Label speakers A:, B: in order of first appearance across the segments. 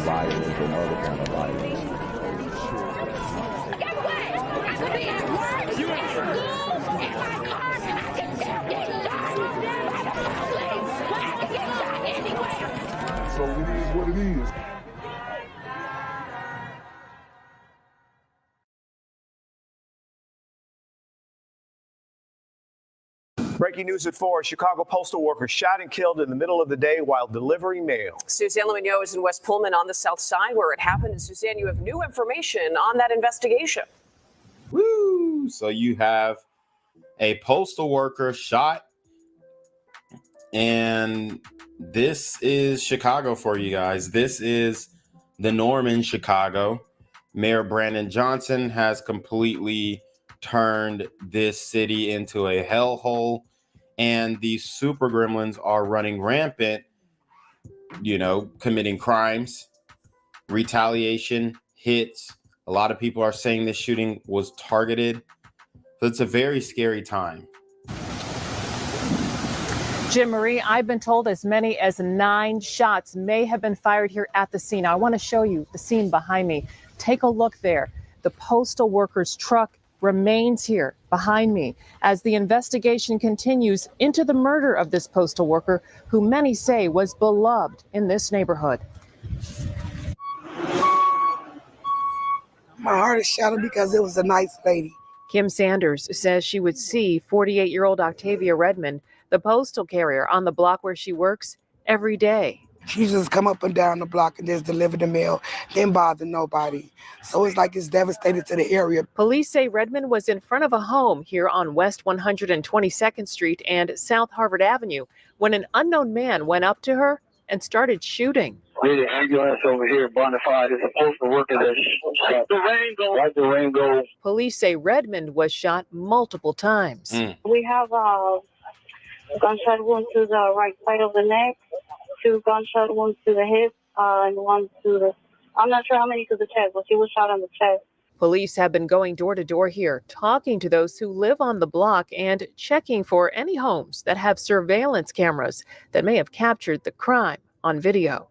A: violence or no other kind of violence.
B: Get away! I could be at work, at school, in my car, and I can still get shot by the police. But I can get shot anywhere.
C: So it is what it is.
D: Breaking news at 4, Chicago postal worker shot and killed in the middle of the day while delivering mail.
E: Suzanne Lemonnier is in West Pullman on the south side where it happened. And Suzanne, you have new information on that investigation.
F: Woo! So you have a postal worker shot, and this is Chicago for you guys. This is the norm in Chicago. Mayor Brandon Johnson has completely turned this city into a hellhole, and these super gremlins are running rampant, committing crimes, retaliation, hits. A lot of people are saying this shooting was targeted. So it's a very scary time.
G: Jim Marie, I've been told as many as 9 shots may have been fired here at the scene. I want to show you the scene behind me. Take a look there. The postal worker's truck remains here behind me as the investigation continues into the murder of this postal worker who many say was beloved in this neighborhood.
H: My heart is shattered because it was a nice lady.
G: Kim Sanders says she would see 48-year-old Octavia Redmond, the postal carrier on the block where she works, every day.
H: She just come up and down the block and just deliver the mail, didn't bother nobody. So it's like it's devastated to the area.
G: Police say Redmond was in front of a home here on West 122nd Street and South Harvard Avenue when an unknown man went up to her and started shooting.
I: The ambulance over here, bonafide, is supposed to work at the Rango.
G: Police say Redmond was shot multiple times.
J: We have a gunshot wound to the right side of the neck, 2 gunshot wounds to the hip, and 1 to the, I'm not sure how many to the chest, but she was shot on the chest.
G: Police have been going door to door here, talking to those who live on the block and checking for any homes that have surveillance cameras that may have captured the crime on video.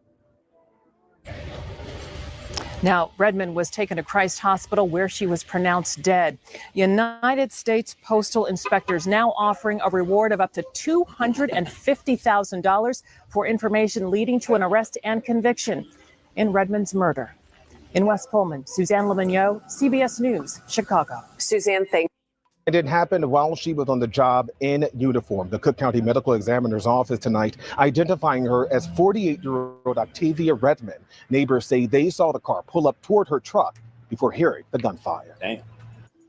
G: Now, Redmond was taken to Christ Hospital where she was pronounced dead. United States postal inspectors now offering a reward of up to $250,000 for information leading to an arrest and conviction in Redmond's murder. In West Pullman, Suzanne Lemonnier, CBS News, Chicago.
E: Suzanne, thank you.
K: It did happen while she was on the job in uniform. The Cook County Medical Examiner's office tonight identifying her as 48-year-old Octavia Redmond. Neighbors say they saw the car pull up toward her truck before hearing the gunfire.
F: Damn.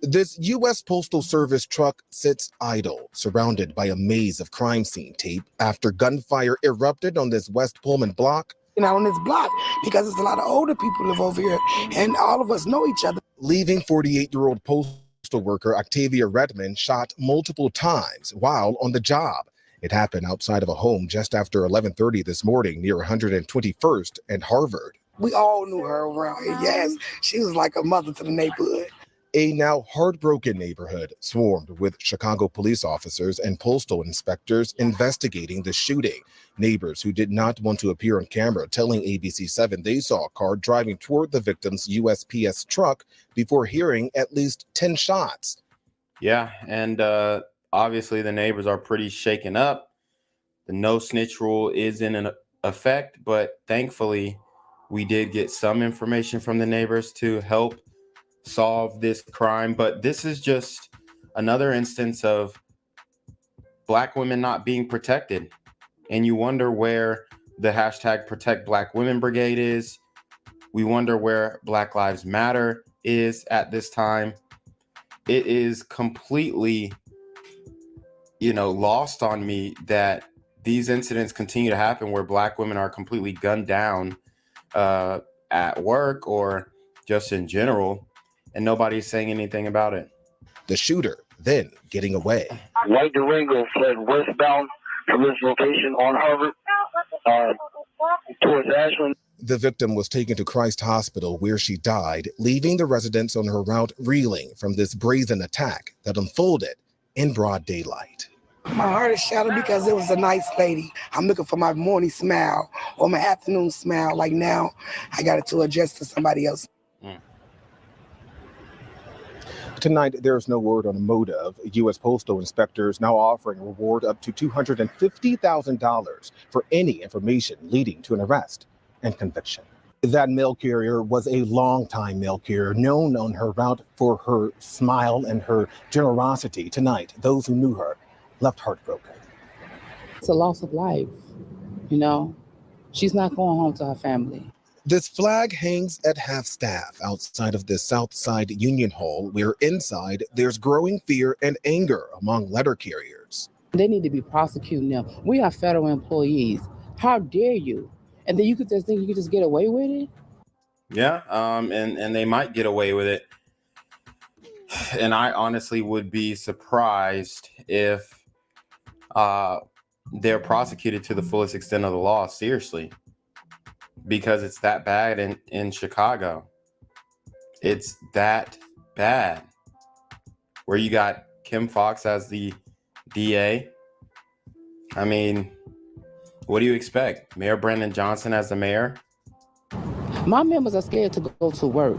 L: This U.S. Postal Service truck sits idle, surrounded by a maze of crime scene tape after gunfire erupted on this West Pullman block.
H: On this block, because there's a lot of older people live over here, and all of us know each other.
L: Leaving 48-year-old postal worker Octavia Redmond shot multiple times while on the job. It happened outside of a home just after 11:30 this morning near 121st and Harvard.
H: We all knew her around here. Yes, she was like a mother to the neighborhood.
L: A now heartbroken neighborhood swarmed with Chicago police officers and postal inspectors investigating the shooting. Neighbors who did not want to appear on camera telling ABC7 they saw a car driving toward the victim's USPS truck before hearing at least 10 shots.
F: Yeah, and obviously the neighbors are pretty shaken up. The no snitch rule is in effect, but thankfully we did get some information from the neighbors to help solve this crime. But this is just another instance of Black women not being protected. And you wonder where the hashtag Protect Black Women Brigade is. We wonder where Black Lives Matter is at this time. It is completely, lost on me that these incidents continue to happen where Black women are completely gunned down at work or just in general, and nobody's saying anything about it.
L: The shooter then getting away.
I: White Durango fled westbound from this location on Harvard towards Ashland.
L: The victim was taken to Christ Hospital where she died, leaving the residents on her route reeling from this brazen attack that unfolded in broad daylight.
H: My heart is shattered because it was a nice lady. I'm looking for my morning smile or my afternoon smile. Like now, I got it to adjust to somebody else.
K: Tonight, there's no word on the motive. U.S. Postal inspectors now offering a reward up to $250,000 for any information leading to an arrest and conviction. That mail carrier was a longtime mail carrier known on her route for her smile and her generosity. Tonight, those who knew her left heartbroken.
M: It's a loss of life, you know. She's not going home to her family.
L: This flag hangs at half-staff outside of the Southside Union Hall, where inside there's growing fear and anger among letter carriers.
M: They need to be prosecuting them. We are federal employees. How dare you? And then you could just think you could just get away with it?
F: Yeah, and they might get away with it. And I honestly would be surprised if they're prosecuted to the fullest extent of the law, seriously. Because it's that bad in Chicago. It's that bad. Where you got Kim Foxx as the DA. I mean, what do you expect? Mayor Brandon Johnson as the mayor?
M: My members are scared to go to work.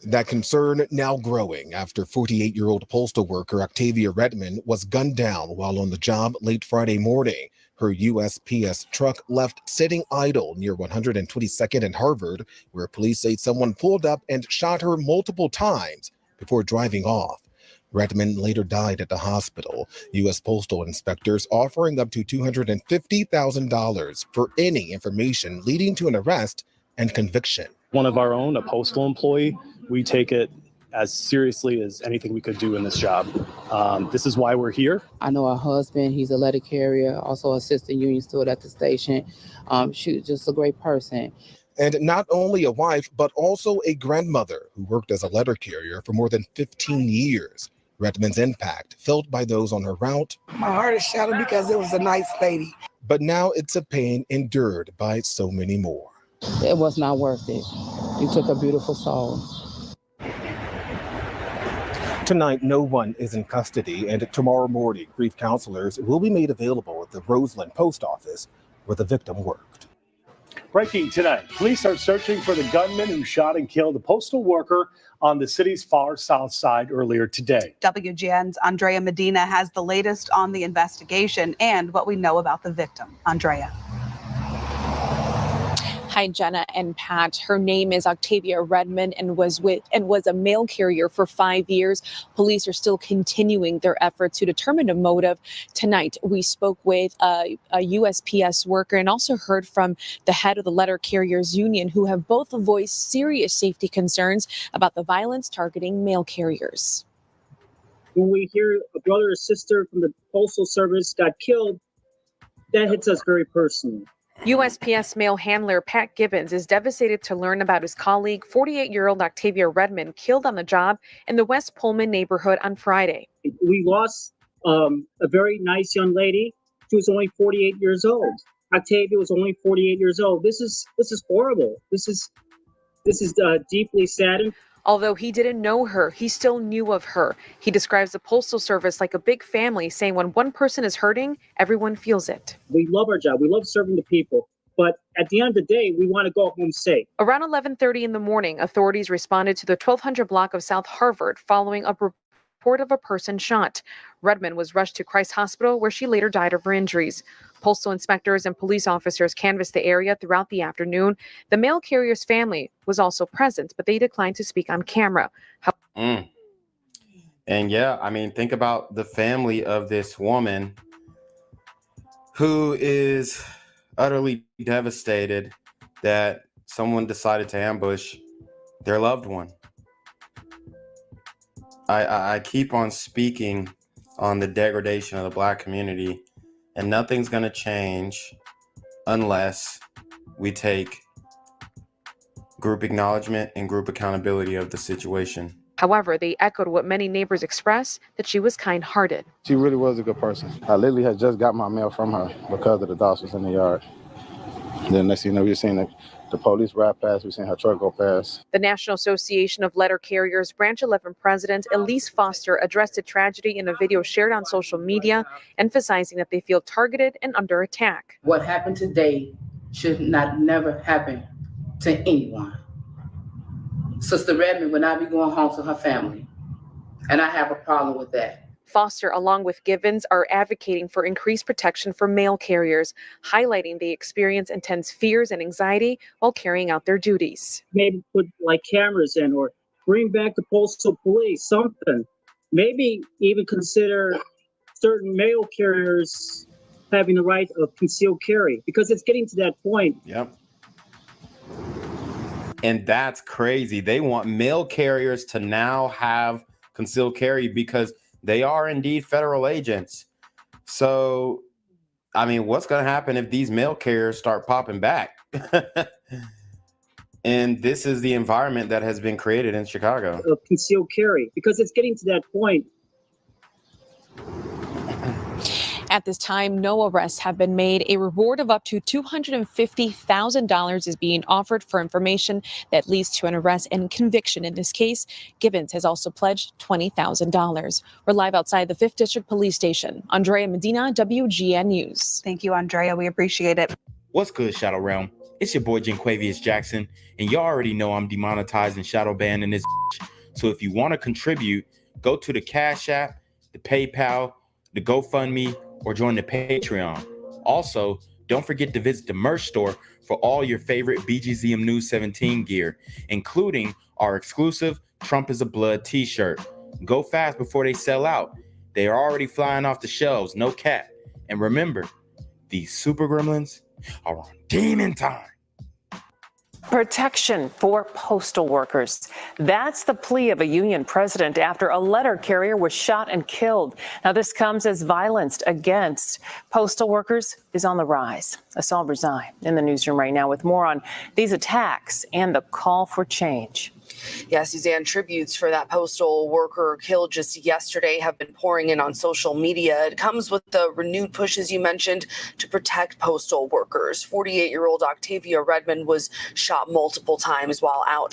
L: That concern now growing after 48-year-old postal worker Octavia Redmond was gunned down while on the job late Friday morning. Her USPS truck left sitting idle near 122nd and Harvard, where police say someone pulled up and shot her multiple times before driving off. Redmond later died at the hospital. U.S. Postal inspectors offering up to $250,000 for any information leading to an arrest and conviction.
N: One of our own, a postal employee, we take it as seriously as anything we could do in this job. This is why we're here.
M: I know her husband, he's a letter carrier, also assistant union steward at the station. She's just a great person.
L: And not only a wife, but also a grandmother who worked as a letter carrier for more than 15 years. Redmond's impact felt by those on her route.
H: My heart is shattered because it was a nice lady.
L: But now it's a pain endured by so many more.
M: It was not worth it. You took a beautiful soul.
K: Tonight, no one is in custody, and tomorrow morning, grief counselors will be made available at the Roseland Post Office where the victim worked.
N: Breaking tonight, police are searching for the gunman who shot and killed a postal worker on the city's far south side earlier today.
O: WGN's Andrea Medina has the latest on the investigation and what we know about the victim. Andrea.
P: Hi, Jenna and Pat. Her name is Octavia Redmond and was a mail carrier for 5 years. Police are still continuing their efforts to determine a motive. Tonight, we spoke with a USPS worker and also heard from the head of the letter carriers union, who have both voiced serious safety concerns about the violence targeting mail carriers.
Q: When we hear a brother or sister from the Postal Service got killed, that hits us very personally.
P: USPS mail handler Pat Gibbons is devastated to learn about his colleague, 48-year-old Octavia Redmond, killed on the job in the West Pullman neighborhood on Friday.
Q: We lost a very nice young lady. She was only 48 years old. Octavia was only 48 years old. This is horrible. This is deeply saddened.
P: Although he didn't know her, he still knew of her. He describes the Postal Service like a big family, saying when one person is hurting, everyone feels it.
Q: We love our job. We love serving the people. But at the end of the day, we want to go home safe.
P: Around 11:30 in the morning, authorities responded to the 1200 block of South Harvard following a report of a person shot. Redmond was rushed to Christ Hospital, where she later died of her injuries. Postal inspectors and police officers canvassed the area throughout the afternoon. The mail carrier's family was also present, but they declined to speak on camera.
F: And yeah, I mean, think about the family of this woman who is utterly devastated that someone decided to ambush their loved one. I keep on speaking on the degradation of the Black community, and nothing's going to change unless we take group acknowledgement and group accountability of the situation.
P: However, they echoed what many neighbors expressed, that she was kind-hearted.
R: She really was a good person. I literally had just got my mail from her because of the dogs was in the yard. Then next thing you know, we're seeing the police ride past. We're seeing her truck go past.
G: The National Association of Letter Carriers Branch 11 President Elise Foster addressed the tragedy in a video shared on social media, emphasizing that they feel targeted and under attack.
M: What happened today should never happen to anyone. Sister Redmond will not be going home to her family, and I have a problem with that.
G: Foster, along with Givens, are advocating for increased protection for mail carriers, highlighting they experience intense fears and anxiety while carrying out their duties.
Q: Maybe put like cameras in, or bring back the postal police, something. Maybe even consider certain mail carriers having the right of concealed carry, because it's getting to that point.
F: Yep. And that's crazy. They want mail carriers to now have concealed carry because they are indeed federal agents. So, I mean, what's going to happen if these mail carriers start popping back? And this is the environment that has been created in Chicago.
Q: Of concealed carry, because it's getting to that point.
P: At this time, no arrests have been made. A reward of up to $250,000 is being offered for information that leads to an arrest and conviction in this case. Gibbons has also pledged $20,000. We're live outside the 5th District Police Station. Andrea Medina, WGN News.
O: Thank you, Andrea. We appreciate it.
F: What's good, Shadow Realm? It's your boy, Janquavius Jackson, and you already know I'm demonetized and shadow banned in this bitch. So if you want to contribute, go to the Cash App, the PayPal, the GoFundMe, or join the Patreon. Also, don't forget to visit the merch store for all your favorite BGZM News 17 gear, including our exclusive Trump is a Blood t-shirt. Go fast before they sell out. They are already flying off the shelves, no cap. And remember, these super gremlins are on demon time.
G: Protection for postal workers. That's the plea of a union president after a letter carrier was shot and killed. Now, this comes as violence against postal workers is on the rise. Asal Rizai in the newsroom right now with more on these attacks and the call for change.
S: Yeah, Suzanne, tributes for that postal worker killed just yesterday have been pouring in on social media. It comes with the renewed push, as you mentioned, to protect postal workers. 48-year-old Octavia Redmond was shot multiple times while out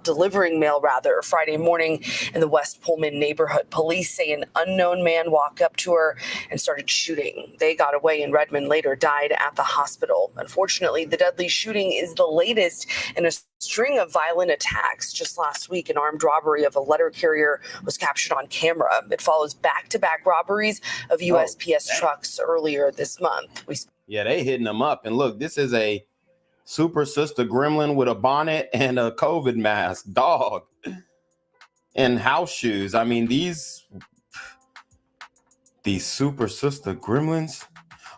S: delivering mail, Friday morning in the West Pullman neighborhood. Police say an unknown man walked up to her and started shooting. They got away, and Redmond later died at the hospital. Unfortunately, the deadly shooting is the latest in a string of violent attacks. Just last week, an armed robbery of a letter carrier was captured on camera. It follows back-to-back robberies of USPS trucks earlier this month.
F: Yeah, they hitting them up. And look, this is a super sister gremlin with a bonnet and a COVID mask, dog, and house shoes. I mean, these super sister gremlins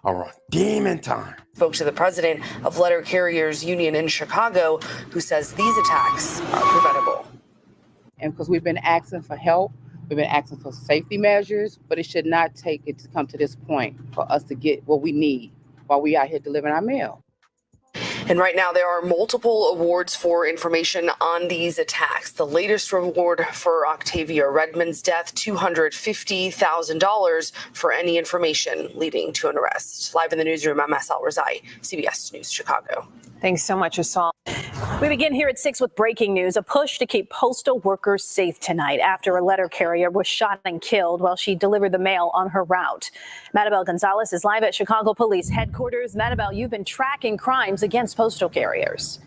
F: are on demon time.
S: Spoke to the president of Letter Carriers Union in Chicago, who says these attacks are preventable.
M: And because we've been asking for help, we've been asking for safety measures, but it should not take it to come to this point for us to get what we need while we out here delivering our mail.
S: And right now, there are multiple awards for information on these attacks. The latest reward for Octavia Redmond's death, $250,000 for any information leading to an arrest. Live in the newsroom, I'm Asal Rizai, CBS News Chicago.
G: Thanks so much, Asal. We begin here at 6 with breaking news. A push to keep postal workers safe tonight after a letter carrier was shot and killed while she delivered the mail on her route. Maribel Gonzalez is live at Chicago Police Headquarters. Maribel, you've been tracking crimes against postal carriers.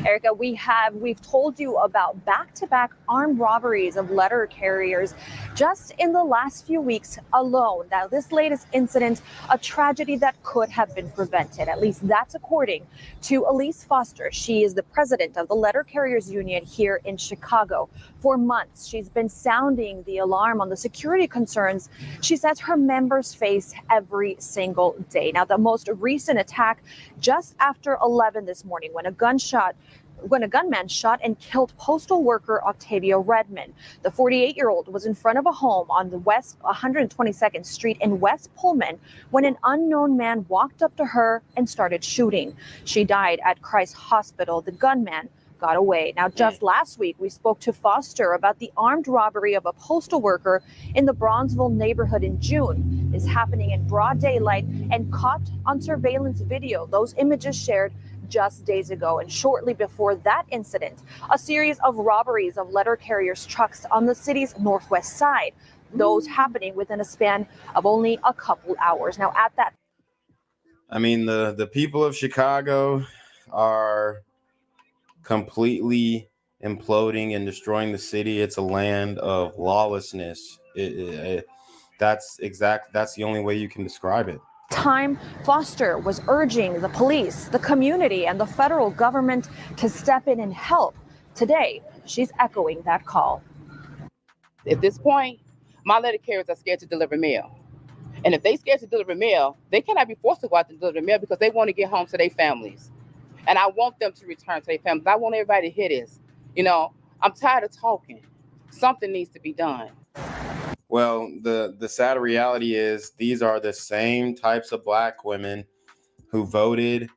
T: Erica, we've told you about back-to-back armed robberies of letter carriers just in the last few weeks alone. Now, this latest incident, a tragedy that could have been prevented. At least that's according to Elise Foster. She is the president of the Letter Carriers Union here in Chicago. For months, she's been sounding the alarm on the security concerns she says her members face every single day. Now, the most recent attack just after 11 this morning when a gunman shot and killed postal worker Octavia Redmond. The 48-year-old was in front of a home on the West 122nd Street in West Pullman when an unknown man walked up to her and started shooting. She died at Christ Hospital. The gunman got away. Now, just last week, we spoke to Foster about the armed robbery of a postal worker in the Bronzeville neighborhood in June. It's happening in broad daylight and caught on surveillance video. Those images shared just days ago. And shortly before that incident, a series of robberies of letter carriers' trucks on the city's northwest side. Those happening within a span of only a couple hours. Now, at that.
F: I mean, the people of Chicago are completely imploding and destroying the city. It's a land of lawlessness. That's the only way you can describe it.
T: Time, Foster was urging the police, the community, and the federal government to step in and help. Today, she's echoing that call.
M: At this point, my letter carriers are scared to deliver mail. And if they scared to deliver mail, they cannot be forced to go out to deliver mail because they want to get home to their families. And I want them to return to their families. I want everybody to hear this. You know, I'm tired of talking. Something needs to be done.
F: Well, the sad reality is these are the same types of black women who voted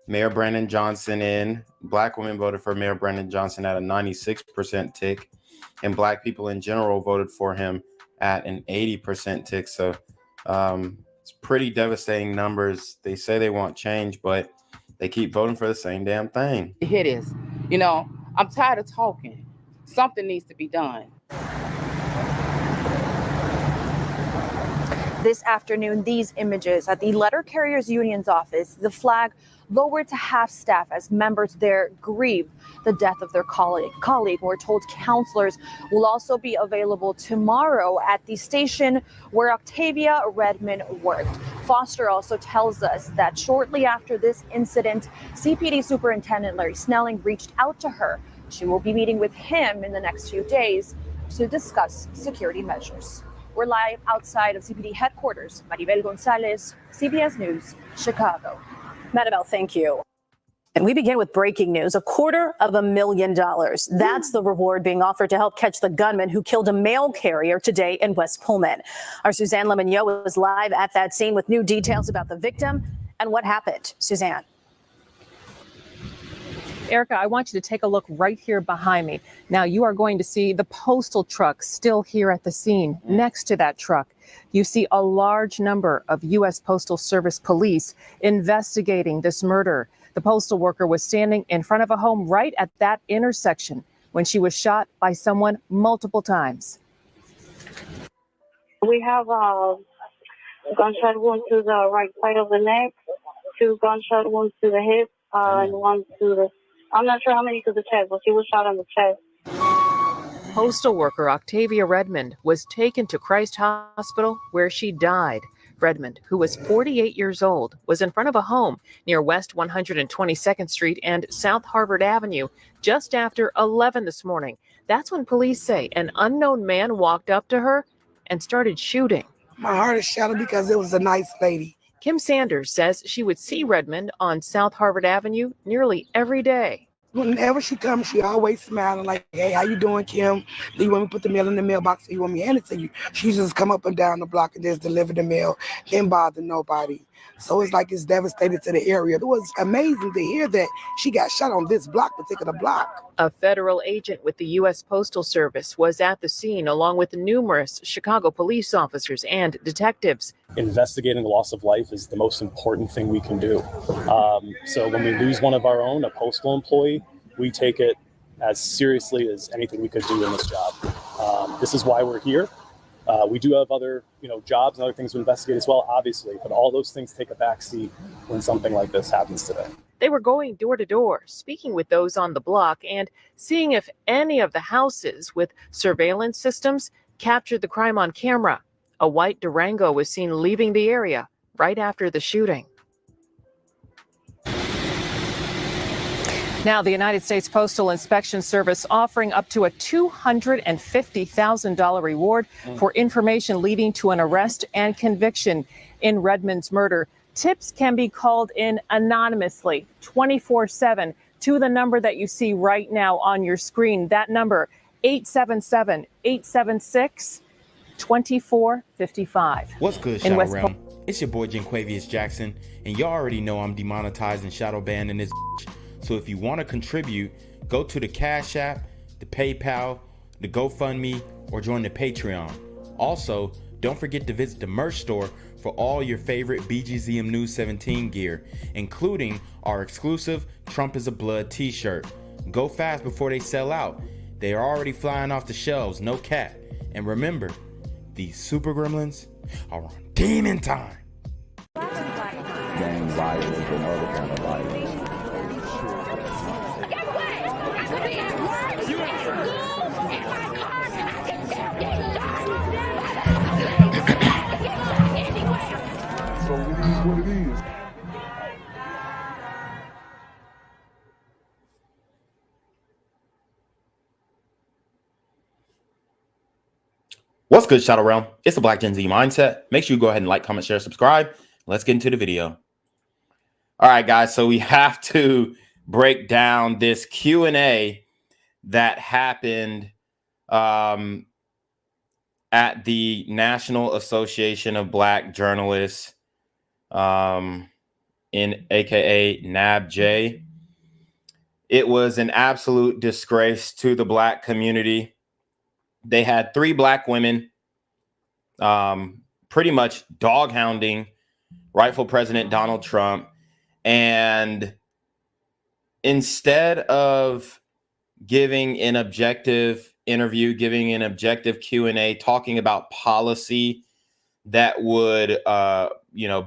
F: Mayor Brandon Johnson in. Black women voted for Mayor Brandon Johnson at a 96% tick, and black people in general voted for him at an 80% tick. So it's pretty devastating numbers. They say they want change, but they keep voting for the same damn thing.
M: It is. You know, I'm tired of talking. Something needs to be done.
T: This afternoon, these images at the Letter Carriers Union's office, the flag lowered to half staff as members there grieve the death of their colleague. We're told counselors will also be available tomorrow at the station where Octavia Redmond worked. Foster also tells us that shortly after this incident, CPD Superintendent Larry Snelling reached out to her. She will be meeting with him in the next few days to discuss security measures. We're live outside of CPD headquarters. Maribel Gonzalez, CBS News, Chicago.
U: Maribel, thank you. And we begin with breaking news. $250,000. That's the reward being offered to help catch the gunman who killed a mail carrier today in West Pullman. Our Suzanne Lemonniot was live at that scene with new details about the victim and what happened. Suzanne.
G: Erica, I want you to take a look right here behind me. Now you are going to see the postal truck still here at the scene. Next to that truck, you see a large number of U.S. Postal Service police investigating this murder. The postal worker was standing in front of a home right at that intersection when she was shot by someone multiple times.
J: We have a gunshot wound to the right side of the neck, 2 gunshot wounds to the hip, and 1 to the, I'm not sure how many to the chest, but she was shot on the chest.
G: Postal worker Octavia Redmond was taken to Christ Hospital where she died. Redmond, who was 48 years old, was in front of a home near West 122nd Street and South Harvard Avenue just after 11 this morning. That's when police say an unknown man walked up to her and started shooting.
H: My heart is shattered because it was a nice lady.
G: Kim Sanders says she would see Redmond on South Harvard Avenue nearly every day.
H: Whenever she comes, she always smiling like, hey, how you doing, Kim? Do you want me to put the mail in the mailbox or you want me to hand it to you? She just come up and down the block and just deliver the mail, didn't bother nobody. So it's like it's devastated to the area. It was amazing to hear that she got shot on this particular block.
G: A federal agent with the U.S. Postal Service was at the scene along with numerous Chicago police officers and detectives.
N: Investigating the loss of life is the most important thing we can do. So when we lose one of our own, a postal employee, we take it as seriously as anything we could do in this job. This is why we're here. We do have other, jobs and other things to investigate as well, obviously, but all those things take a backseat when something like this happens today.
G: They were going door to door, speaking with those on the block and seeing if any of the houses with surveillance systems captured the crime on camera. A white Durango was seen leaving the area right after the shooting. Now, the United States Postal Inspection Service offering up to a $250,000 reward for information leading to an arrest and conviction in Redmond's murder. Tips can be called in anonymously 24/7 to the number that you see right now on your screen. That number, 877-876-2455.
V: What's good, Shadow Realm? It's your boy Jenquavius Jackson, and y'all already know I'm demonetizing shadow banning this bitch.
F: So if you want to contribute, go to the Cash App, the PayPal, the GoFundMe, or join the Patreon. Also, don't forget to visit the merch store for all your favorite BGZM News 17 gear, including our exclusive Trump is a Blood t-shirt. Go fast before they sell out. They are already flying off the shelves, no cap. And remember, these super gremlins are on demon time.
C: Gang violence and other kind of violence.
B: Guess what? I could be at work, at school, in my car, and I can still get shot.
C: So it is what it is.
F: What's good, Shadow Realm? It's the Black Gen Z Mindset. Make sure you go ahead and like, comment, share, subscribe. Let's get into the video. All right, guys. So we have to break down this Q&A that happened at the National Association of Black Journalists, in aka NABJ. It was an absolute disgrace to the Black community. They had 3 Black women pretty much doghounding rightful President Donald Trump. And instead of giving an objective interview, giving an objective Q&A, talking about policy that would,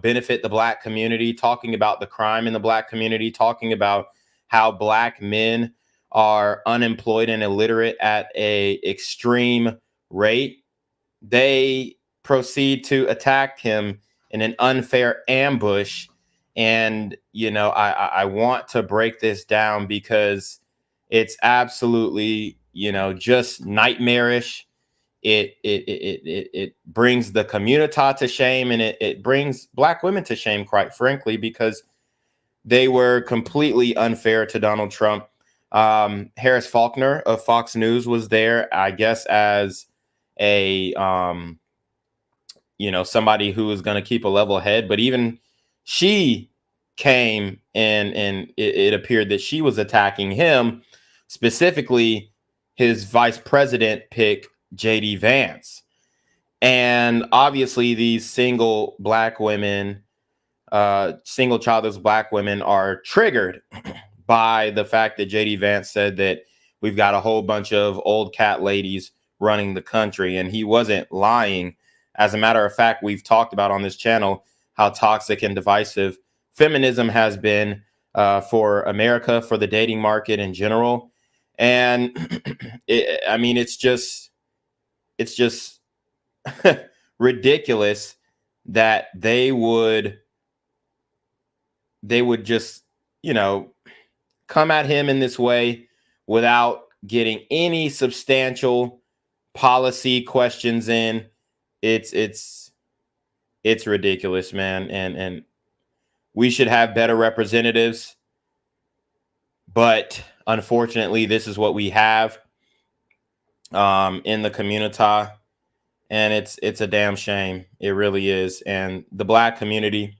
F: benefit the Black community, talking about the crime in the Black community, talking about how Black men are unemployed and illiterate at an extreme rate, they proceed to attack him in an unfair ambush. And, I want to break this down because it's absolutely, just nightmarish. It brings the community to shame, and it brings Black women to shame, quite frankly, because they were completely unfair to Donald Trump. Harris Faulkner of Fox News was there, I guess, as a, somebody who was going to keep a level head. But even she came and it appeared that she was attacking him, specifically his vice president pick, J.D. Vance. And obviously these single Black women, single childless Black women are triggered by the fact that J.D. Vance said that we've got a whole bunch of old cat ladies running the country. And he wasn't lying. As a matter of fact, we've talked about on this channel how toxic and divisive feminism has been for America, for the dating market in general. And it's just ridiculous that they would just, come at him in this way without getting any substantial policy questions in. It's ridiculous, man. And we should have better representatives, but unfortunately, this is what we have in the community, and it's a damn shame. It really is. And the Black community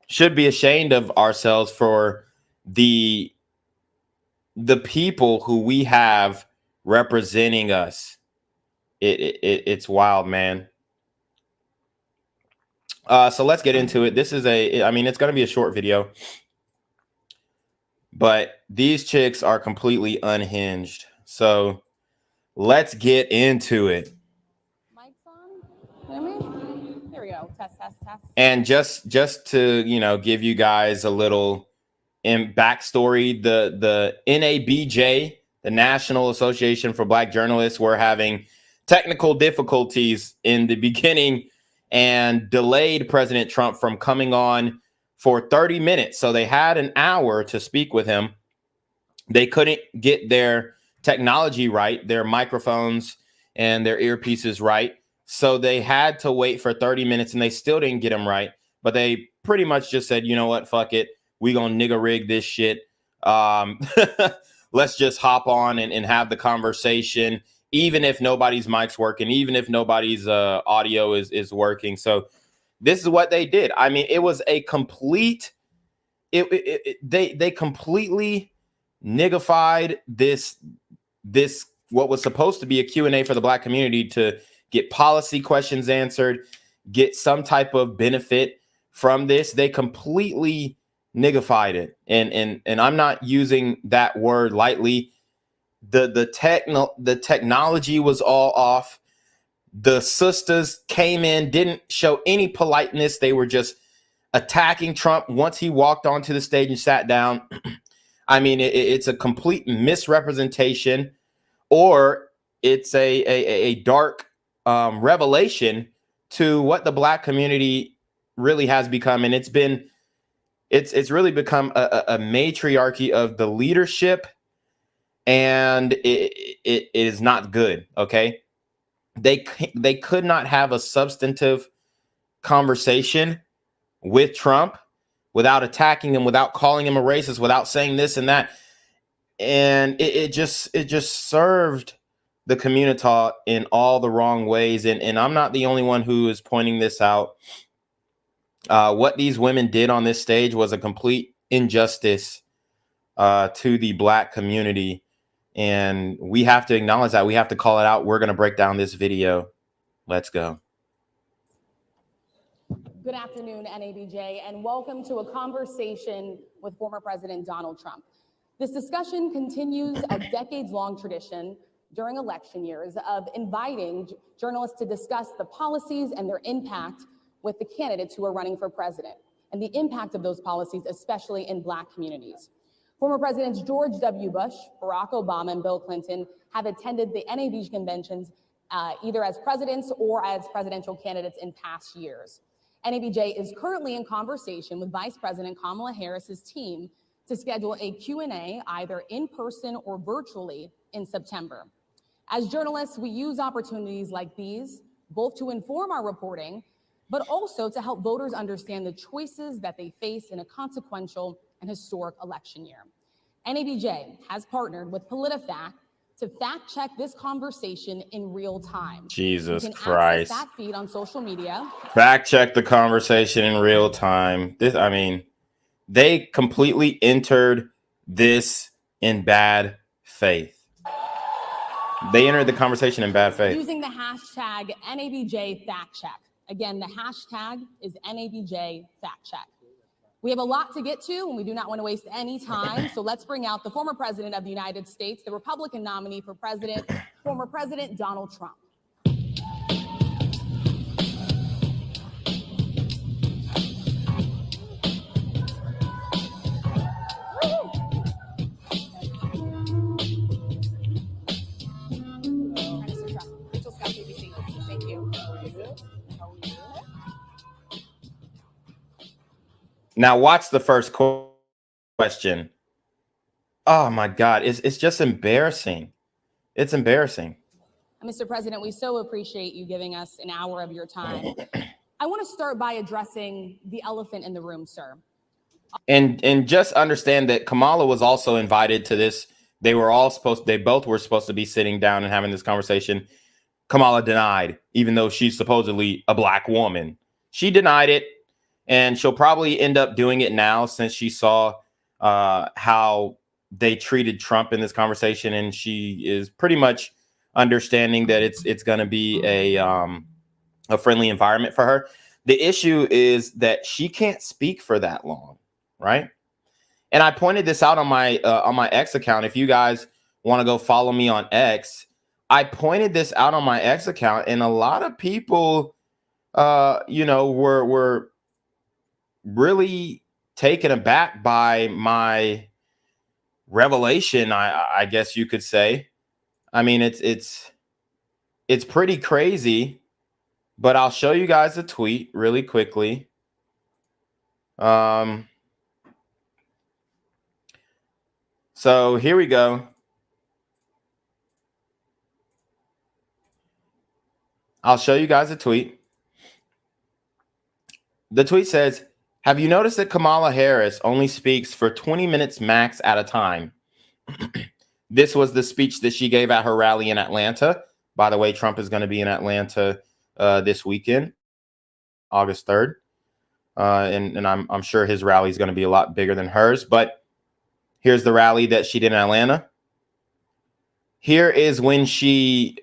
F: should be ashamed of ourselves for the people who we have representing us. It's wild, man. So let's get into it. This is it's going to be a short video, but these chicks are completely unhinged. So let's get into it.
M: Mic's on. Here we go. Test.
F: And just to, give you guys a little backstory, the NABJ, the National Association for Black Journalists, were having technical difficulties in the beginning and delayed President Trump from coming on for 30 minutes. So they had an hour to speak with him. They couldn't get their technology right, their microphones and their earpieces right. So they had to wait for 30 minutes and they still didn't get him right. But they pretty much just said, you know what, fuck it. We gonna nigga rig this shit. Let's just hop on and have the conversation, even if nobody's mic's working, even if nobody's audio is working. So this is what they did. I mean, it was a complete they completely niggified this what was supposed to be a Q&A for the Black community to get policy questions answered, get some type of benefit from this. They completely niggified it. And I'm not using that word lightly. The technology was all off. The sisters came in, didn't show any politeness. They were just attacking Trump once he walked onto the stage and sat down. I mean, it's a complete misrepresentation, or it's a dark revelation to what the Black community really has become. And it's really become a matriarchy of the leadership, and it is not good. Okay. They could not have a substantive conversation with Trump without attacking him, without calling him a racist, without saying this and that. And it just served the community in all the wrong ways. And I'm not the only one who is pointing this out. What these women did on this stage was a complete injustice to the Black community. And we have to acknowledge that. We have to call it out. We're going to break down this video. Let's go.
A: Good afternoon, NABJ, and welcome to a conversation with former President Donald Trump. This discussion continues a decades-long tradition during election years of inviting journalists to discuss the policies and their impact with the candidates who are running for president, and the impact of those policies, especially in Black communities. Former Presidents George W. Bush, Barack Obama, and Bill Clinton have attended the NABJ conventions either as presidents or as presidential candidates in past years. NABJ is currently in conversation with Vice President Kamala Harris's team to schedule a Q&A either in person or virtually in September. As journalists, we use opportunities like these both to inform our reporting, but also to help voters understand the choices that they face in a consequential and historic election year. NABJ has partnered with PolitiFact to fact check this conversation in real time.
F: Jesus
A: you can
F: Christ.
A: access that feed on social media.
F: Fact check the conversation in real time. They completely entered this in bad faith. They entered the conversation in bad faith.
A: Using the hashtag NABJ fact check. Again, the hashtag is NABJ fact check. We have a lot to get to, and we do not want to waste any time. So let's bring out the former president of the United States, the Republican nominee for president, former President Donald Trump. Thank you.
F: Now watch the first question. Oh my God, it's just embarrassing. It's embarrassing.
A: Mr. President, we so appreciate you giving us an hour of your time. I want to start by addressing the elephant in the room, sir.
F: And just understand that Kamala was also invited to this. They both were supposed to be sitting down and having this conversation. Kamala denied, even though she's supposedly a Black woman. She denied it. And she'll probably end up doing it now since she saw how they treated Trump in this conversation. And she is pretty much understanding that it's going to be a friendly environment for her. The issue is that she can't speak for that long, right? And I pointed this out on my X account. If you guys want to go follow me on X, I pointed this out on my X account, and a lot of people, were really taken aback by my revelation, I guess you could say. I mean, it's pretty crazy, but I'll show you guys a tweet really quickly. So here we go. I'll show you guys a tweet. The tweet says, "Have you noticed that Kamala Harris only speaks for 20 minutes max at a time?" This was the speech that she gave at her rally in Atlanta. By the way, Trump is going to be in Atlanta this weekend, August 3rd. and I'm sure his rally is going to be a lot bigger than hers. But here's the rally that she did in Atlanta. Here is when she,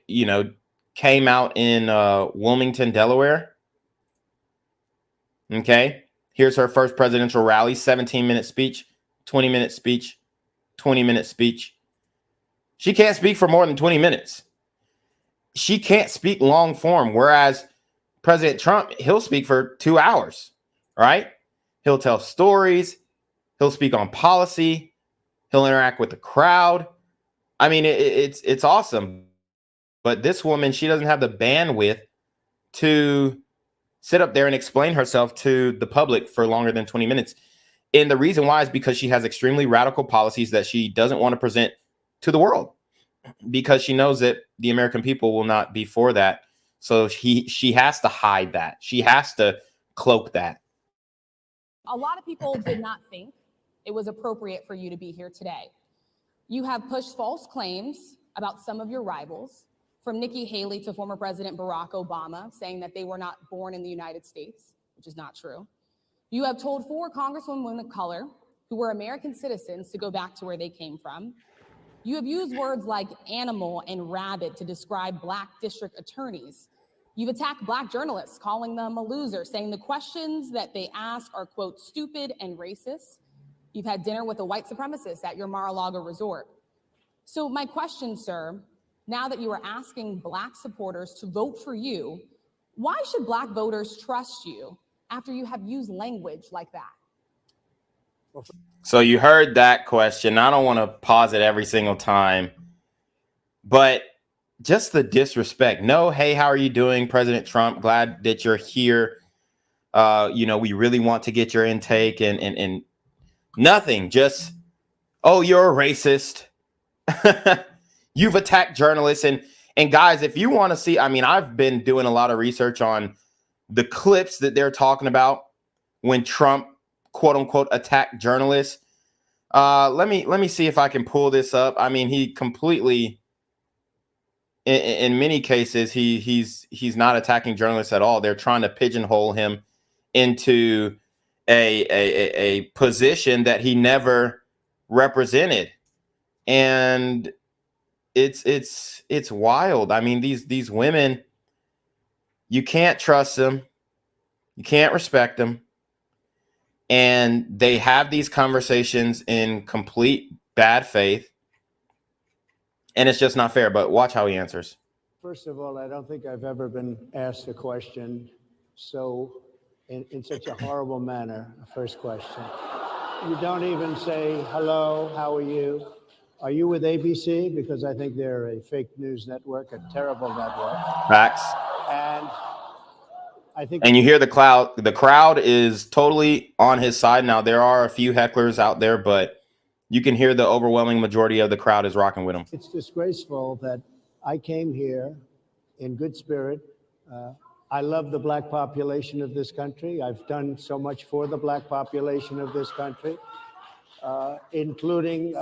F: came out in Wilmington, Delaware. Okay. Here's her first presidential rally, 17-minute speech, 20-minute speech, 20-minute speech. She can't speak for more than 20 minutes. She can't speak long form, whereas President Trump, he'll speak for 2 hours, right? He'll tell stories. He'll speak on policy. He'll interact with the crowd. I mean, it's awesome. But this woman, she doesn't have the bandwidth to sit up there and explain herself to the public for longer than 20 minutes. And the reason why is because she has extremely radical policies that she doesn't want to present to the world, because she knows that the American people will not be for that. So she has to hide that. She has to cloak that.
A: A lot of people did not think it was appropriate for you to be here today. You have pushed false claims about some of your rivals, from Nikki Haley to former President Barack Obama, saying that they were not born in the United States, which is not true. You have told 4 congresswomen of color who were American citizens to go back to where they came from. You have used words like animal and rabid to describe Black district attorneys. You've attacked Black journalists, calling them a loser, saying the questions that they ask are, quote, stupid and racist. You've had dinner with a white supremacist at your Mar-a-Lago resort. So my question, sir, now that you are asking Black supporters to vote for you, why should Black voters trust you after you have used language like that?
F: So you heard that question. I don't want to pause it every single time, but just the disrespect. No, hey, how are you doing, President Trump? Glad that you're here. We really want to get your intake and nothing. Just, oh, you're a racist. You've attacked journalists. And guys, if you want to see, I've been doing a lot of research on the clips that they're talking about when Trump, quote unquote, attacked journalists. Let me see if I can pull this up. He completely, in many cases, he's not attacking journalists at all. They're trying to pigeonhole him into a position that he never represented. And it's wild. These women, you can't trust them. You can't respect them. And they have these conversations in complete bad faith. And it's just not fair. But watch how he answers.
D: First of all, I don't think I've ever been asked a question in such a horrible manner. First question. You don't even say, hello, how are you? Are you with ABC? Because I think they're a fake news network, a terrible network.
F: Facts.
D: And I think.
F: And you hear the crowd. The crowd is totally on his side. Now, there are a few hecklers out there, but you can hear the overwhelming majority of the crowd is rocking with him.
D: It's disgraceful that I came here in good spirit. I love the Black population of this country. I've done so much for the Black population of this country, including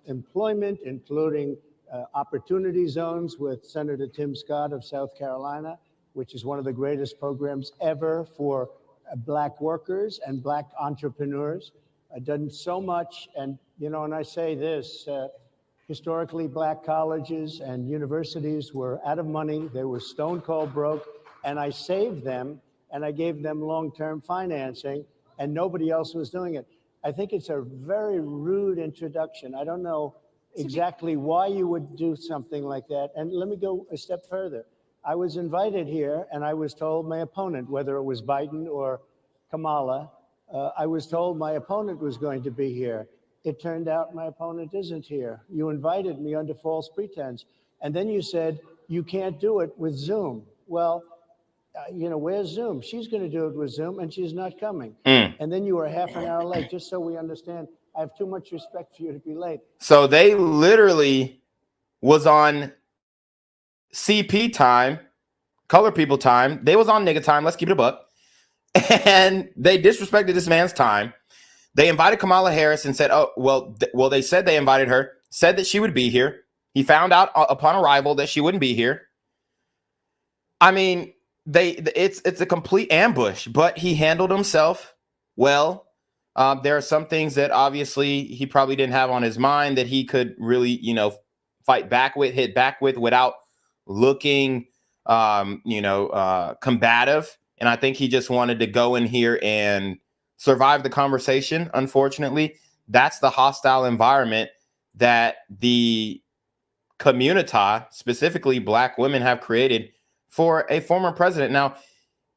D: employment, including opportunity zones with Senator Tim Scott of South Carolina, which is one of the greatest programs ever for Black workers and Black entrepreneurs. I've done so much, and I say this, historically Black colleges and universities were out of money. They were stone cold broke, and I saved them, and I gave them long-term financing, and nobody else was doing it. I think it's a very rude introduction. I don't know exactly why you would do something like that. And let me go a step further. I was invited here, and I was told my opponent, whether it was Biden or Kamala, I was told my opponent was going to be here. It turned out my opponent isn't here. You invited me under false pretense. And then you said, you can't do it with Zoom. Well, where's Zoom? She's going to do it with Zoom, and she's not coming. And then you were half an hour late, just so we understand. I have too much respect for you to be late.
F: So they literally was on CP time, color people time. They was on nigga time. Let's keep it a buck. And they disrespected this man's time. They invited Kamala Harris and said, they said they invited her, said that she would be here. He found out upon arrival that she wouldn't be here. it's a complete ambush, but he handled himself well. There are some things that obviously he probably didn't have on his mind that he could really, fight back with, hit back with without looking, combative. And I think he just wanted to go in here and survive the conversation. Unfortunately, that's the hostile environment that the community, specifically Black women, have created for a former president. Now,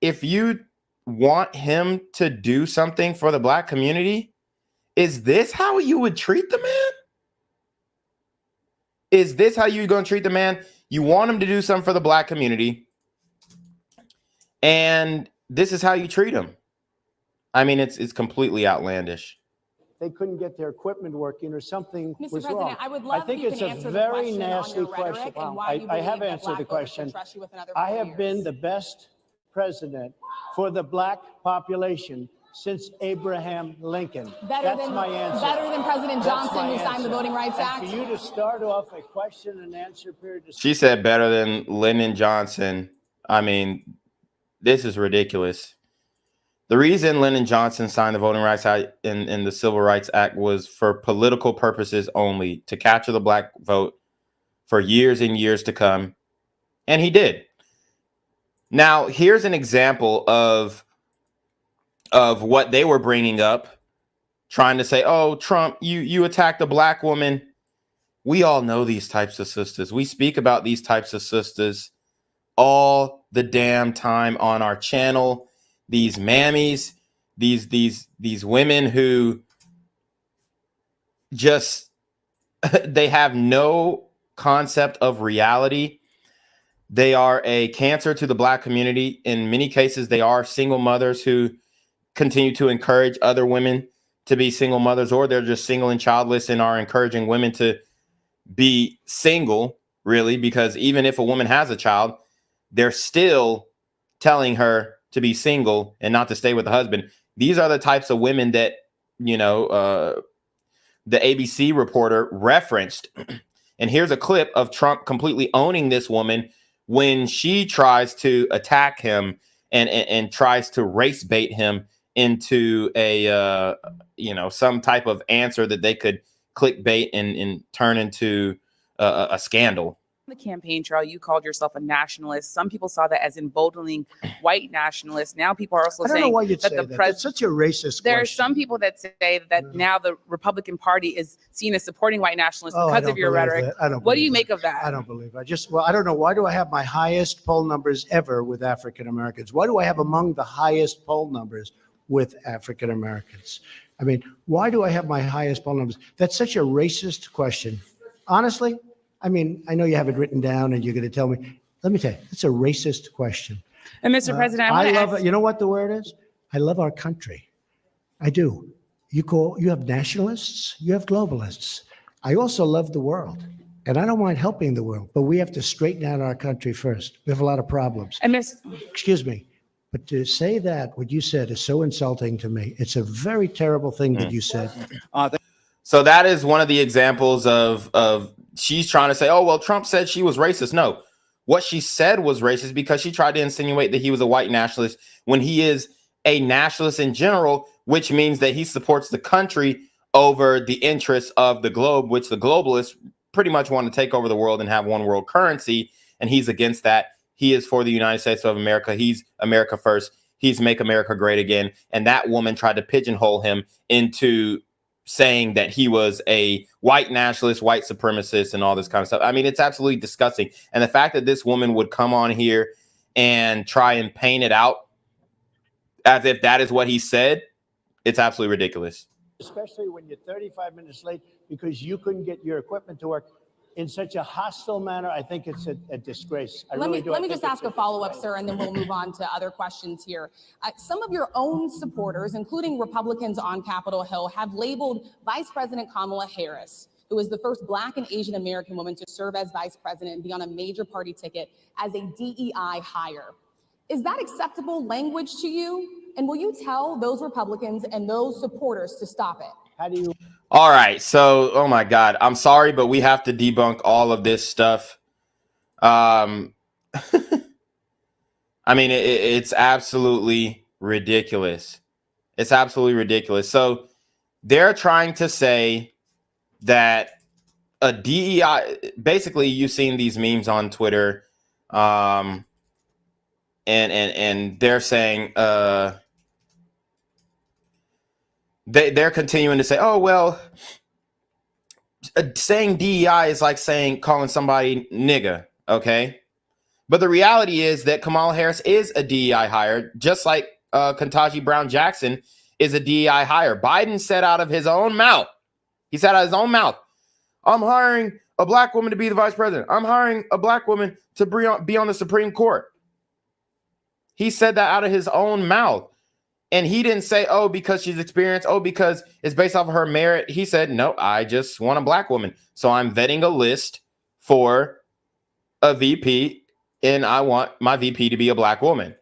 F: if you want him to do something for the Black community, is this how you would treat the man? Is this how you're going to treat the man? You want him to do something for the Black community, and this is how you treat him. I mean, it's completely outlandish.
D: They couldn't get their equipment working or something
A: Mr.
D: was
A: President,
D: wrong.
A: I would love
D: I think
A: if you
D: it's
A: can
D: a
A: answer the
D: very
A: question on
D: nasty
A: your
D: question.
A: rhetoric and why you
D: I
A: believe
D: have
A: that
D: answered
A: Black
D: the
A: voters
D: question.
A: should trust you with another
D: I
A: 4
D: have
A: years.
D: been the best president for the Black population since Abraham Lincoln. That's my answer.
A: Better than President
D: That's
A: Johnson,
D: my
A: who signed the
D: answer.
A: Voting Rights
D: And
A: Act?
D: for you to start off a question and answer period.
F: She said better than Lyndon Johnson. I mean, this is ridiculous. The reason Lyndon Johnson signed the Voting Rights Act in the Civil Rights Act was for political purposes only, to capture the Black vote for years and years to come. And he did. Now, here's an example of what they were bringing up, trying to say, oh, Trump, you attacked a Black woman. We all know these types of sisters. We speak about these types of sisters all the damn time on our channel. These mammies, these women who just they have no concept of reality. They are a cancer to the Black community. In many cases, they are single mothers who continue to encourage other women to be single mothers, or they're just single and childless and are encouraging women to be single, really, because even if a woman has a child, they're still telling her to be single and not to stay with the husband. These are the types of women that, the ABC reporter referenced. And here's a clip of Trump completely owning this woman when she tries to attack him and tries to race bait him into a, some type of answer that they could clickbait and turn into a scandal.
E: The campaign trail, you called yourself a nationalist. Some people saw that as emboldening white nationalists. Now people are also
D: I don't know
E: saying
D: why you'd
E: that
D: say
E: the
D: that.
E: president.
D: It's such a racist
E: There are
D: question.
E: some people that say that now the Republican Party is seen as supporting white nationalists
D: Oh, I
E: because
D: don't
E: of your
D: believe
E: rhetoric.
D: that. I don't
E: What do
D: believe
E: you
D: that.
E: make of that?
D: I don't believe. I don't know. Why do I have my highest poll numbers ever with African Americans? Why do I have among the highest poll numbers with African Americans? I mean, why do I have my highest poll numbers? That's such a racist question. Honestly, I mean, I know you have it written down and you're going to tell me. Let me tell you, it's a racist question.
E: And Mr. President, I want to
D: love
E: ask.
D: it. You know what the word is? I love our country. I do. You have nationalists, you have globalists. I also love the world. And I don't mind helping the world, but we have to straighten out our country first. We have a lot of problems.
E: And
D: Excuse me, but to say that, what you said is so insulting to me. It's a very terrible thing that you said.
F: So that is one of the examples of she's trying to say, oh, well, Trump said she was racist. No, what she said was racist because she tried to insinuate that he was a white nationalist when he is a nationalist in general, which means that he supports the country over the interests of the globe, which the globalists pretty much want to take over the world and have one world currency. And he's against that. He is for the United States of America. He's America first. He's make America great again. And that woman tried to pigeonhole him into saying that he was a white nationalist, white supremacist, and all this kind of stuff. I mean, it's absolutely disgusting. And the fact that this woman would come on here and try and paint it out as if that is what he said, it's absolutely ridiculous.
D: Especially when you're 35 minutes late because you couldn't get your equipment to work in such a hostile manner. I think it's a disgrace. I
A: Let
D: really
A: me
D: do.
A: let
D: I
A: me
D: think
A: just ask
D: it's
A: a follow-up, sir, and then we'll move on to other questions here. Some of your own supporters, including Republicans on Capitol Hill, have labeled Vice President Kamala Harris, who is the first Black and Asian American woman to serve as vice president and be on a major party ticket, as a DEI hire. Is that acceptable language to you? And will you tell those Republicans and those supporters to stop it?
D: How do you?
F: All right. So, oh my God, I'm sorry, but we have to debunk all of this stuff. I mean, it's absolutely ridiculous. It's absolutely ridiculous. So they're trying to say that a DEI, basically, you've seen these memes on Twitter, and they're saying they're continuing to say, oh well, saying DEI is like calling somebody nigga, okay? But the reality is that Kamala Harris is a DEI hire, just like Ketanji Brown Jackson is a DEI hire. Biden said out of his own mouth, I'm hiring a black woman to be the vice president. I'm hiring a black woman to be on the Supreme Court. He said that out of his own mouth. And he didn't say, oh, because she's experienced, oh, because it's based off of her merit. He said, no, I just want a black woman. So I'm vetting a list for a VP, and I want my VP to be a black woman.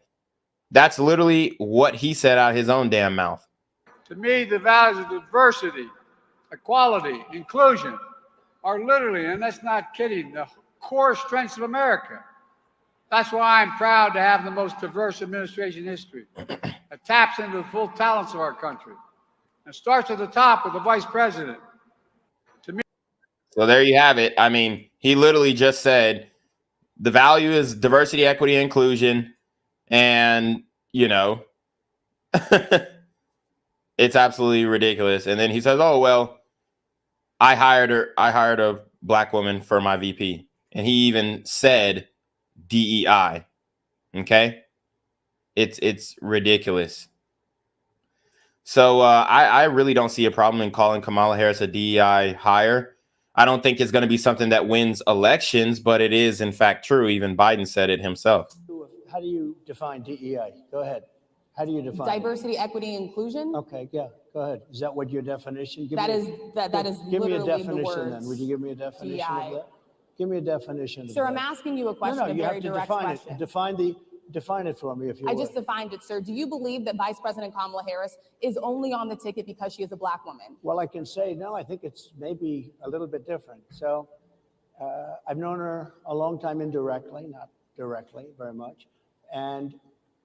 F: That's literally what he said out of his own damn mouth.
I: To me, the values of diversity, equality, inclusion are literally, and that's not kidding, the core strengths of America. That's why I'm proud to have the most diverse administration in history. It taps into the full talents of our country. It starts at the top with the vice president. To me.
F: So there you have it. I mean, he literally just said the value is diversity, equity, inclusion. And, you know, it's absolutely ridiculous. And then he says, oh, well, I hired a black woman for my VP. And he even said DEI. Okay. It's ridiculous. So I really don't see a problem in calling Kamala Harris a DEI hire. I don't think it's going to be something that wins elections, but it is in fact true. Even Biden said it himself.
D: How do you define DEI? Go ahead. How do you define
A: diversity, equity, inclusion?
D: Okay, yeah, go ahead. Is that what your definition?
A: That is
D: give me a
A: literally
D: definition then. Would you give me a definition
A: DEI.
D: of that? Give me a definition.
A: Sir,
D: of
A: I'm
D: that.
A: asking you a question,
D: No,
A: a
D: you
A: very
D: have to
A: direct
D: define
A: question.
D: it. Define it for me, if you
A: I
D: would.
A: just defined it, sir. Do you believe that Vice President Kamala Harris is only on the ticket because she is a black woman?
D: Well, I can say, no, I think it's maybe a little bit different. So I've known her a long time indirectly, not directly very much. And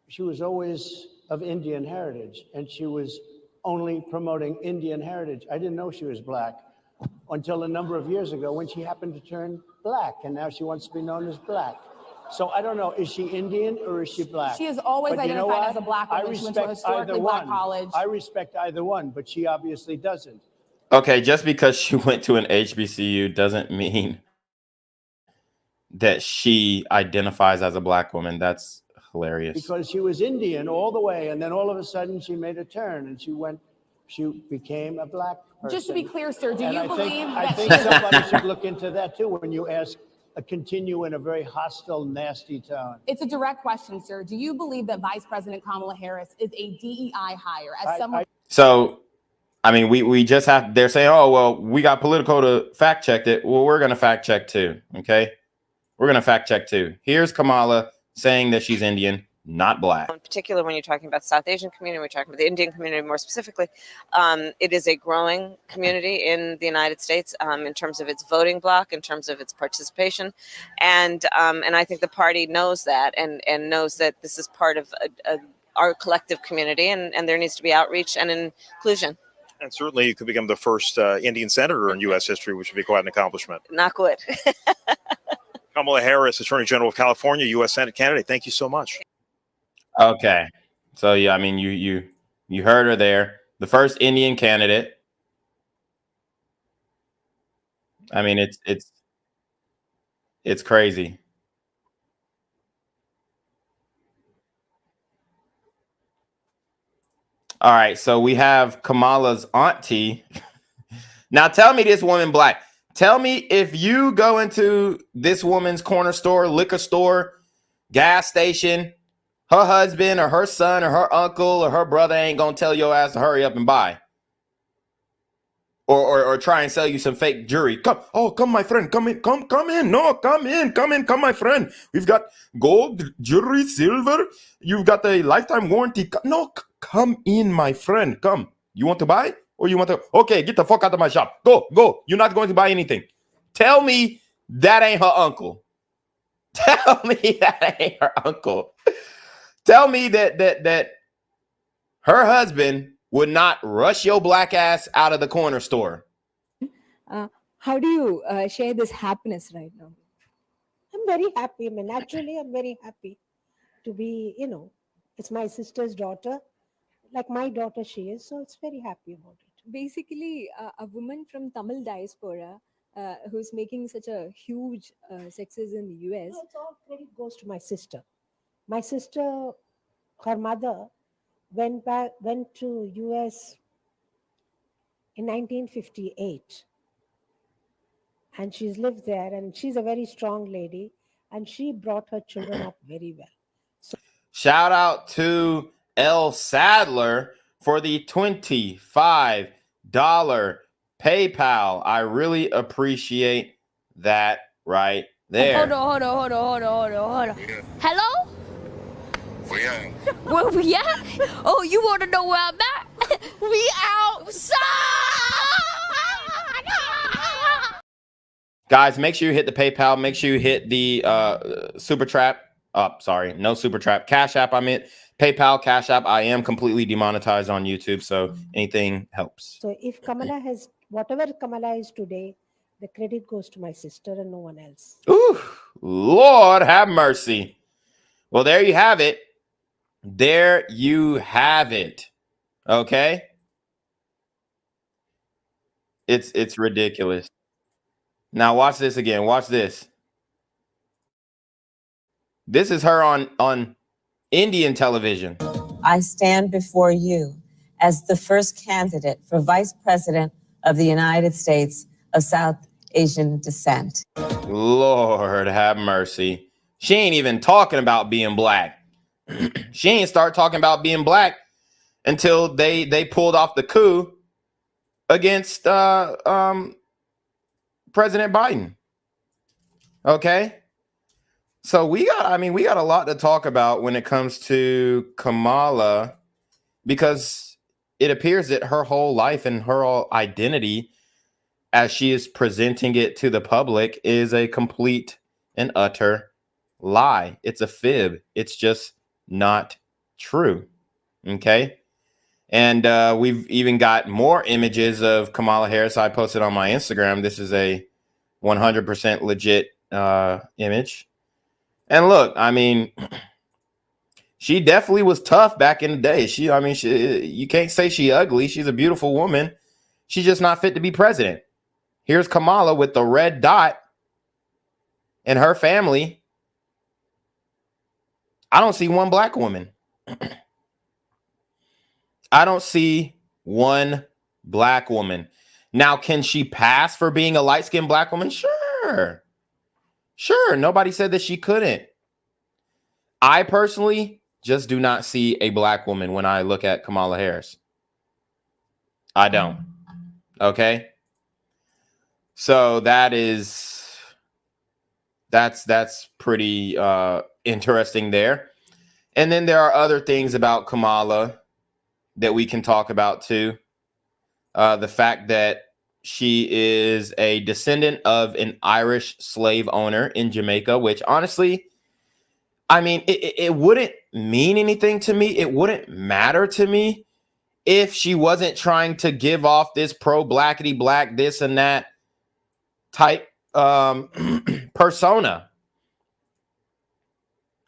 D: she was always of Indian heritage, and she was only promoting Indian heritage. I didn't know she was black until a number of years ago when she happened to turn black, and now she wants to be known as black. So I don't know, is she Indian or is she black?
A: She has always
D: But you know
A: identified
D: what?
A: as a black woman.
D: I
A: She went to a
D: respect either
A: historically black
D: one.
A: college.
D: I respect either one, but she obviously doesn't.
F: Okay, just because she went to an HBCU doesn't mean that she identifies as a black woman. That's hilarious.
D: Because she was Indian all the way, and then all of a sudden she made a turn and she became a black person.
A: Just to be clear, sir, do
D: And
A: you
D: I
A: believe that
D: think somebody should look into that too when you ask continue in a very hostile, nasty tone.
A: It's a direct question, sir. Do you believe that Vice President Kamala Harris is a DEI hire? As someone
F: So, I mean, we just have, they're saying, oh, well, we got Politico to fact check it. Well, we're going to fact check too. Okay. We're going to fact check too. Here's Kamala saying that she's Indian, not black.
V: In particular, when you're talking about the South Asian community, we're talking about the Indian community more specifically, it is a growing community in the United States in terms of its voting bloc, in terms of its participation. And I think the party knows that and knows that this is part of our collective community, and there needs to be outreach and inclusion.
W: And certainly you could become the first Indian senator in U.S. history, which would be quite an accomplishment.
V: Not good.
W: Kamala Harris, Attorney General of California, U.S. Senate candidate. Thank you so much.
F: Okay. So, yeah, I mean, you heard her there. The first Indian candidate. I mean, it's crazy. All right. So we have Kamala's auntie. Now tell me this woman black. Tell me if you go into this woman's corner store, liquor store, gas station, her husband or her son or her uncle or her brother ain't gonna tell your ass to hurry up and buy. Or try and sell you some fake jewelry. Come, my friend, come in, come in. No, come in, my friend. We've got gold, jewelry, silver. You've got a lifetime warranty. No, come in, my friend. Come. You want to buy? Or you want to? Okay, get the fuck out of my shop. Go. You're not going to buy anything. Tell me that ain't her uncle. Tell me that ain't her uncle. Tell me that her husband would not rush your black ass out of the corner store.
K: How do you share this happiness right now?
L: I'm very happy. I mean, naturally, I'm very happy to be, it's my sister's daughter. Like my daughter, she is. So it's very happy about it.
K: Basically, a woman from Tamil diaspora who's making such a huge success in the US.
L: No, it's all credit goes to my sister. My sister, her mother, went to US in 1958. And she's lived there, and she's a very strong lady, and she brought her children up very well.
F: Shout out to El Sadler for the $25 PayPal. I really appreciate that right there.
B: Hold on. Hello? Where we at? Oh, you want to know where I'm at? We outside!
F: Guys, make sure you hit the PayPal. Make sure you hit the Super Trap. No Super Trap. Cash App, I meant. PayPal, Cash App. I am completely demonetized on YouTube, so anything helps.
L: So if Kamala has, whatever Kamala is today, the credit goes to my sister and no one else.
F: Ooh, Lord have mercy. Well, there you have it. There you have it. Okay? It's ridiculous. Now watch this again. Watch this. This is her on Indian television.
R: I stand before you as the first candidate for Vice President of the United States of South Asian descent.
F: Lord have mercy. She ain't even talking about being black. She ain't start talking about being black until they pulled off the coup against President Biden. Okay? So we got a lot to talk about when it comes to Kamala, because it appears that her whole life and her whole identity as she is presenting it to the public is a complete and utter lie. It's a fib. It's just not true. Okay? And we've even got more images of Kamala Harris. I posted on my Instagram. This is a 100% legit image. And look, I mean, she definitely was tough back in the day. You can't say she ugly. She's a beautiful woman. She's just not fit to be president. Here's Kamala with the red dot and her family. I don't see one black woman. I don't see one black woman. Now, can she pass for being a light-skinned black woman? Sure. Nobody said that she couldn't. I personally just do not see a black woman when I look at Kamala Harris. I don't. Okay. So that's pretty interesting there. And then there are other things about Kamala that we can talk about too. The fact that she is a descendant of an Irish slave owner in Jamaica, which honestly, I mean, it wouldn't mean anything to me. It wouldn't matter to me if she wasn't trying to give off this pro-blackity black, this and that type persona,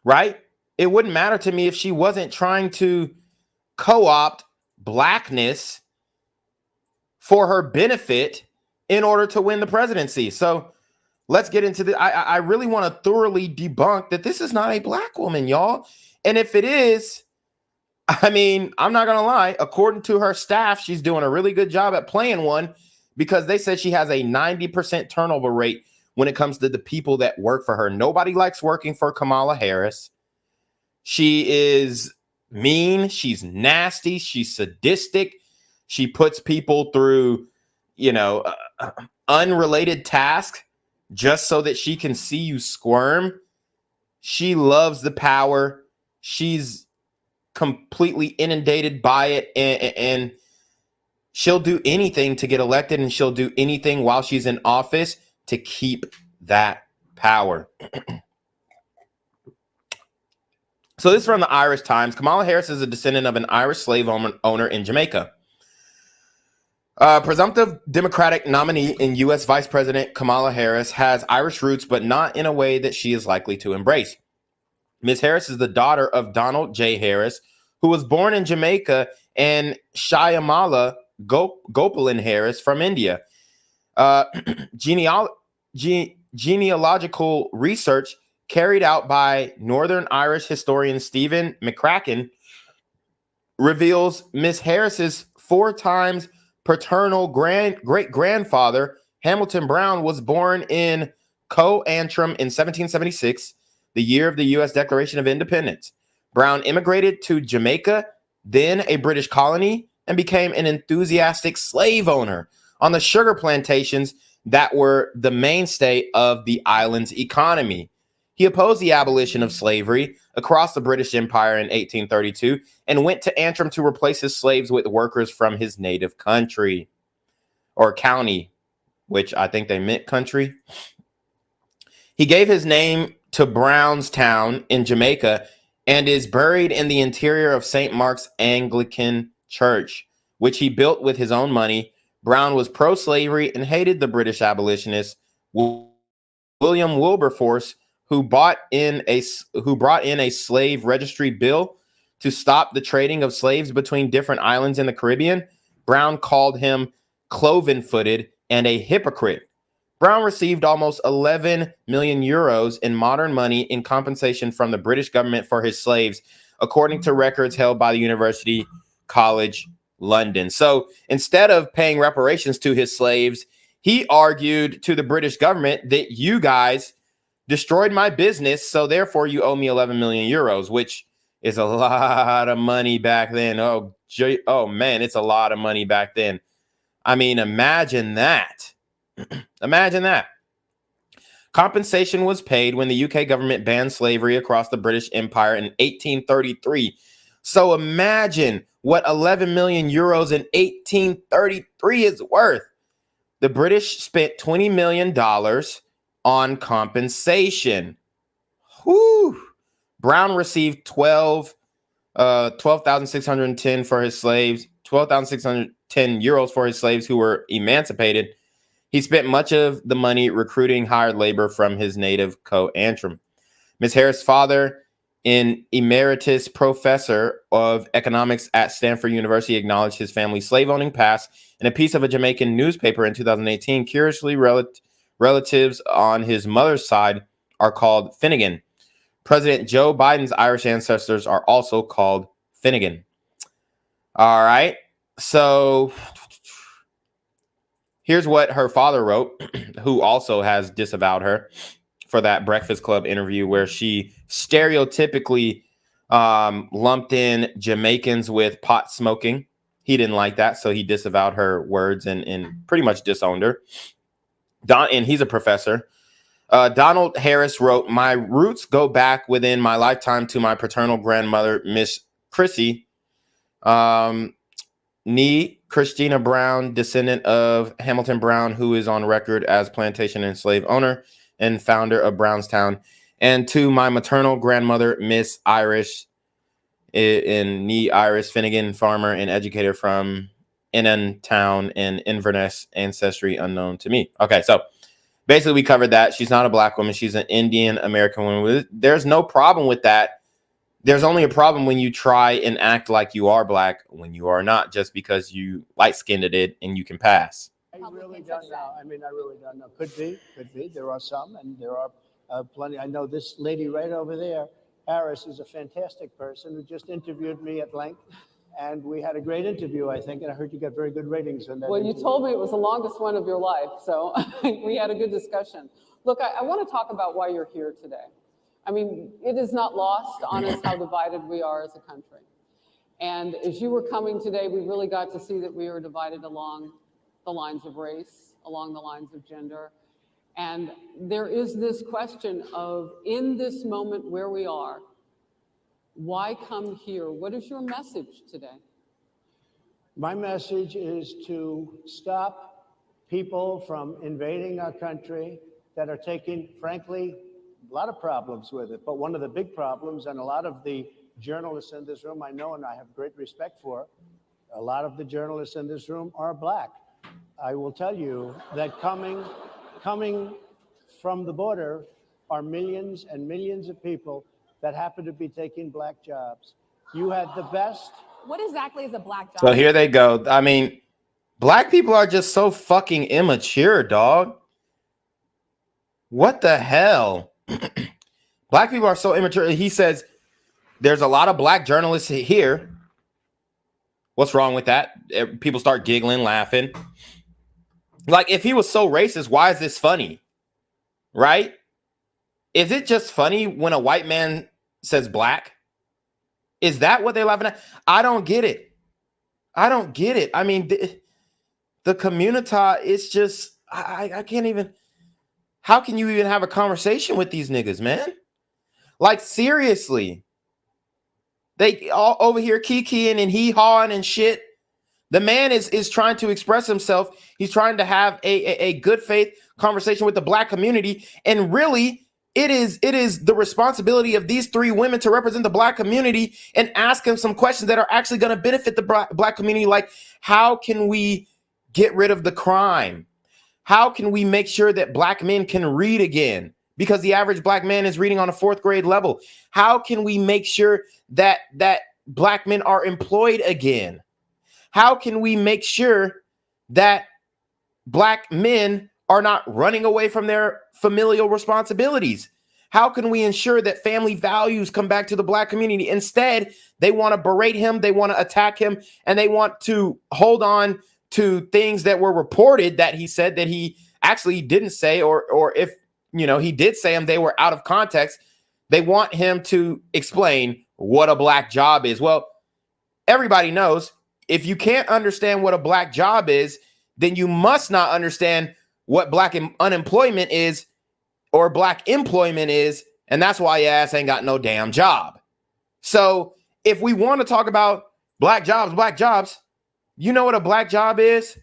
F: right? It wouldn't matter to me if she wasn't trying to co-opt blackness for her benefit in order to win the presidency. So let's get into the, I really want to thoroughly debunk that this is not a black woman, y'all. And if it is, I mean, I'm not going to lie. According to her staff, she's doing a really good job at playing one, because they said she has a 90% turnover rate when it comes to the people that work for her. Nobody likes working for Kamala Harris. She is mean. She's nasty. She's sadistic. She puts people through, unrelated tasks just so that she can see you squirm. She loves the power. She's completely inundated by it, and she'll do anything to get elected, and she'll do anything while she's in office to keep that power. So this is from the Irish Times. Kamala Harris is a descendant of an Irish slave owner in Jamaica. Presumptive Democratic nominee in U.S. Vice President Kamala Harris has Irish roots, but not in a way that she is likely to embrace. Ms. Harris is the daughter of Donald J. Harris, who was born in Jamaica, and Shyamala Gopalan Harris from India. Genealogical research carried out by Northern Irish historian Stephen McCracken reveals Ms. Harris's 4 times paternal great-grandfather, Hamilton Brown, was born in Co-Antrim in 1776, the year of the U.S. Declaration of Independence. Brown immigrated to Jamaica, then a British colony, and became an enthusiastic slave owner on the sugar plantations that were the mainstay of the island's economy. He opposed the abolition of slavery across the British Empire in 1832 and went to Antrim to replace his slaves with workers from his native country, or county, which I think they meant country. He gave his name to Brownstown in Jamaica and is buried in the interior of St. Mark's Anglican Church, which he built with his own money. Brown was pro-slavery and hated the British abolitionists William Wilberforce, who brought in a slave registry bill to stop the trading of slaves between different islands in the Caribbean. Brown called him cloven-footed and a hypocrite. Brown received almost 11 million euros in modern money in compensation from the British government for his slaves, according to records held by the University College London. So instead of paying reparations to his slaves, he argued to the British government that you guys destroyed my business, so therefore you owe me 11 million euros, which is a lot of money back then. Oh man, it's a lot of money back then. I mean, imagine that. Imagine that. Compensation was paid when the UK government banned slavery across the British Empire in 1833. So imagine what 11 million euros in 1833 is worth. The British spent $20 million on compensation. Whew. Brown received 12,610 for his slaves, 12,610 euros for his slaves who were emancipated. He spent much of the money recruiting hired labor from his native Co-Antrim. Ms. Harris' father, an emeritus professor of economics at Stanford University, acknowledged his family's slave-owning past in a piece of a Jamaican newspaper in 2018. Curiously, relatives on his mother's side are called Finnegan. President Joe Biden's Irish ancestors are also called Finnegan. All right. So here's what her father wrote, who also has disavowed her for that Breakfast Club interview where she stereotypically lumped in Jamaicans with pot smoking. He didn't like that, so he disavowed her words and pretty much disowned her. And he's a professor. Donald Harris wrote, "My roots go back within my lifetime to my paternal grandmother, Miss Chrissy, Nee Christina Brown, descendant of Hamilton Brown, who is on record as plantation and slave owner and founder of Brownstown, and to my maternal grandmother, Miss Irish, in Nee Iris Finnegan, farmer and educator from Innan Town and Inverness, ancestry unknown to me." Okay, so basically we covered that. She's not a black woman. She's an Indian American woman. There's no problem with that. There's only a problem when you try and act like you are black when you are not, just because you light-skinned it and you can pass.
D: I really don't know. I really don't know. Could be. There are some, and there are plenty. I know this lady right over there, Harris, is a fantastic person who just interviewed me at length. And we had a great interview, I think, and I heard you got very good ratings on that.
O: Well, you
D: interview.
O: told me it was the longest one of your life, so we had a good discussion. Look, I want to talk about why you're here today. I mean, it is not lost on us how divided we are as a country. And as you were coming today, we really got to see that we are divided along the lines of race, along the lines of gender. And there is this question of, in this moment where we are, why come here? What is your message today?
D: My message is to stop people from invading our country that are taking, frankly, a lot of problems with it. But one of the big problems, and a lot of the journalists in this room I know and I have great respect for, a lot of the journalists in this room are black. I will tell you that coming from the border are millions and millions of people that happen to be taking black jobs. You had the best.
A: What exactly is a black job?
F: So here they go. I mean, black people are just so fucking immature, dog. What the hell? Black people are so immature. He says there's a lot of black journalists here. What's wrong with that? People start giggling, laughing. Like, if he was so racist, why is this funny? Right? Is it just funny when a white man says black? Is that what they're laughing at? I don't get it. I don't get it. I mean, the community is just, I can't even, how can you even have a conversation with these niggas, man? Like, seriously. They all over here kikiing and hee-hawing and shit. The man is trying to express himself. He's trying to have a good faith conversation with the black community. And really, it is the responsibility of these three women to represent the black community and ask him some questions that are actually going to benefit the black community. Like, how can we get rid of the crime? How can we make sure that black men can read again? Because the average black man is reading on a 4th grade level. How can we make sure that black men are employed again? How can we make sure that black men are not running away from their familial responsibilities? How can we ensure that family values come back to the black community? Instead, they want to berate him, they want to attack him, and they want to hold to things that were reported that he said that he actually didn't say, or if he did say them, they were out of context. They want him to explain what a black job is. Well, everybody knows if you can't understand what a black job is, then you must not understand what black unemployment is or black employment is. And that's why your ass ain't got no damn job. So if we want to talk about black jobs, you know what a black job is?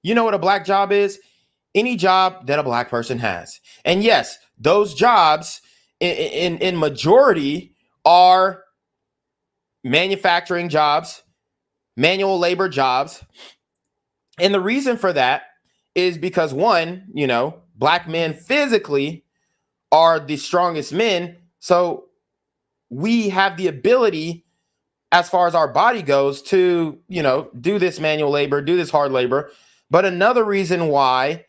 F: You know what a black job is? Any job that a black person has. And yes, those jobs in majority are manufacturing jobs, manual labor jobs. And the reason for that is because, one, black men physically are the strongest men. So we have the ability, as far as our body goes, to, do this manual labor, do this hard labor. But another reason why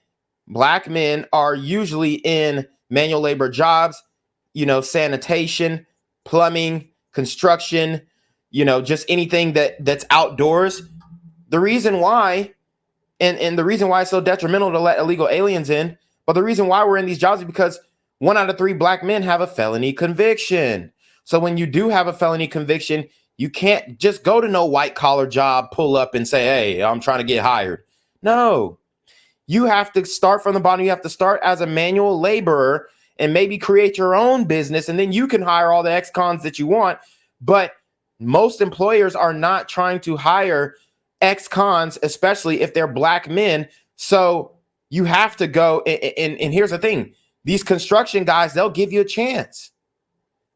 F: black men are usually in manual labor jobs, sanitation, plumbing, construction, just anything that's outdoors. The reason why, and the reason why it's so detrimental to let illegal aliens in, but the reason why we're in these jobs is because 1 out of 3 black men have a felony conviction. So when you do have a felony conviction, you can't just go to no white collar job, pull up and say, hey, I'm trying to get hired. No. You have to start from the bottom. You have to start as a manual laborer and maybe create your own business. And then you can hire all the ex-cons that you want. But most employers are not trying to hire ex-cons, especially if they're black men. So you have to go. And here's the thing. These construction guys, they'll give you a chance.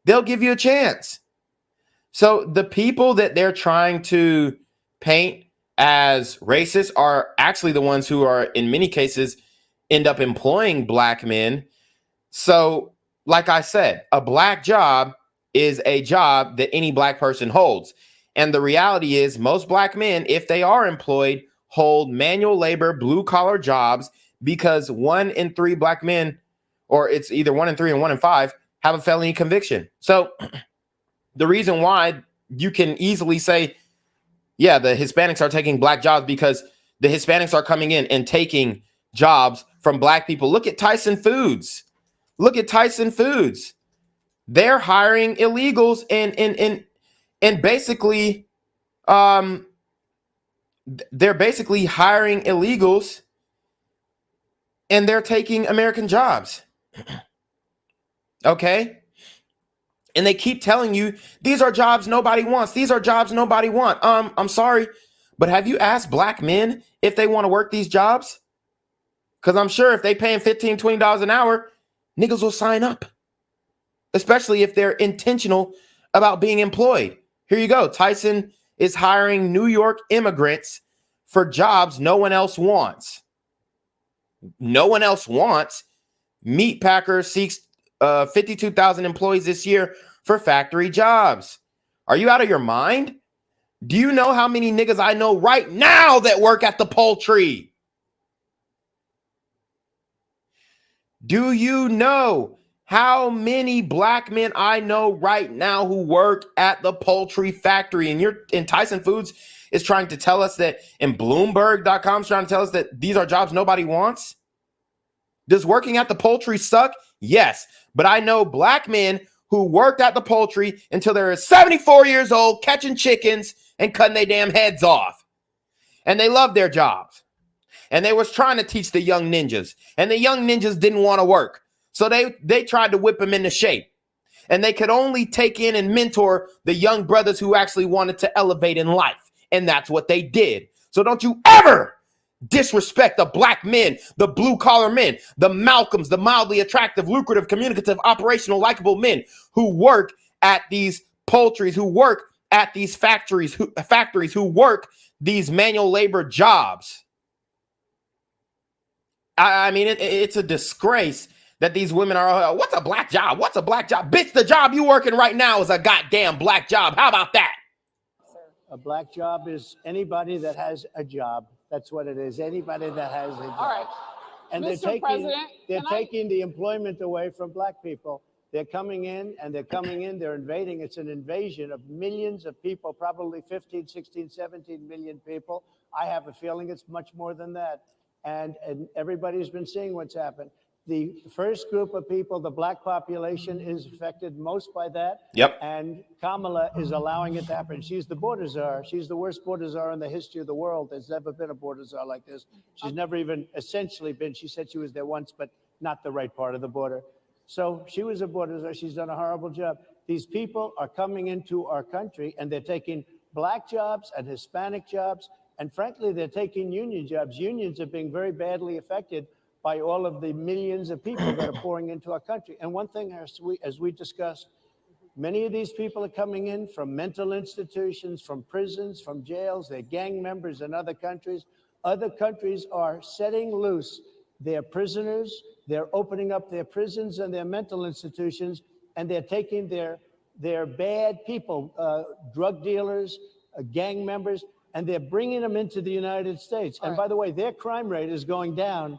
F: They'll give you a chance. So the people that they're trying to paint as racist are actually the ones who are, in many cases, end up employing black men. So, like I said, a black job is a job that any black person holds. And the reality is most black men, if they are employed, hold manual labor, blue collar jobs because 1 in 3 black men, or it's either 1 in 3 and 1 in 5, have a felony conviction. So the reason why you can easily say, yeah, the Hispanics are taking black jobs because the Hispanics are coming in and taking jobs from black people. Look at Tyson Foods. Look at Tyson Foods. They're hiring illegals and basically they're basically hiring illegals and they're taking American jobs. Okay? And they keep telling you, these are jobs nobody wants. These are jobs nobody want. I'm sorry, but have you asked black men if they want to work these jobs? Because I'm sure if they paying $15, $20 an hour, niggas will sign up, especially if they're intentional about being employed. Here you go. Tyson is hiring New York immigrants for jobs no one else wants. No one else wants. Meatpacker seeks 52,000 employees this year for factory jobs. Are you out of your mind? Do you know how many niggas I know right now that work at the poultry? Do you know how many black men I know right now who work at the poultry factory? And Tyson Foods is trying to tell us that, and Bloomberg.com is trying to tell us that these are jobs nobody wants. Does working at the poultry suck? Yes. But I know black men who worked at the poultry until they were 74 years old, catching chickens and cutting their damn heads off. And they loved their jobs. And they was trying to teach the young ninjas. And the young ninjas didn't want to work. So they tried to whip them into shape. And they could only take in and mentor the young brothers who actually wanted to elevate in life. And that's what they did. So don't you ever disrespect the black men, the blue collar men, the Malcolms, the mildly attractive, lucrative, communicative, operational, likable men who work at these poultries, who work at these factories, who work these manual labor jobs. I mean, it's a disgrace that these women are, what's a black job? What's a black job? Bitch, the job you working right now is a goddamn black job. How about that?
D: A black job is anybody that has a job. That's what it is. Anybody that has a job.
O: All right.
D: And
O: Mr. President,
D: they're taking the employment away from black people. They're coming in, they're invading. It's an invasion of millions of people, probably 15, 16, 17 million people. I have a feeling it's much more than that. And everybody's been seeing what's happened. The first group of people, the black population, is affected most by that.
F: Yep.
D: And Kamala is allowing it to happen. She's the border czar. She's the worst border czar in the history of the world. There's never been a border czar like this. She's never even essentially been. She said she was there once, but not the right part of the border. So she was a border czar. She's done a horrible job. These people are coming into our country, and they're taking black jobs and Hispanic jobs. And frankly, they're taking union jobs. Unions are being very badly affected by all of the millions of people that are pouring into our country. And one thing, as we discussed, many of these people are coming in from mental institutions, from prisons, from jails. They're gang members in other countries. Other countries are setting loose their prisoners. They're opening up their prisons and their mental institutions, and they're taking their bad people, drug dealers, gang members, and they're bringing them into the United States. And by the way, their crime rate is going down,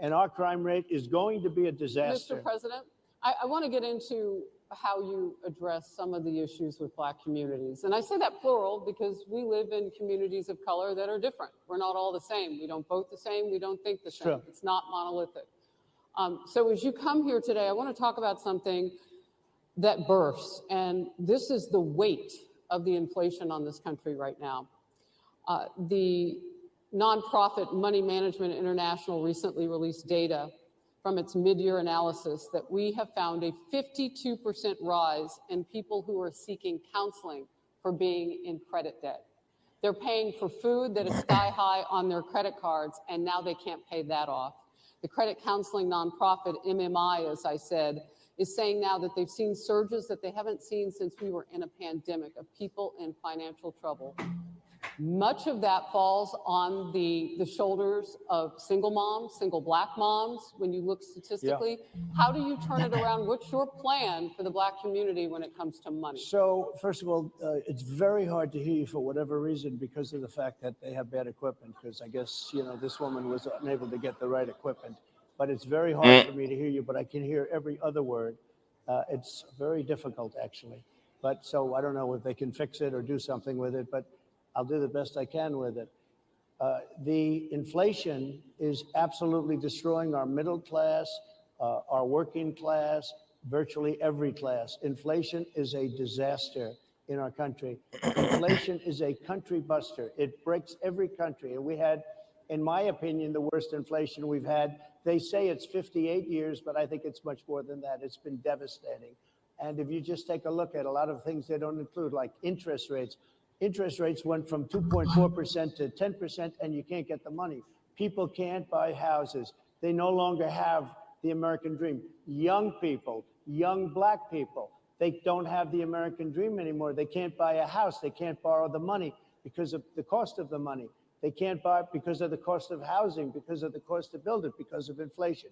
D: and our crime rate is going to be a disaster.
O: Mr. President, I want to get into how you address some of the issues with black communities. And I say that plural because we live in communities of color that are different. We're not all the same. We don't vote the same. We don't think the same.
D: Sure.
O: It's not monolithic. So as you come here today, I want to talk about something that bursts, and this is the weight of the inflation on this country right now. The nonprofit Money Management International recently released data from its mid-year analysis that we have found a 52% rise in people who are seeking counseling for being in credit debt. They're paying for food that is sky high on their credit cards, and now they can't pay that off. The credit counseling nonprofit MMI, as I said, is saying now that they've seen surges that they haven't seen since we were in a pandemic of people in financial trouble. Much of that falls on the shoulders of single moms, single black moms, when you look statistically. Yeah. How do you turn it around? What's your plan for the black community when it comes to money?
D: So, first of all, it's very hard to hear you for whatever reason because of the fact that they have bad equipment, because I guess, this woman was unable to get the right equipment. But it's very hard for me to hear you, but I can hear every other word. It's very difficult, actually. But so I don't know if they can fix it or do something with it, but I'll do the best I can with it. The inflation is absolutely destroying our middle class, our working class, virtually every class. Inflation is a disaster in our country. Inflation is a country buster. It breaks every country. And we had, in my opinion, the worst inflation we've had. They say it's 58 years, but I think it's much more than that. It's been devastating. And if you just take a look at a lot of things they don't include, like interest rates. Interest rates went from 2.4% to 10%, and you can't get the money. People can't buy houses. They no longer have the American dream. Young people, young black people, they don't have the American dream anymore. They can't buy a house. They can't borrow the money because of the cost of the money. They can't buy it because of the cost of housing, because of the cost to build it, because of inflation.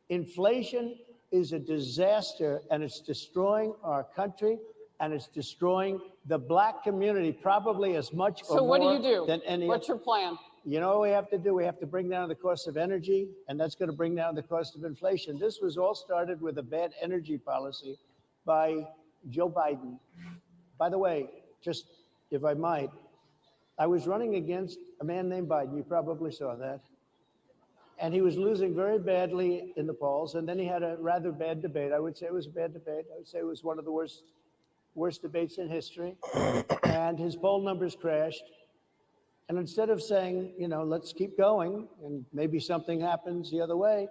D: Inflation is a disaster, and it's destroying our country, and it's destroying the black community probably as much or
O: So what do
D: more
O: you do?
D: than any.
O: What's your plan?
D: You know what we have to do? We have to bring down the cost of energy, and that's going to bring down the cost of inflation. This was all started with a bad energy policy by Joe Biden. By the way, just if I might, I was running against a man named Biden. You probably saw that. And he was losing very badly in the polls. And then he had a rather bad debate. I would say it was a bad debate. I would say it was one of the worst debates in history. And his poll numbers crashed. And instead of saying, you know, let's keep going and maybe something happens the other way,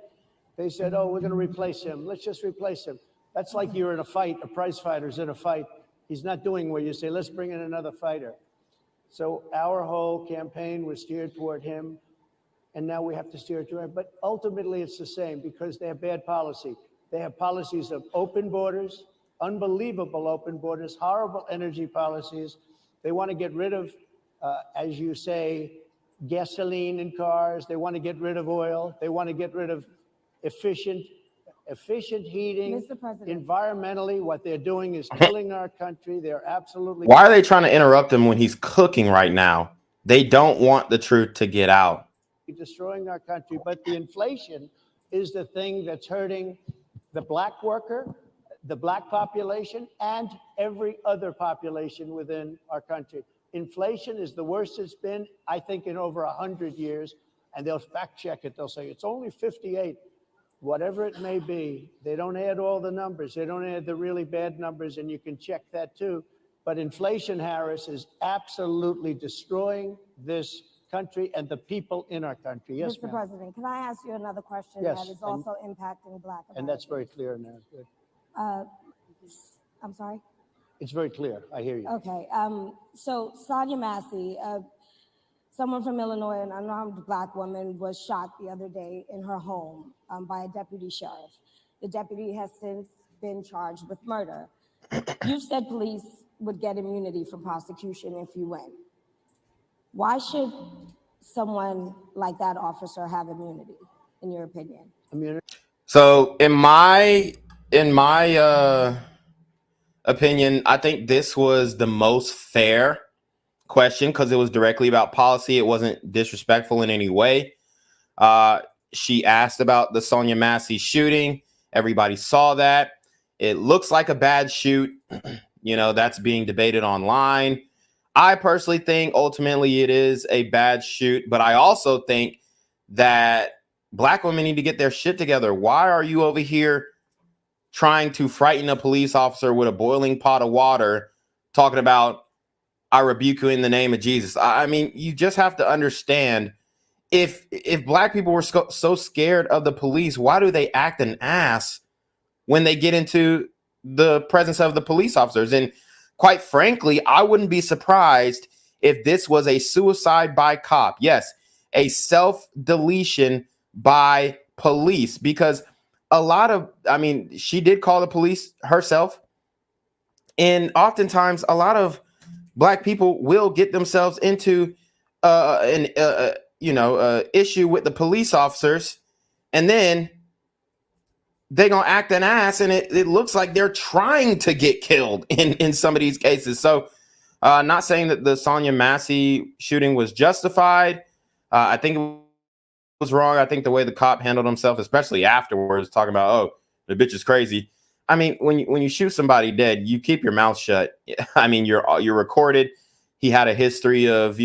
D: they said, oh, we're going to replace him. Let's just replace him. That's like you're in a fight. A prize fighter's in a fight. He's not doing where you say, let's bring in another fighter. So our whole campaign was steered toward him. And now we have to steer it toward him. But ultimately, it's the same because they have bad policy. They have policies of open borders, unbelievable open borders, horrible energy policies. They want to get rid of, as you say, gasoline in cars. They want to get rid of oil. They want to get rid of efficient heating.
A: Mr. President.
D: Environmentally, what they're doing is killing our country. They're absolutely.
F: Why are they trying to interrupt him when he's cooking right now? They don't want the truth to get out.
D: Destroying our country, but the inflation is the thing that's hurting the black worker, the black population, and every other population within our country. Inflation is the worst it's been, I think, in over 100 years, and they'll fact check it. They'll say it's only 58. Whatever it may be, they don't add all the numbers. They don't add the really bad numbers, and you can check that too. But inflation, Harris, is absolutely destroying this country and the people in our country. Yes,
P: Mr.
D: ma'am.
P: President, can I ask you another question
D: Yes,
P: that is
D: and-
P: also impacting Black Americans?
D: And that's very clear now. Good.
P: I'm sorry?
D: It's very clear. I hear you.
P: Okay. So Sonia Massey, someone from Illinois, an unarmed Black woman, was shot the other day in her home by a deputy sheriff. The deputy has since been charged with murder. You said police would get immunity from prosecution if you win. Why should someone like that officer have immunity, in your opinion?
F: So in my opinion, I think this was the most fair question because it was directly about policy. It wasn't disrespectful in any way. She asked about the Sonia Massey shooting. Everybody saw that. It looks like a bad shoot. You know, that's being debated online. I personally think ultimately it is a bad shoot, but I also think that Black women need to get their shit together. Why are you over here trying to frighten a police officer with a boiling pot of water, talking about, I rebuke you in the name of Jesus? I mean, you just have to understand, if Black people were so scared of the police, why do they act an ass when they get into the presence of the police officers? And quite frankly, I wouldn't be surprised if this was a suicide by cop. Yes, a self-deletion by police, because she did call the police herself. And oftentimes a lot of Black people will get themselves into an issue with the police officers, and then they're going to act an ass, and it looks like they're trying to get killed in some of these cases. So not saying that the Sonia Massey shooting was justified. I think it was wrong. I think the way the cop handled himself, especially afterwards, talking about, oh, the bitch is crazy. I mean, when you shoot somebody dead, you keep your mouth shut. I mean, you're recorded. He had a history of,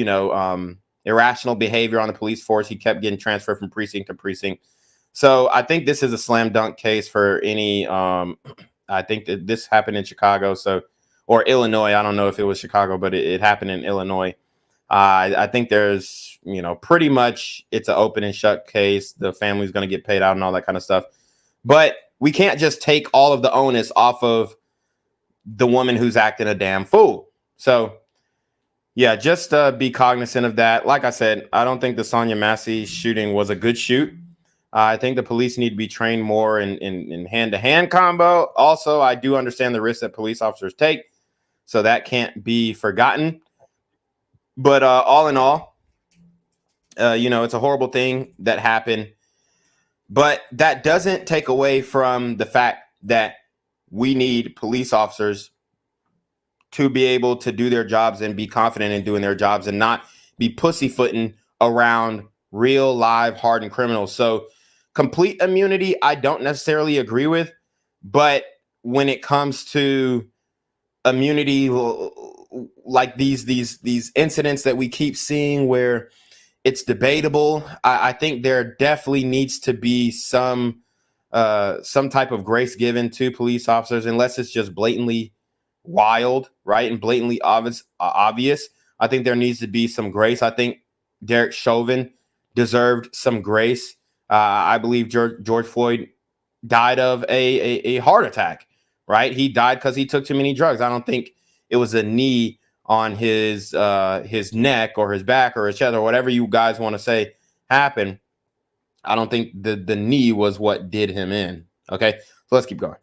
F: irrational behavior on the police force. He kept getting transferred from precinct to precinct. So I think this is a slam dunk case for any. I think that this happened in Chicago, or Illinois. I don't know if it was Chicago, but it happened in Illinois. I think there's, pretty much it's an open and shut case. The family's going to get paid out and all that kind of stuff. But we can't just take all of the onus off of the woman who's acting a damn fool. So, yeah, just be cognizant of that. Like I said, I don't think the Sonia Massey shooting was a good shoot. I think the police need to be trained more in hand-to-hand combo. Also, I do understand the risks that police officers take, so that can't be forgotten. But all in all, it's a horrible thing that happened. But that doesn't take away from the fact that we need police officers to be able to do their jobs and be confident in doing their jobs and not be pussyfooting around real, live, hardened criminals. So complete immunity, I don't necessarily agree with. But when it comes to immunity, like these incidents that we keep seeing where it's debatable, I think there definitely needs to be some type of grace given to police officers, unless it's just blatantly wild, right, and blatantly obvious. I think there needs to be some grace. I think Derek Chauvin deserved some grace. I believe George Floyd died of a heart attack, right? He died because he took too many drugs. I don't think it was a knee on his neck or his back or his chest or whatever you guys want to say happened. I don't think the knee was what did him in. Okay, so let's keep going.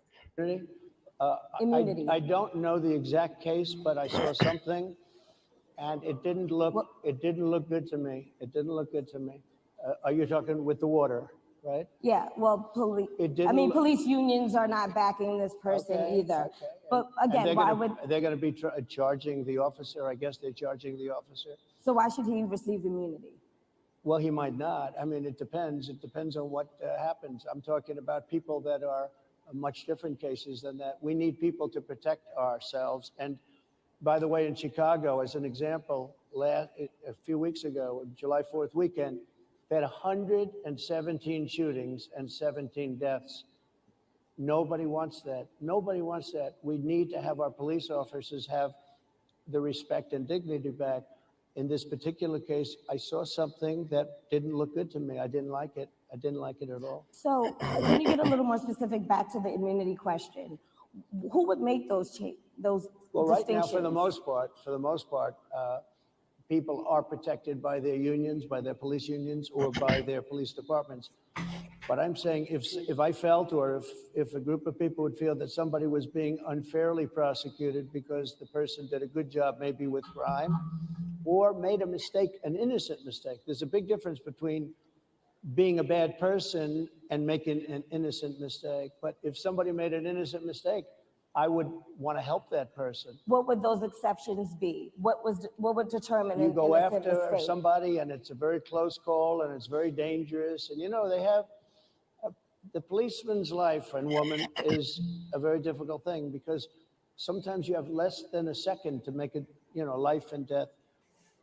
D: Immunity. I don't know the exact case, but I saw something, and it didn't look good to me. It didn't look good to me. Are you talking with the water, right?
P: Yeah, well, police unions are not backing this person either.
D: Okay.
P: But again, why would...
D: They're going to be charging the officer. I guess they're charging the officer.
P: So why should he receive immunity?
D: Well, he might not. I mean, it depends. It depends on what happens. I'm talking about people that are much different cases than that. We need people to protect ourselves. And by the way, in Chicago, as an example, a few weeks ago, July 4th weekend, they had 117 shootings and 17 deaths. Nobody wants that. Nobody wants that. We need to have our police officers have the respect and dignity back. In this particular case, I saw something that didn't look good to me. I didn't like it. I didn't like it at all.
P: So can you get a little more specific back to the immunity question? Who would make those
D: well, right now, for the most part, people are protected by their unions, by their police unions, or by their police departments. But I'm saying if I felt, or if a group of people would feel that somebody was being unfairly prosecuted because the person did a good job maybe with crime or made a mistake, an innocent mistake. There's a big difference between being a bad person and making an innocent mistake. But if somebody made an innocent mistake, I would want to help that person.
P: What would those exceptions be? What would determine
D: you
P: an
D: go
P: innocent
D: after
P: mistake?
D: somebody and it's a very close call and it's very dangerous, and they have the policeman's life and woman is a very difficult thing, because sometimes you have less than a second to make a life and death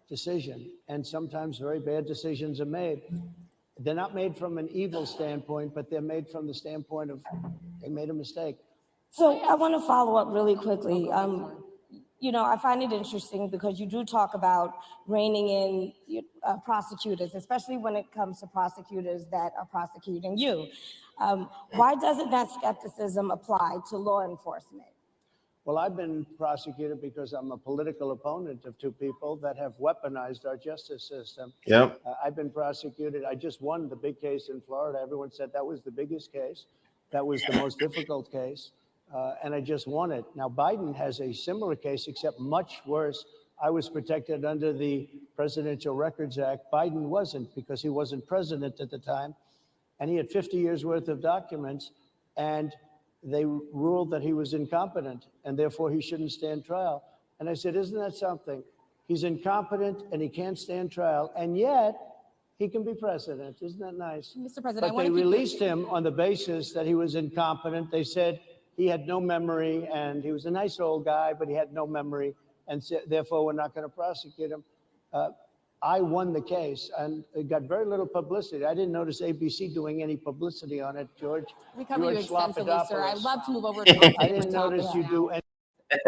D: decision, and sometimes very bad decisions are made. They're not made from an evil standpoint, but they're made from the standpoint of they made a mistake.
P: So I want to follow up really quickly. I find it interesting because you do talk about reining in prosecutors, especially when it comes to prosecutors that are prosecuting you. Why doesn't that skepticism apply to law enforcement?
D: Well, I've been prosecuted because I'm a political opponent of two people that have weaponized our justice system.
F: Yep.
D: I've been prosecuted. I just won the big case in Florida. Everyone said that was the biggest case. That was the most difficult case. And I just won it. Now, Biden has a similar case, except much worse. I was protected under the Presidential Records Act. Biden wasn't, because he wasn't president at the time. And he had 50 years worth of documents. And they ruled that he was incompetent and therefore he shouldn't stand trial. And I said, isn't that something? He's incompetent and he can't stand trial, and yet he can be president. Isn't that nice?
A: Mr. President,
D: but they released him on the basis that he was incompetent. They said he had no memory and he was a nice old guy, but he had no memory, and therefore we're not going to prosecute him. I won the case, and it got very little publicity. I didn't notice ABC doing any publicity on it, George.
A: We cover you extensively, sir. I'd love to move over to my
D: I didn't notice you do any.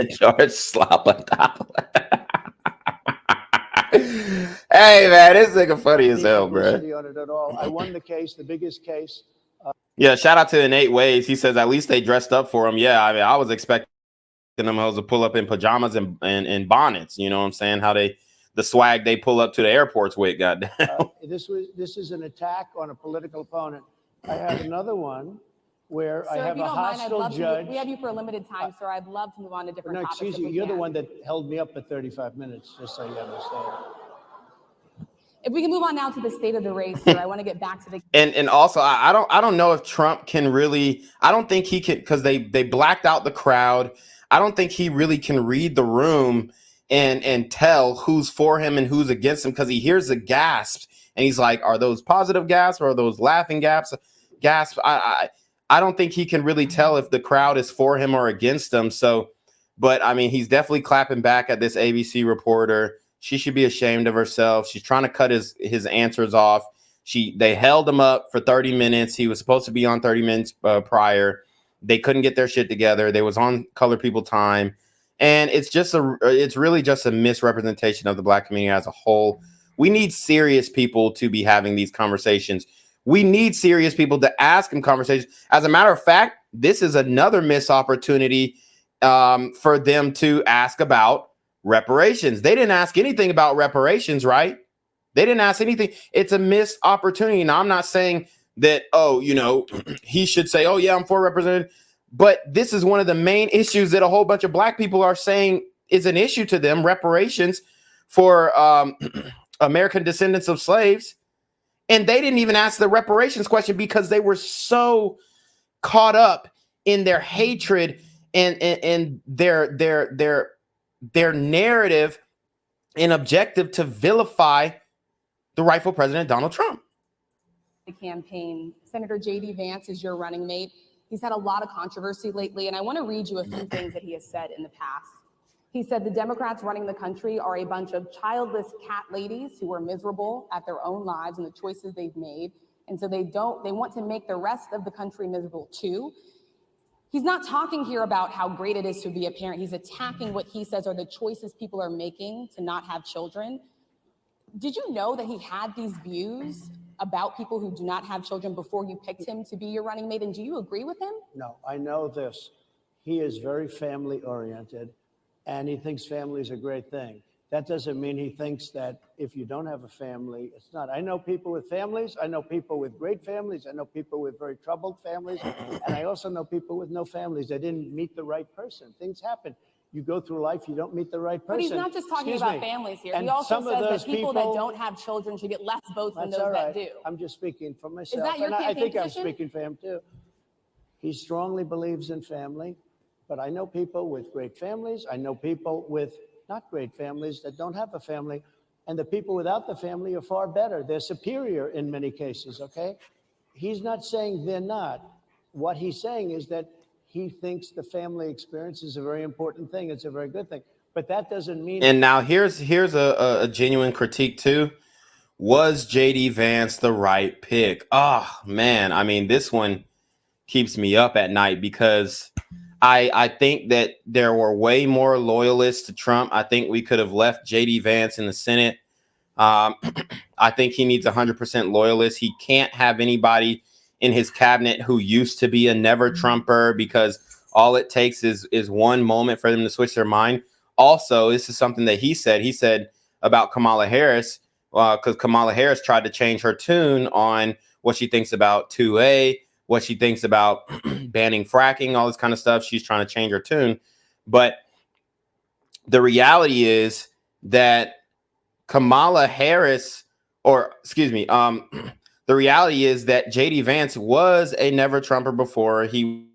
F: George Slopadopoulou. Hey, man, this nigga funny as hell, bro.
D: On it at all. I won the case, the biggest case.
F: Yeah, shout out to Innate Ways. He says at least they dressed up for him. Yeah, I mean, I was expecting them hoes to pull up in pajamas and bonnets. You know what I'm saying? How the swag they pull up to the airports with, goddamn.
D: This is an attack on a political opponent. I have another one where
A: Sir,
D: I
A: if
D: have
A: you
D: a
A: don't mind, I'd
D: hostile
A: love
D: judge.
A: to. We have you for a limited time, sir. I'd love to move on to different
D: No,
A: topics.
D: excuse
A: if
D: you.
A: we
D: You're the
A: can.
D: one that held me up for 35 minutes, just so you understand.
A: If we can move on now to the state of the race, sir, I want to get back to the.
F: And also I don't know if Trump can really, I don't think he can, because they blacked out the crowd. I don't think he really can read the room and tell who's for him and who's against him, because he hears the gasps and he's like, are those positive gasps or are those laughing gasps? I don't think he can really tell if the crowd is for him or against him. So, but I mean, he's definitely clapping back at this ABC reporter. She should be ashamed of herself. She's trying to cut his answers off. They held him up for 30 minutes. He was supposed to be on 30 minutes prior. They couldn't get their shit together. They was on colored people time. And it's really just a misrepresentation of the Black community as a whole. We need serious people to be having these conversations. We need serious people to ask him conversations. As a matter of fact, this is another missed opportunity for them to ask about reparations. They didn't ask anything about reparations, right? They didn't ask anything. It's a missed opportunity. Now, I'm not saying that, he should say, oh, yeah, I'm for representative. But this is one of the main issues that a whole bunch of Black people are saying is an issue to them, reparations for American descendants of slaves. And they didn't even ask the reparations question because they were so caught up in their hatred and their narrative and objective to vilify the rightful president, Donald Trump.
A: The campaign. Senator J.D. Vance is your running mate. He's had a lot of controversy lately, and I want to read you a few things that he has said in the past. He said the Democrats running the country are a bunch of childless cat ladies who are miserable at their own lives and the choices they've made, and so they want to make the rest of the country miserable too. He's not talking here about how great it is to be a parent. He's attacking what he says are the choices people are making to not have children. Did you know that he had these views about people who do not have children before you picked him to be your running mate? And do you agree with him?
D: No, I know this. He is very family oriented and he thinks family is a great thing. That doesn't mean he thinks that if you don't have a family, it's not. I know people with families. I know people with great families. I know people with very troubled families. And I also know people with no families. They didn't meet the right person. Things happen. You go through life, you don't meet the right person.
A: But he's not just talking about families here.
D: And
A: he also
D: some of
A: says that
D: those
A: people that don't have children should get less votes than
D: That's
A: those
D: all right.
A: that do.
D: I'm just speaking for myself.
A: Is that your
D: and I
A: campaign
D: think
A: position?
D: I'm speaking for him too. He strongly believes in family, but I know people with great families. I know people with not great families that don't have a family. And the people without the family are far better. They're superior in many cases, okay? He's not saying they're not. What he's saying is that he thinks the family experience is a very important thing. It's a very good thing. But that doesn't mean...
F: And now here's a genuine critique too. Was J.D. Vance the right pick? Oh, man. I mean, this one keeps me up at night because I think that there were way more loyalists to Trump. I think we could have left J.D. Vance in the Senate. I think he needs 100% loyalists. He can't have anybody in his cabinet who used to be a never Trumper, because all it takes is one moment for them to switch their mind. Also, this is something that he said about Kamala Harris, because Kamala Harris tried to change her tune on what she thinks about 2A, what she thinks about banning fracking, all this kind of stuff. She's trying to change her tune. But the reality is that Kamala Harris, the reality is that J.D. Vance was a never Trumper before. He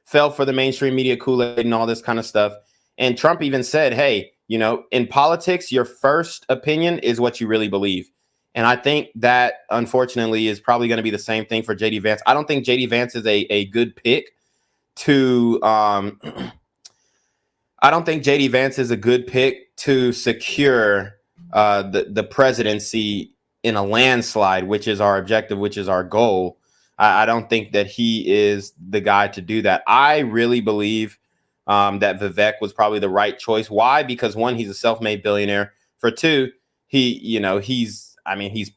F: fell for the mainstream media Kool-Aid and all this kind of stuff. And Trump even said, hey, in politics, your first opinion is what you really believe. And I think that, unfortunately, is probably going to be the same thing for J.D. Vance. I don't think J.D. Vance is a good pick to I don't think J.D. Vance is a good pick to secure the presidency in a landslide, which is our objective, which is our goal. I don't think that he is the guy to do that. I really believe that Vivek was probably the right choice. Why? Because one, he's a self-made billionaire. For two, he's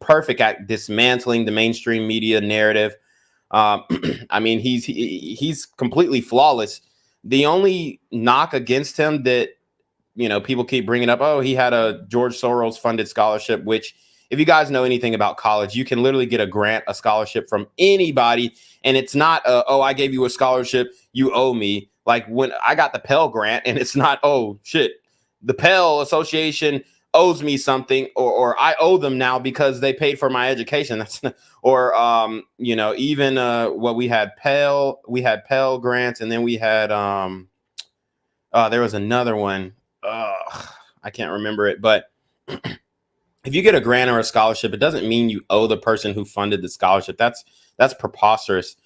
F: perfect at dismantling the mainstream media narrative. I mean, he's completely flawless. The only knock against him that, people keep bringing up, oh, he had a George Soros funded scholarship, which if you guys know anything about college, you can literally get a scholarship from anybody. And it's not, oh, I gave you a scholarship, you owe me. Like when I got the Pell Grant, and it's not, oh, shit, the Pell Association owes me something, or I owe them now because they paid for my education. That's not, or, you know, even what we had Pell grants, and then we had, there was another one. I can't remember it, but if you get a grant or a scholarship, it doesn't mean you owe the person who funded the scholarship. That's preposterous.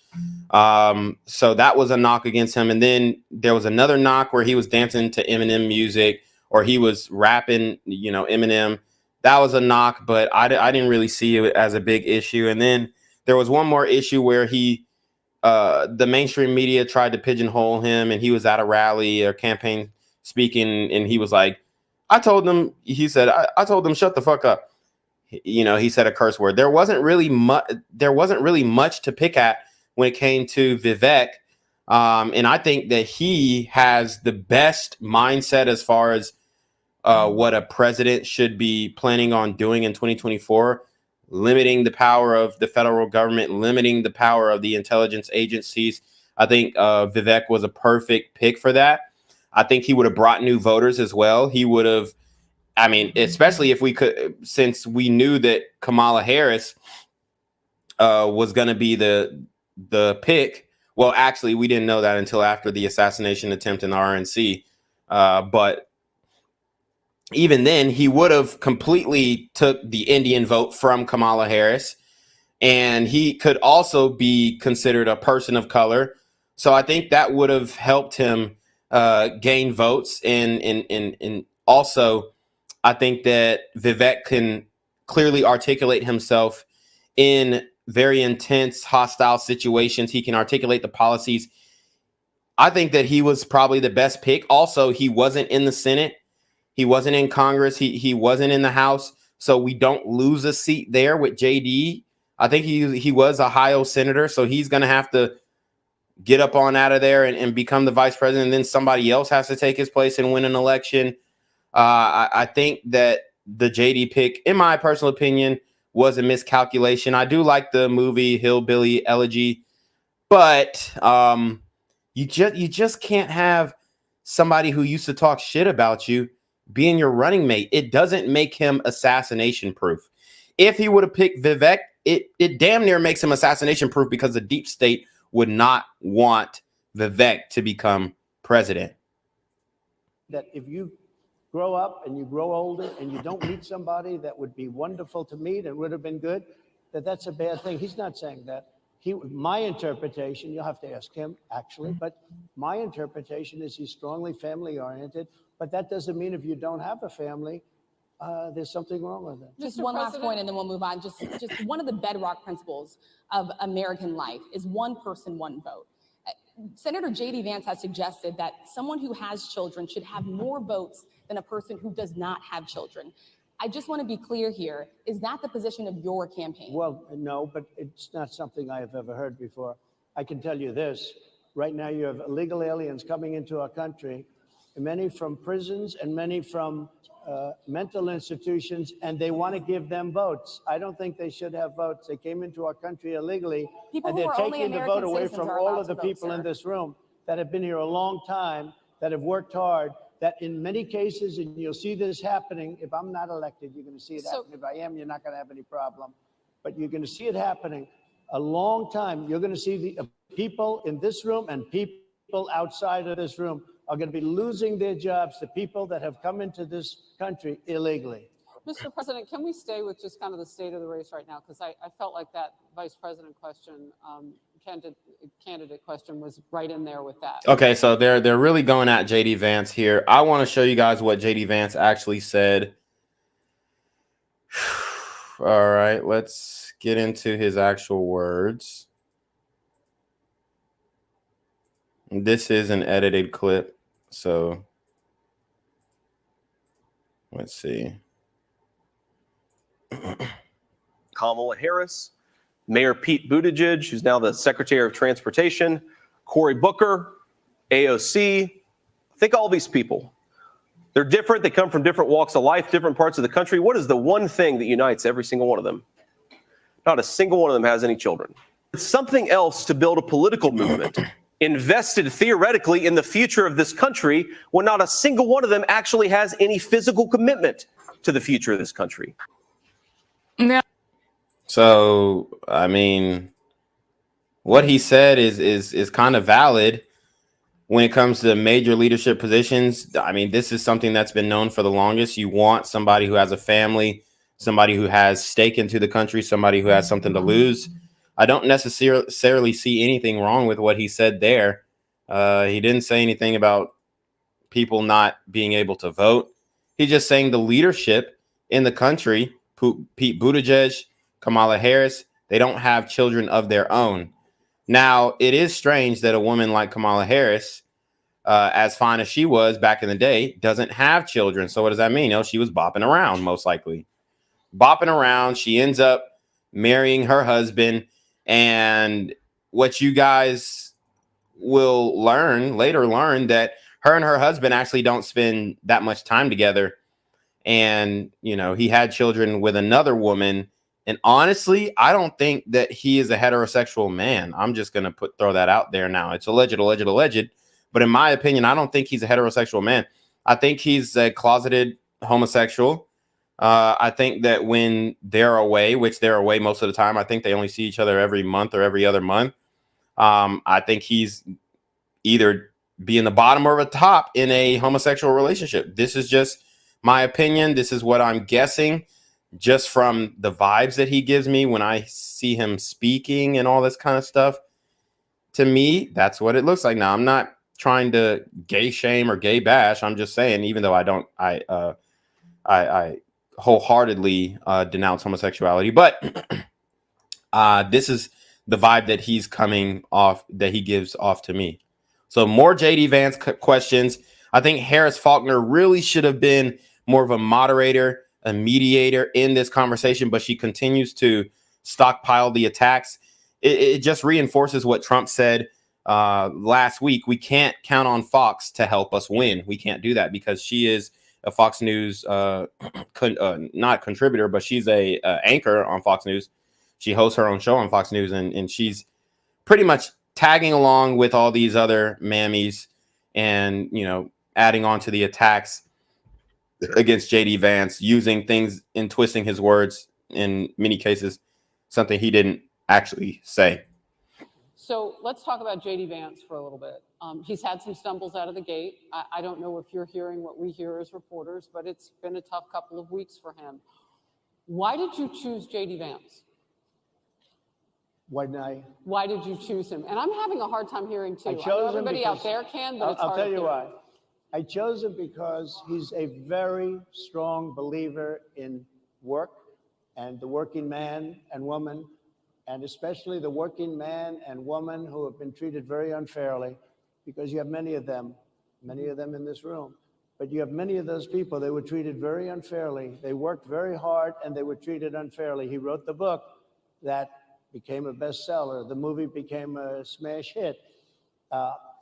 F: So that was a knock against him. And then there was another knock where he was dancing to Eminem music, or he was rapping, you know, Eminem. That was a knock, but I didn't really see it as a big issue. And then there was one more issue where the mainstream media tried to pigeonhole him, and he was at a rally or campaign speaking, and he was like, I told them, shut the fuck up. You know, he said a curse word. There wasn't really much to pick at when it came to Vivek. And I think that he has the best mindset as far as what a president should be planning on doing in 2024, limiting the power of the federal government, limiting the power of the intelligence agencies. I think Vivek was a perfect pick for that. I think he would have brought new voters as well. He would have, I mean, especially if we could, since we knew that Kamala Harris was going to be the pick. Well, actually, we didn't know that until after the assassination attempt in the RNC. But even then, he would have completely took the Indian vote from Kamala Harris. And he could also be considered a person of color. So I think that would have helped him gain votes. And also, I think that Vivek can clearly articulate himself in very intense, hostile situations. He can articulate the policies. I think that he was probably the best pick. Also, he wasn't in the Senate. He wasn't in Congress. He wasn't in the House. So we don't lose a seat there with JD. I think he was a Ohio senator. So he's going to have to get up on out of there and become the vice president. And then somebody else has to take his place and win an election. I think that the JD pick, in my personal opinion, was a miscalculation. I do like the movie Hillbilly Elegy, but you just can't have somebody who used to talk shit about you being your running mate. It doesn't make him assassination proof. If he would have picked Vivek, it damn near makes him assassination proof, because the deep state would not want Vivek to become president.
D: That if you grow up and you grow older and you don't meet somebody that would be wonderful to meet and would have been good, that's a bad thing. He's not saying that. My interpretation, you'll have to ask him actually, but my interpretation is he's strongly family oriented, but that doesn't mean if you don't have a family, there's something wrong with it.
A: Just one last point, and then we'll move on. Just one of the bedrock principles of American life is one person, one vote. Senator J.D. Vance has suggested that someone who has children should have more votes than a person who does not have children. I just want to be clear here. Is that the position of your campaign?
D: Well, no, but it's not something I have ever heard before. I can tell you this. Right now, you have illegal aliens coming into our country, many from prisons and many from mental institutions, and they want to give them votes. I don't think they should have votes. They came into our country illegally, and they're taking the vote away from all of the people in this room that have been here a long time, that have worked hard, that in many cases, and you'll see this happening, if I'm not elected, you're going to see it happen. If I am, you're not going to have any problem. But you're going to see it happening a long time. You're going to see the people in this room and people outside of this room are going to be losing their jobs to people that have come into this country illegally.
O: Mr. President, can we stay with just kind of the state of the race right now? Because I felt like that vice president question, candidate question was right in there with that.
F: Okay, so they're really going at JD Vance here. I want to show you guys what JD Vance actually said. All right, let's get into his actual words. This is an edited clip. So let's see.
Q: Kamala Harris, Mayor Pete Buttigieg, who's now the Secretary of Transportation, Cory Booker, AOC. I think all these people They're different. They come from different walks of life, different parts of the country. What is the one thing that unites every single one of them? Not a single one of them has any children. It's something else to build a political movement invested theoretically in the future of this country when not a single one of them actually has any physical commitment to the future of this country.
F: So, I mean, what he said is kind of valid when it comes to major leadership positions. I mean, this is something that's been known for the longest. You want somebody who has a family, somebody who has stake into the country, somebody who has something to lose. I don't necessarily see anything wrong with what he said there. He didn't say anything about people not being able to vote. He's just saying the leadership in the country, Pete Buttigieg, Kamala Harris, they don't have children of their own. Now, it is strange that a woman like Kamala Harris, as fine as she was back in the day, doesn't have children. So what does that mean? You know, she was bopping around, most likely. Bopping around. She ends up marrying her husband. And what you guys will later learn that her and her husband actually don't spend that much time together. And, you know, he had children with another woman. And honestly, I don't think that he is a heterosexual man. I'm just going to throw that out there now. It's alleged. But in my opinion, I don't think he's a heterosexual man. I think he's a closeted homosexual. I think that when they're away, which they're away most of the time, I think they only see each other every month or every other month. I think he's either being the bottom or the top in a homosexual relationship. This is just my opinion. This is what I'm guessing just from the vibes that he gives me when I see him speaking and all this kind of stuff. To me, that's what it looks like. Now, I'm not trying to gay shame or gay bash. I'm just saying, even though I wholeheartedly denounce homosexuality, but this is the vibe that he's coming off, that he gives off to me. So more JD Vance questions. I think Harris Faulkner really should have been more of a moderator, a mediator in this conversation, but she continues to stockpile the attacks. It just reinforces what Trump said last week. We can't count on Fox to help us win. We can't do that because she is a Fox News, not contributor, but she's a anchor on Fox News. She hosts her own show on Fox News, and she's pretty much tagging along with all these other mammies and, you know, adding on to the attacks against JD Vance, using things and twisting his words in many cases, something he didn't actually say.
O: So let's talk about JD Vance for a little bit. He's had some stumbles out of the gate. I don't know if you're hearing what we hear as reporters, but it's been a tough couple of weeks for him. Why did you choose JD Vance?
D: Why
O: did you choose him? And I'm having a hard time hearing too.
D: I
O: I know
D: chose him
O: everybody out
D: because-
O: there can, but it's hard
D: I'll tell
O: to
D: you
O: hear.
D: why. I chose him because he's a very strong believer in work and the working man and woman, and especially the working man and woman who have been treated very unfairly, because you have many of them in this room. But you have many of those people, they were treated very unfairly. They worked very hard and they were treated unfairly. He wrote the book that became a bestseller. The movie became a smash hit.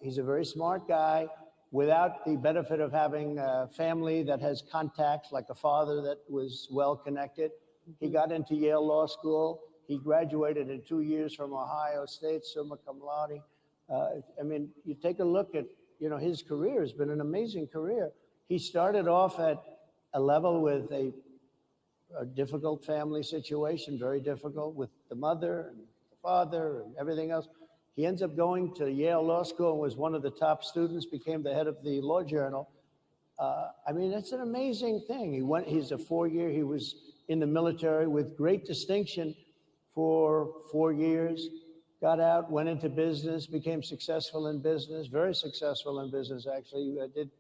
D: He's a very smart guy without the benefit of having a family that has contacts, like a father that was well connected. He got into Yale Law School. He graduated in 2 years from Ohio State, summa cum laude. I mean, you take a look at, you know, his career has been an amazing career. He started off at a level with a difficult family situation, very difficult with the mother and the father and everything else. He ends up going to Yale Law School and was one of the top students, became the head of the law journal. I mean, it's an amazing thing. He's a 4-year, he was in the military with great distinction for 4 years, got out, went into business, became successful in business, very successful in business, actually. Did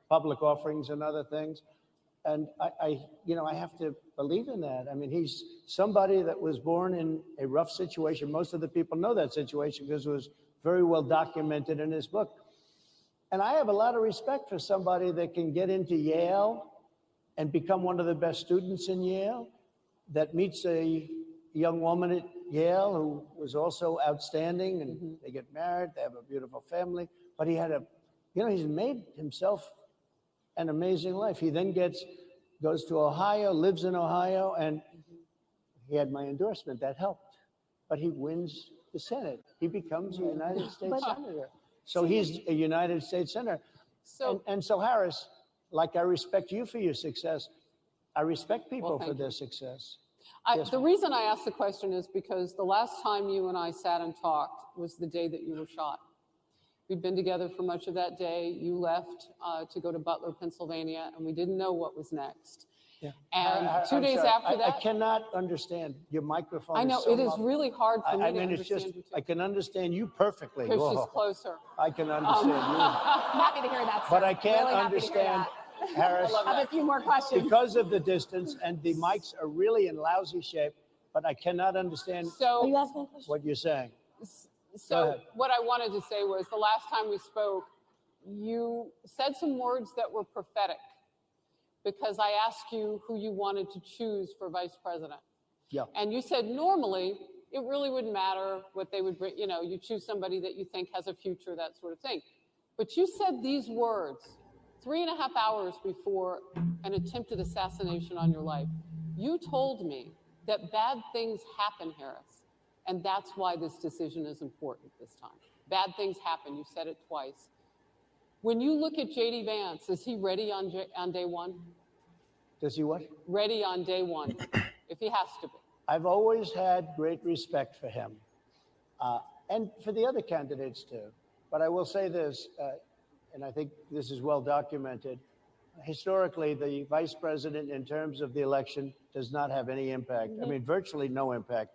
D: public offerings and other things. And I have to believe in that. I mean, he's somebody that was born in a rough situation. Most of the people know that situation because it was very well documented in his book. And I have a lot of respect for somebody that can get into Yale and become one of the best students in Yale, that meets a young woman at Yale who was also outstanding, and they get married, they have a beautiful family. But he had he's made himself an amazing life. He then goes to Ohio, lives in Ohio, and he had my endorsement. That helped. But he wins the Senate. He becomes a United States Senator. So he's a United States Senator. And so, Harris, like I respect you for your success, I respect people for their success.
O: The reason I asked the question is because the last time you and I sat and talked was the day that you were shot. We'd been together for much of that day. You left to go to Butler, Pennsylvania, and we didn't know what was next.
D: Yeah.
O: And
D: I'm
O: 2 days
D: sorry.
O: after that,
D: I cannot understand your microphone.
O: I know
D: is so
O: it is
D: muffled.
O: really hard for me
D: I
O: to
D: mean, it's
O: understand
D: just
O: you too.
D: I can understand you perfectly.
O: Because she's
D: Whoa.
O: closer.
D: I can understand you,
A: Happy to hear that, sir.
D: but I can't
A: Really happy to hear
D: understand
A: that.
D: Harris.
A: I have a few more questions.
D: Because of the distance, and the mics are really in lousy shape, but I cannot understand
O: So,
D: what you're saying. Go
O: so
D: ahead.
O: what I wanted to say was the last time we spoke, you said some words that were prophetic because I asked you who you wanted to choose for vice president.
D: Yeah.
O: And you said normally it really wouldn't matter what they would bring, you know, you choose somebody that you think has a future, that sort of thing. But you said these words 3.5 hours before an attempted assassination on your life. You told me that bad things happen, Harris, and that's why this decision is important this time. Bad things happen. You said it twice. When you look at J.D. Vance, is he ready on day one?
D: Does he what?
O: Ready on day one, if he has to be.
D: I've always had great respect for him, and for the other candidates too. But I will say this, and I think this is well documented. Historically, the vice president, in terms of the election, does not have any impact. I mean, virtually no impact.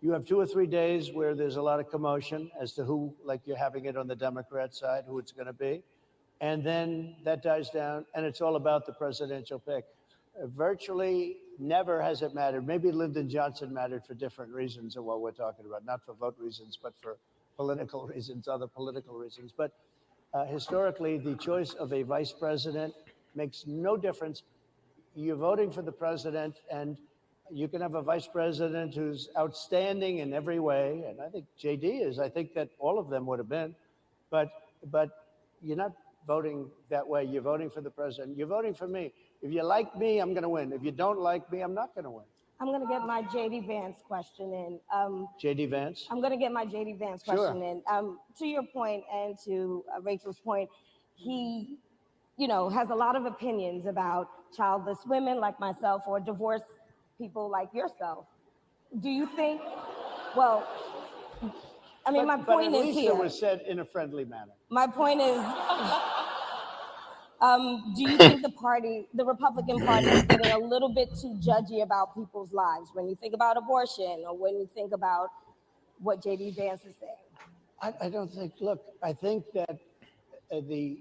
D: You have 2 or 3 days where there's a lot of commotion as to who, like you're having it on the Democrat side, who it's going to be. And then that dies down, and it's all about the presidential pick. Virtually never has it mattered. Maybe Lyndon Johnson mattered for different reasons of what we're talking about, not for vote reasons, but for political reasons, other political reasons. But historically, the choice of a vice president makes no difference. You're voting for the president, and you can have a vice president who's outstanding in every way, and I think JD is. I think that all of them would have been, but you're not voting that way. You're voting for the president. You're voting for me. If you like me, I'm going to win. If you don't like me, I'm not going to win.
P: I'm going to get my JD Vance question in.
D: JD Vance?
P: I'm going to get my JD Vance question in. To your point and to Rachel's point, he, you know, has a lot of opinions about childless women like myself or divorced people like yourself. Do you think, well, I mean, my point
D: but at
P: is
D: least
P: here.
D: it was said in a friendly manner.
P: My point is, do you think the Republican Party is getting a little bit too judgy about people's lives when you think about abortion or when you think about what JD Vance is saying?
D: I don't think, look, I think that the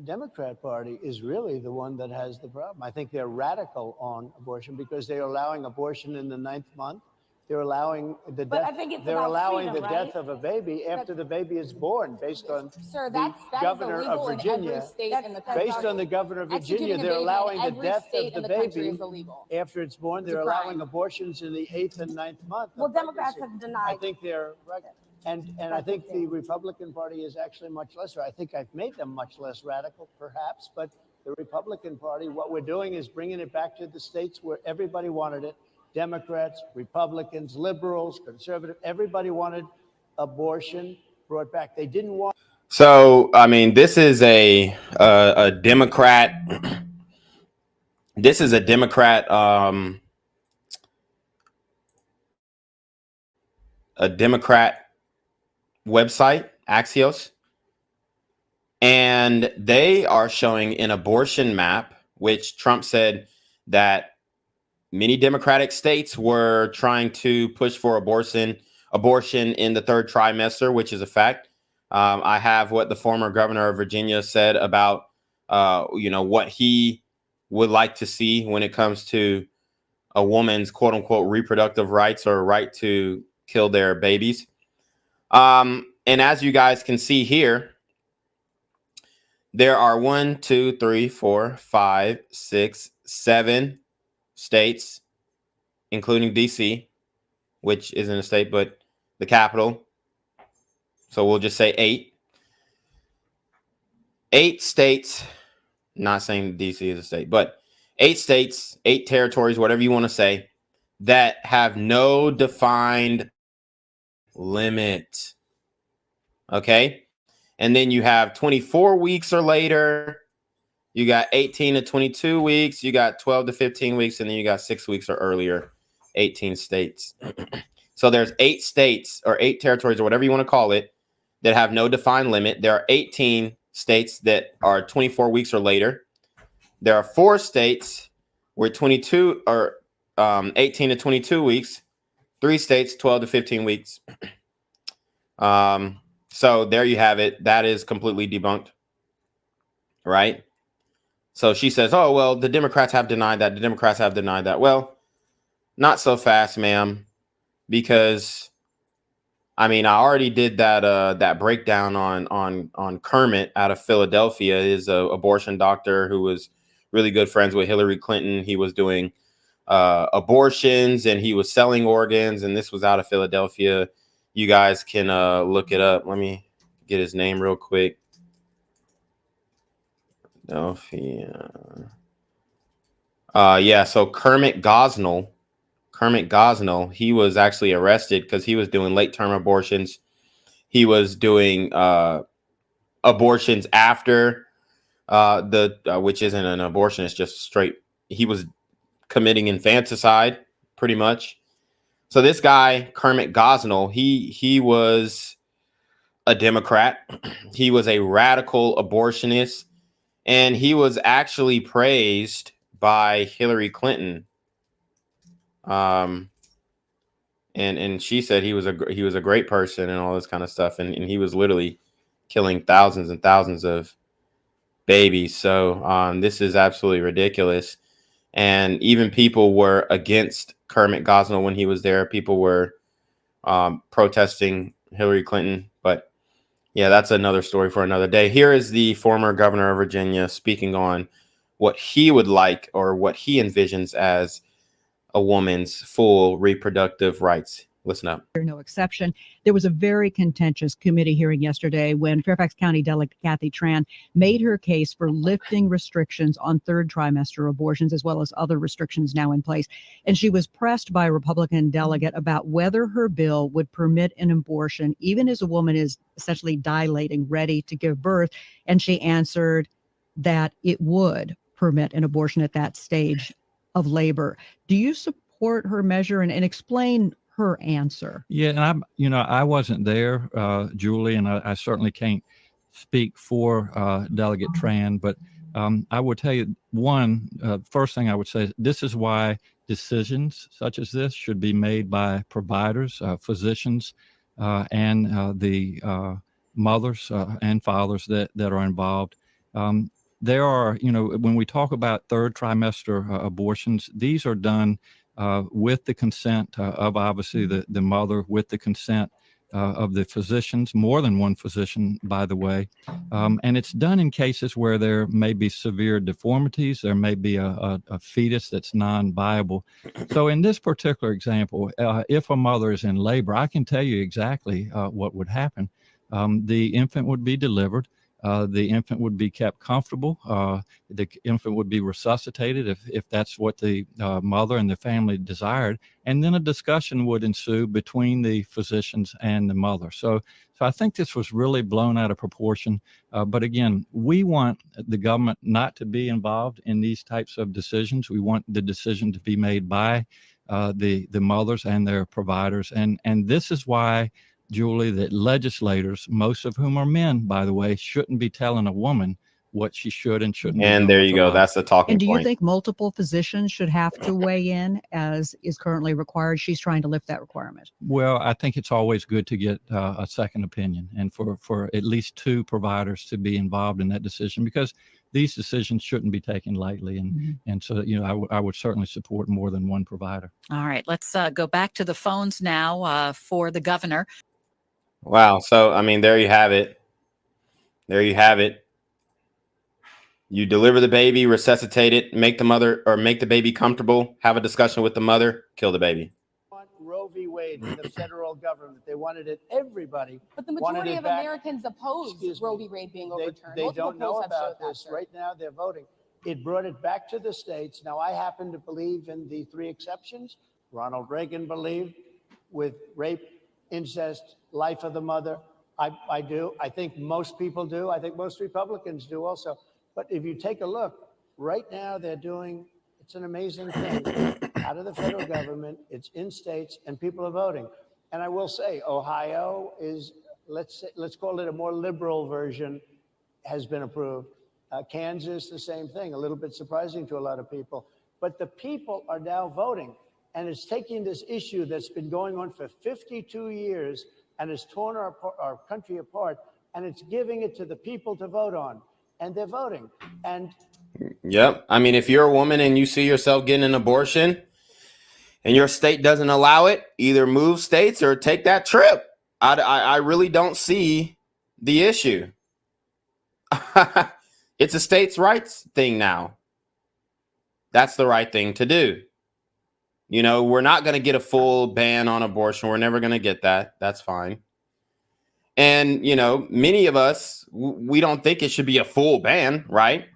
D: Democrat Party is really the one that has the problem. I think they're radical on abortion because they're allowing abortion in the 9th month. They're allowing the
P: But
D: death.
P: I think it's
D: They're
P: about
D: allowing
P: freedom,
D: the
P: right?
D: death of a baby after the baby is born, based on
A: Sir,
D: the
A: that
D: governor
A: is
D: of
A: illegal
D: Virginia.
A: in every state in the country.
D: Based on the governor of Virginia,
A: Executing a
D: they're
A: baby in
D: allowing the
A: every
D: death
A: state
D: of
A: in
D: the
A: country
D: baby
A: is illegal.
D: after it's born.
A: It's a
D: They're allowing
A: crime.
D: abortions in the 8th and 9th month.
P: Well,
D: of
P: Democrats
D: pregnancy.
P: have denied.
D: I think they're right. And I think the Republican Party is actually much less. I think I've made them much less radical, perhaps. But the Republican Party, what we're doing is bringing it back to the states where everybody wanted it. Democrats, Republicans, liberals, conservative, everybody wanted abortion brought back. They didn't want.
F: So, I mean, this is a Democrat. This is a Democrat. A Democrat website, Axios, and they are showing an abortion map, which Trump said that many Democratic states were trying to push for abortion in the 3rd trimester, which is a fact. I have what the former governor of Virginia said about, what he would like to see when it comes to a woman's quote unquote reproductive rights or right to kill their babies. And as you guys can see here, there are 1, 2, 3, 4, 5, 6, 7 states, including DC, which isn't a state, but the capital. So we'll just say 8. 8 states not saying DC is a state, but 8 states, 8 territories, whatever you want to say, that have no defined limit. Okay. And then you have 24 weeks or later, you got 18 to 22 weeks, you got 12 to 15 weeks, and then you got 6 weeks or earlier, 18 states. So there's 8 states or 8 territories or whatever you want to call it that have no defined limit. There are 18 states that are 24 weeks or later. There are 4 states where 22 or 18 to 22 weeks, 3 states, 12 to 15 weeks. So there you have it. That is completely debunked, right? So she says, oh, well, the Democrats have denied that. The Democrats have denied that. Well, not so fast, ma'am, because I mean, I already did that breakdown on Kermit out of Philadelphia. Is a abortion doctor who was really good friends with Hillary Clinton. He was doing abortions and he was selling organs, and this was out of Philadelphia. You guys can look it up. Let me get his name real quick. Philadelphia. Yeah, so Kermit Gosnell, he was actually arrested because he was doing late-term abortions. He was doing abortions after which isn't an abortion, it's just straight. He was committing infanticide, pretty much. So this guy, Kermit Gosnell, he was a Democrat. He was a radical abortionist, and he was actually praised by Hillary Clinton. And she said he was a great person and all this kind of stuff, and he was literally killing thousands and thousands of babies. So this is absolutely ridiculous. And even people were against Kermit Gosnell when he was there. People were protesting Hillary Clinton. But yeah, that's another story for another day. Here is the former governor of Virginia speaking on what he would like or what he envisions as a woman's full reproductive rights. Listen up.
S: No exception. There was a very contentious committee hearing yesterday when Fairfax County Delegate Kathy Tran made her case for lifting restrictions on 3rd trimester abortions, as well as other restrictions now in place. And she was pressed by a Republican delegate about whether her bill would permit an abortion, even as a woman is essentially dilating, ready to give birth. And she answered that it would permit an abortion at that stage of labor. Do you support her measure and explain her answer?
T: Yeah, and I wasn't there, Julie, and I certainly can't speak for Delegate Tran, but I would tell you first thing I would say is this is why decisions such as this should be made by providers, physicians, and the mothers and fathers that are involved. There are, when we talk about 3rd trimester abortions, these are done with the consent of obviously the mother, with the consent of the physicians, more than one physician, by the way. And it's done in cases where there may be severe deformities. There may be a fetus that's non-viable. So in this particular example, if a mother is in labor, I can tell you exactly what would happen. The infant would be delivered. The infant would be kept comfortable. The infant would be resuscitated if that's what the mother and the family desired. And then a discussion would ensue between the physicians and the mother. So I think this was really blown out of proportion. But again, we want the government not to be involved in these types of decisions. We want the decision to be made by the mothers and their providers. And this is why, Julie, that legislators, most of whom are men, by the way, shouldn't be telling a woman what she should and shouldn't.
F: And there you go. That's the talking
S: And do you
F: point.
S: think multiple physicians should have to weigh in as is currently required? She's trying to lift that requirement.
T: Well, I think it's always good to get a second opinion and for at least 2 providers to be involved in that decision, because these decisions shouldn't be taken lightly. And so, I would certainly support more than one provider.
U: All right, let's go back to the phones now for the governor.
F: Wow. So, I mean, there you have it. There you have it. You deliver the baby, resuscitate it, make the mother or make the baby comfortable, have a discussion with the mother, kill the baby.
D: Roe Roe v. Wade in the federal government. They wanted it, everybody.
A: But the
D: wanted
A: majority
D: it
A: of
D: back.
A: Americans oppose
D: Excuse
A: Roe
D: me.
A: v. Wade being
D: They
A: overturned.
D: don't
A: Multiple
D: know
A: polls have showed
D: about
A: that,
D: this.
A: sir.
D: Right now, they're voting. It brought it back to the states. Now, I happen to believe in the three exceptions. Ronald Reagan believed with rape, incest, life of the mother. I do. I think most people do. I think most Republicans do also. But if you take a look, right now they're doing, it's an amazing thing, out of the federal government, it's in states, and people are voting. And I will say, Ohio is, let's call it a more liberal version, has been approved. Kansas, the same thing, a little bit surprising to a lot of people. But the people are now voting. And it's taking this issue that's been going on for 52 years and has torn our country apart, and it's giving it to the people to vote on. And they're voting. And
F: Yep. I mean, if you're a woman and you see yourself getting an abortion and your state doesn't allow it, either move states or take that trip. I really don't see the issue. It's a states' rights thing now. That's the right thing to do. You know, we're not going to get a full ban on abortion. We're never going to get that. That's fine. And, you know, many of us, we don't think it should be a full ban, right?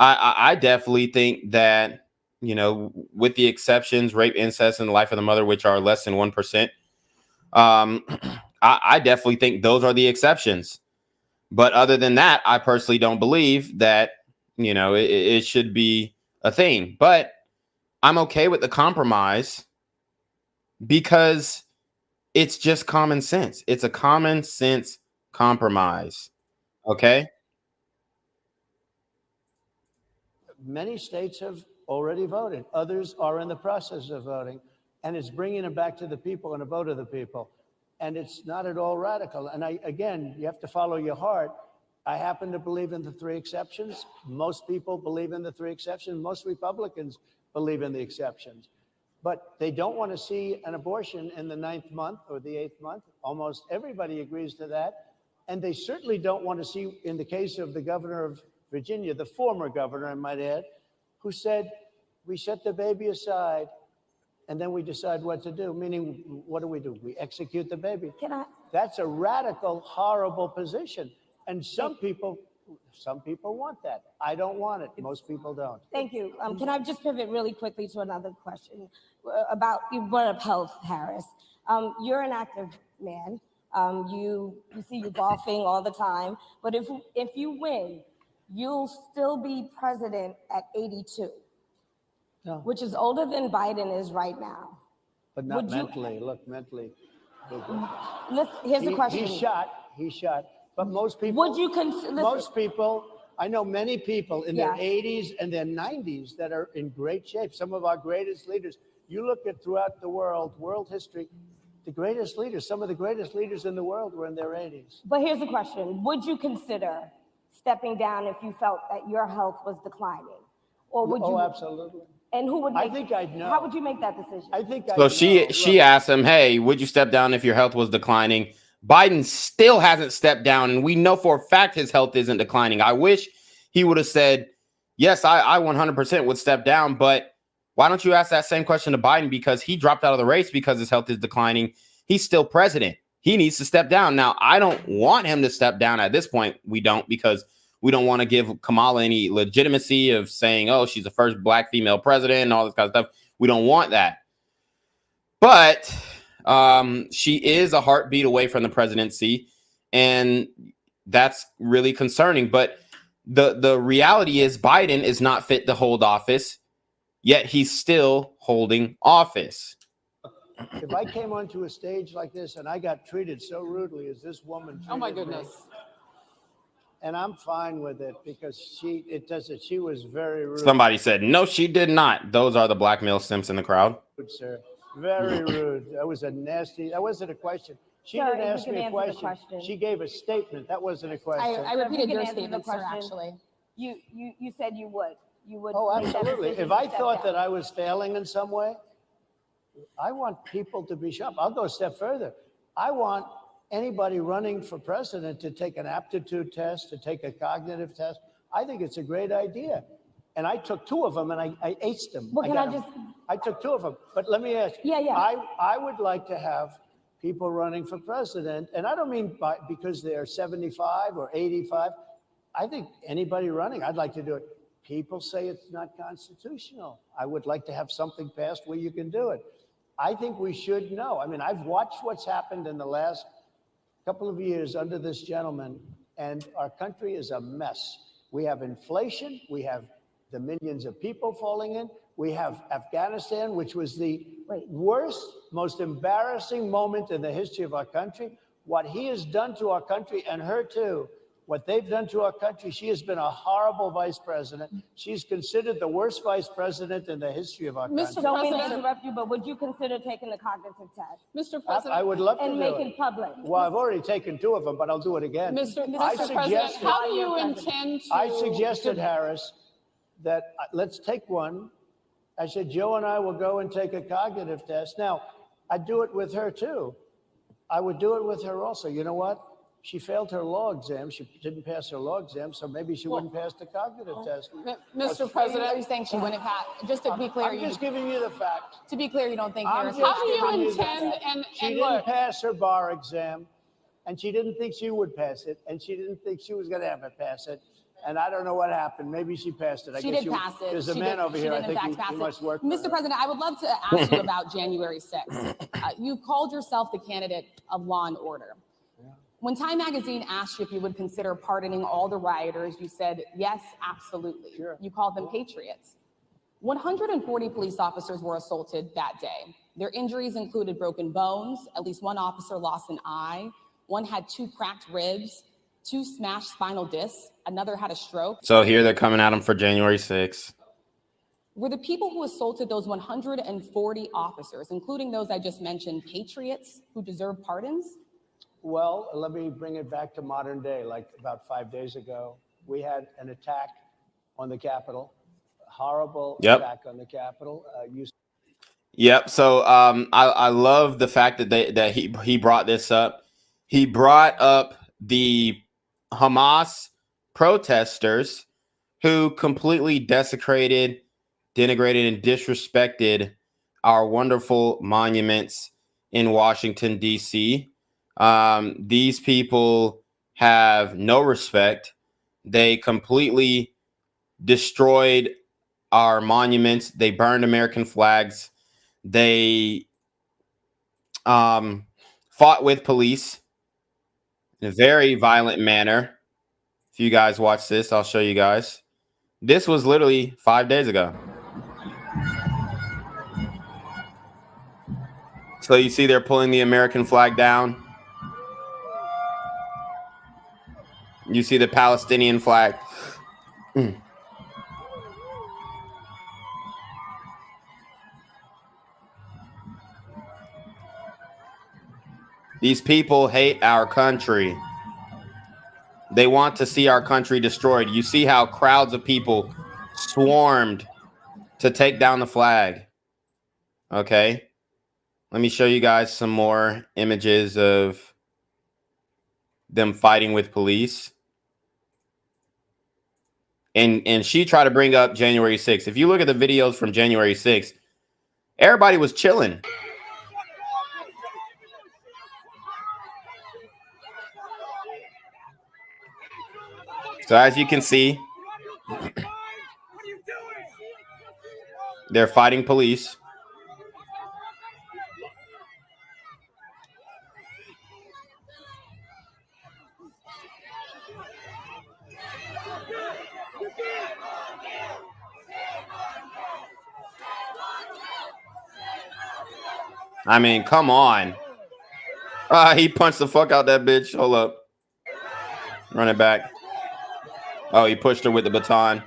F: I definitely think that, you know, with the exceptions, rape, incest, and the life of the mother, which are less than 1%, I definitely think those are the exceptions. But other than that, I personally don't believe that, you know, it should be a thing. But I'm okay with the compromise because it's just common sense. It's a common sense compromise. Okay.
D: many states have already voted. Others are in the process of voting. And it's bringing it back to the people and a vote of the people. And it's not at all radical. And again, you have to follow your heart. I happen to believe in the three exceptions. Most people believe in the three exceptions. Most Republicans believe in the exceptions. But they don't want to see an abortion in the 9th month or the 8th month. Almost everybody agrees to that. And they certainly don't want to see, in the case of the governor of Virginia, the former governor, I might add, who said, we set the baby aside and then we decide what to do. Meaning, what do? We execute the baby. That's a radical, horrible position. And some people want that. I don't want it. Most people don't.
P: Thank you. Can I just pivot really quickly to another question about, you brought up health, Harris. You're an active man. You see you golfing all the time. But if you win, you'll still be president at 82, which is older than Biden is right now.
D: But not mentally. Look, mentally.
P: Here's the question.
D: He's shot. But most people,
P: would you consider?
D: Most people, I know many people in their 80s and their 90s that are in great shape. Some of our greatest leaders. You look at throughout the world history, the greatest leaders, some of the greatest leaders in the world were in their 80s.
P: But here's the question. Would you consider stepping down if you felt that your health was declining? Or would you?
D: Oh, absolutely.
P: And who would make,
D: I think I'd know.
P: How would you make that decision?
D: I think
F: So she asked him, hey, would you step down if your health was declining? Biden still hasn't stepped down, and we know for a fact his health isn't declining. I wish he would have said, yes, I 100% would step down, but why don't you ask that same question to Biden? Because he dropped out of the race because his health is declining. He's still president. He needs to step down. Now, I don't want him to step down at this point. We don't, because we don't want to give Kamala any legitimacy of saying, oh, she's the first black female president and all this kind of stuff. We don't want that. But she is a heartbeat away from the presidency, and that's really concerning. But the reality is Biden is not fit to hold office, yet he's still holding office.
D: If I came onto a stage like this and I got treated so rudely as this woman treated
O: Oh my
D: me,
O: goodness.
D: and I'm fine with it because she was very rude.
F: Somebody said, no, she did not. Those are the blackmail simps in the crowd.
D: Sir. Very rude. That wasn't a question. She didn't ask me a question. She gave a statement. That wasn't a question.
A: I repeated your
P: statement,
A: sir, actually.
P: You said you would. You would.
D: Oh,
P: make that
D: absolutely.
P: decision
D: If
P: to
D: I
P: step
D: thought
P: down.
D: that I was failing in some way, I want people to be sharp. I'll go a step further. I want anybody running for president to take an aptitude test, to take a cognitive test. I think it's a great idea. and I took 2 of them and I aced them.
P: Well, can
D: got
P: I
D: them.
P: just-
D: I took 2 of them. But let me ask you.
P: Yeah.
D: I would like to have people running for president, and I don't mean because they're 75 or 85. I think anybody running, I'd like to do it. People say it's not constitutional. I would like to have something passed where you can do it. I think we should know. I mean, I've watched what's happened in the last couple of years under this gentleman, and our country is a mess. We have inflation. We have the millions of people falling in. We have Afghanistan, which was the worst, most embarrassing moment in the history of our country. What he has done to our country, and her too, what they've done to our country, she has been a horrible vice president. She's considered the worst vice president in the history of our country.
P: Don't mean to interrupt you, but would you consider taking the cognitive test?
O: Mr. President,
D: I would love to
P: and
D: do
P: make
D: it.
P: it public.
D: Well, I've already taken 2 of them, but I'll do it again.
O: Mr. President, how do you intend to?
D: I suggested, Harris, that let's take one. I said, Joe and I will go and take a cognitive test. Now, I'd do it with her too. I would do it with her also. You know what? She failed her law exam. She didn't pass her law exam, so maybe she wouldn't pass the cognitive test.
O: Mr. President,
A: Are you saying she wouldn't pass? Just to be clear,
D: I'm just giving you the fact.
A: To be clear, you don't think
D: I'm
A: Harris?
D: just
O: How do you
D: giving the
O: intend
D: fact.
O: and
D: She
O: look.
D: didn't pass her bar exam, and she didn't think she would pass it, and she didn't think she was going to ever pass it. And I don't know what happened. Maybe she passed it. I
A: She
D: guess
A: did pass it.
D: There's a
A: She
D: man
A: did-
D: over
A: she
D: here.
A: did
D: I
A: in
D: think
A: fact
D: he
A: pass it.
D: must work.
A: Mr. President, I would love to ask you about January 6th. You've called yourself the candidate of law and order. When Time Magazine asked you if you would consider pardoning all the rioters, you said, yes, absolutely.
D: Sure.
A: You called them patriots. 140 police officers were assaulted that day. Their injuries included broken bones, at least one officer lost an eye, one had 2 cracked ribs, 2 smashed spinal discs, another had a stroke.
F: So here they're coming at him for January 6th.
A: Were the people who assaulted those 140 officers, including those I just mentioned, patriots who deserve pardons?
D: Well, let me bring it back to modern day. Like about 5 days ago, we had an attack on the Capitol, a horrible attack on the Capitol.
F: Yep. So I love the fact that he brought this up. He brought up the Hamas protesters who completely desecrated, denigrated, and disrespected our wonderful monuments in Washington, D.C. These people have no respect. They completely destroyed our monuments. They burned American flags. They fought with police in a very violent manner. If you guys watch this, I'll show you guys. This was literally 5 days ago. So you see they're pulling the American flag down. You see the Palestinian flag. These people hate our country. They want to see our country destroyed. You see how crowds of people swarmed to take down the flag. Okay. Let me show you guys some more images of them fighting with police. And she tried to bring up January 6th. If you look at the videos from January 6th, everybody was chilling. So as you can see, they're fighting police. I mean, come on. He punched the fuck out that bitch. Hold up. Run it back. Oh, he pushed her with the baton.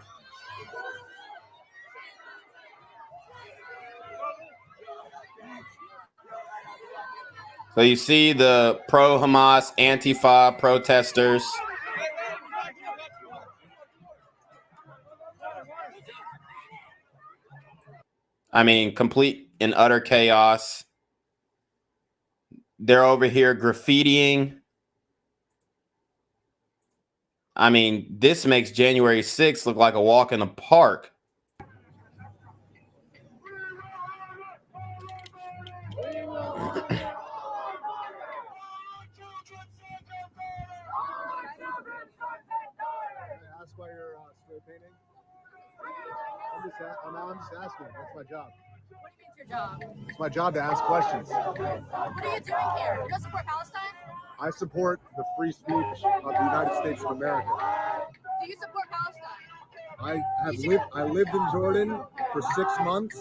F: So you see the pro-Hamas, Antifa protesters. I mean, complete and utter chaos. They're over here graffitiing. I mean, this makes January 6th look like a walk in the park.
H: painting? I'm just asking. That's my job.
B: What do you mean it's your job?
H: It's my job to ask questions.
B: What are you doing here? You don't support Palestine?
H: I support the free speech of the United States of America.
B: Do you support Palestine?
H: I lived in Jordan for 6 months,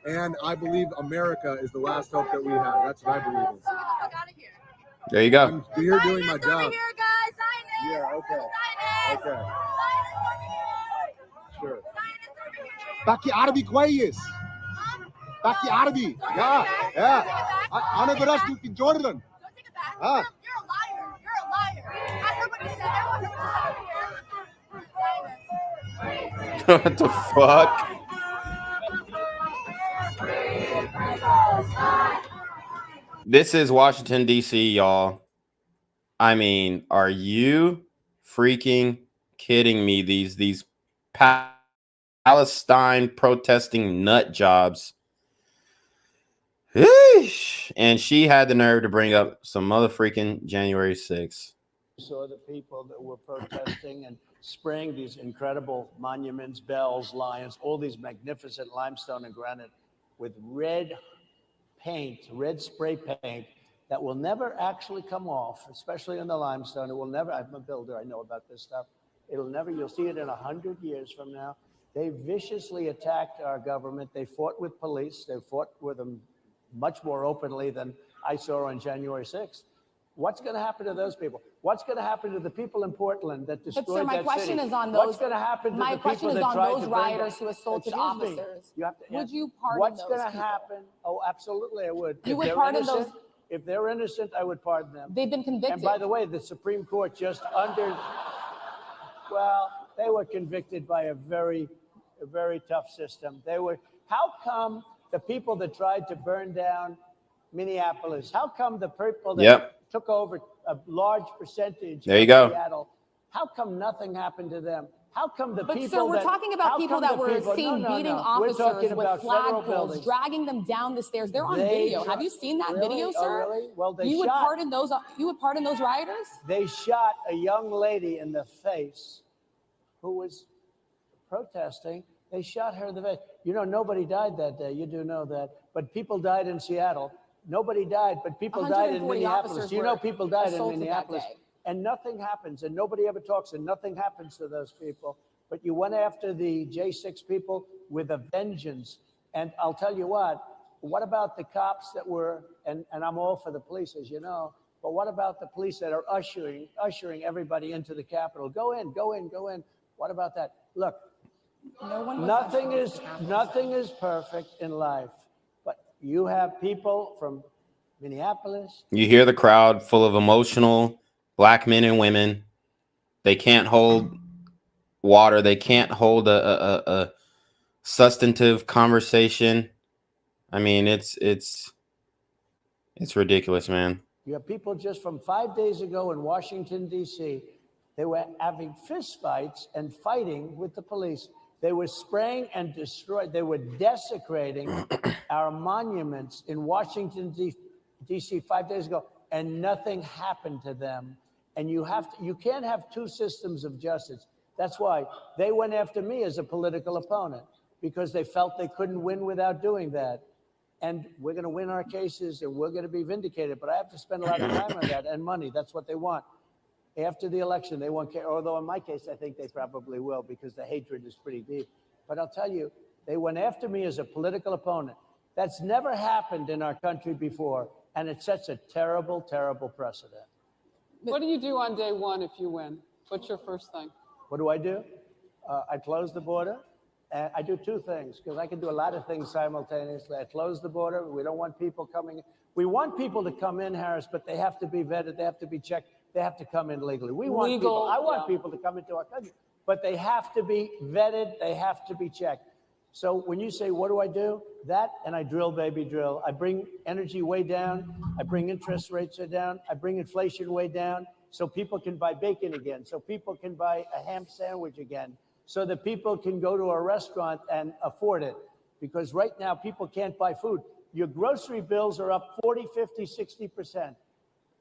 H: and I believe America is the last hope that we have. That's what I believe in.
B: So get the fuck out of here.
F: There you go.
H: I'm here doing my
B: Over
H: job.
B: here, guys. Zionist.
H: Yeah, okay.
B: Zionist.
H: Okay.
B: Zionist over here.
H: Sure. Baki Arabi كويس. Baki Arabi. Yeah. أنا درست في Jordan.
B: Don't take it back. You're a liar. You're a liar. I heard what you said. Everyone heard what you said.
F: What the fuck? This is Washington, D.C., y'all. I mean, are you freaking kidding me? These Palestine protesting nut jobs. And she had the nerve to bring up some motherfreaking January 6th.
D: Saw the people that were protesting and spraying these incredible monuments, bells, lions, all these magnificent limestone and granite with red paint, red spray paint that will never actually come off, especially in the limestone. It will never, I'm a builder, I know about this stuff. It'll never, you'll see it in 100 years from now. They viciously attacked our government. They fought with police. They fought with them much more openly than I saw on January 6th. What's going to happen to those people? What's going to happen to the people in Portland that destroyed that city?
A: But sir, my question is on those.
D: What's going to happen to
A: my
D: the people
A: question is
D: that
A: on
D: tried
A: those
D: to bring
A: rioters
D: them?
A: who assaulted
D: Excuse me.
A: officers.
D: You have to
A: Would you pardon
D: What's
A: those
D: going to
A: people?
D: happen? Oh, absolutely, I would.
A: You
D: If
A: would
D: they're
A: pardon
D: innocent-
A: those?
D: If they're innocent, I would pardon them.
A: They've been convicted.
D: And by the way, the Supreme Court just they were convicted by a very tough system. How come the people that tried to burn down Minneapolis, how come the people that took over a large percentage
F: There you
D: of
F: go.
D: Seattle, how come nothing happened to them? How come the
A: But
D: people
A: sir, we're
D: that-
A: talking about
D: how
A: people
D: come
A: that
D: the
A: were
D: people-
A: seen
D: No,
A: beating
D: We're
A: officers
D: talking
A: with
D: about
A: flag
D: federal
A: poles,
D: buildings.
A: dragging them down the stairs. They're on
D: They
A: video.
D: dra-
A: Have you seen that
D: Really?
A: video,
D: Oh,
A: sir?
D: really? Well, they
A: you would
D: shot-
A: pardon those. You would pardon those rioters?
D: They shot a young lady in the face who was protesting. They shot her in the face. You know, nobody died that day. You do know that. But people died in Seattle. Nobody died, but people died in
A: 140
D: Minneapolis.
A: officers
D: You know,
A: were
D: people died in
A: assaulted that
D: Minneapolis.
A: day.
D: And nothing happens, and nobody ever talks, and nothing happens to those people. But you went after the J6 people with a vengeance. And I'll tell you what about the cops that were, and I'm all for the police, as you know, but what about the police that are ushering everybody into the Capitol? Go in, go in, go in. What about that? Look, nothing is perfect in life, but you have people from Minneapolis.
F: You hear the crowd full of emotional black men and women. They can't hold water. They can't hold a substantive conversation. I mean, it's ridiculous, man.
D: You have people just from 5 days ago in Washington, D.C. They were having fist fights and fighting with the police. They were spraying and destroying. They were desecrating our monuments in Washington, D.C. 5 days ago, and nothing happened to them. And you can't have two systems of justice. That's why they went after me as a political opponent, because they felt they couldn't win without doing that. And we're going to win our cases and we're going to be vindicated. But I have to spend a lot of time on that and money. That's what they want. After the election, they won't care. Although in my case, I think they probably will, because the hatred is pretty deep. But I'll tell you, they went after me as a political opponent. That's never happened in our country before. And it sets a terrible, terrible precedent.
O: What do you do on day one if you win? What's your first thing?
D: What do? I close the border. And I do two things, because I can do a lot of things simultaneously. I close the border. We don't want people coming in. We want people to come in, Harris, but they have to be vetted. They have to be checked. They have to come in legally. I want people to come into our country, but they have to be vetted. They have to be checked. So when you say, what do I do? That, and I drill, baby, drill. I bring energy way down. I bring interest rates down. I bring inflation way down, so people can buy bacon again, so people can buy a ham sandwich again, so that people can go to a restaurant and afford it. Because right now, people can't buy food. Your grocery bills are up 40, 50, 60%,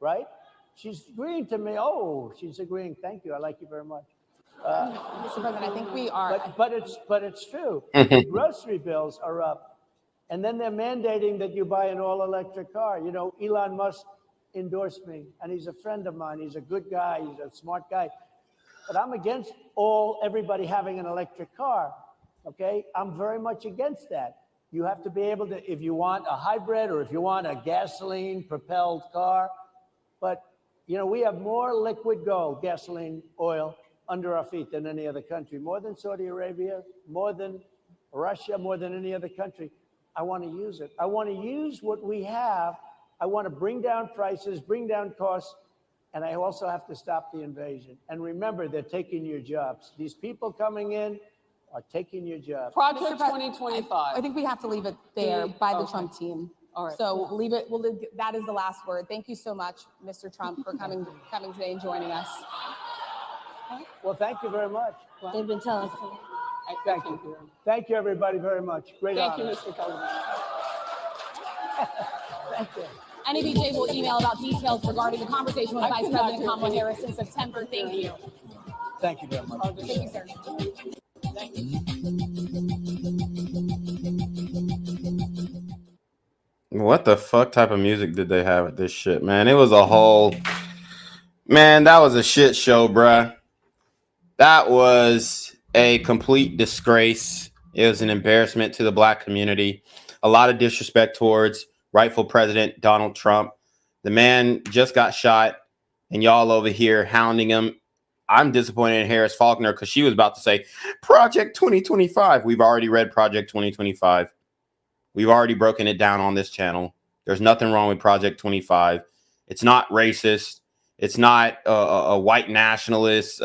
D: right? She's agreeing to me. Oh, she's agreeing. Thank you. I like you very much.
A: Mr. President, I think we are.
D: But it's true. The grocery bills are up, and then they're mandating that you buy an all-electric car. You know, Elon Musk endorsed me, and he's a friend of mine. He's a good guy. He's a smart guy. But I'm against everybody having an electric car. Okay, I'm very much against that. You have to be able to, if you want a hybrid or if you want a gasoline-propelled car. But you know, we have more liquid gold, gasoline, oil under our feet than any other country, more than Saudi Arabia, more than Russia, more than any other country. I want to use it. I want to use what we have. I want to bring down prices, bring down costs, and I also have to stop the invasion. And remember, they're taking your jobs. These people coming in are taking your jobs.
O: Project 2025.
A: I think we have to leave it there by the Trump team.
O: All right.
A: So leave it. That is the last word. Thank you so much, Mr. Trump, for coming today and joining us.
D: Well, thank you very much.
P: They've been telling us.
D: Thank you. Thank you, everybody, very much. Great
O: Thank you,
D: honor.
O: Mr. President.
D: Thank you.
A: NABJ will email about details regarding the conversation with Vice President Kamala Harris in September. Thank you.
D: Thank you very much.
A: Thank you, sir.
F: What the fuck type of music did they have at this shit, man? It was a whole... Man, that was a shit show, bruh. That was a complete disgrace. It was an embarrassment to the black community. A lot of disrespect towards rightful President Donald Trump. The man just got shot, and y'all over here hounding him. I'm disappointed in Harris Faulkner because she was about to say, Project 2025. We've already read Project 2025. We've already broken it down on this channel. There's nothing wrong with Project 25. It's not racist. It's not a white nationalist,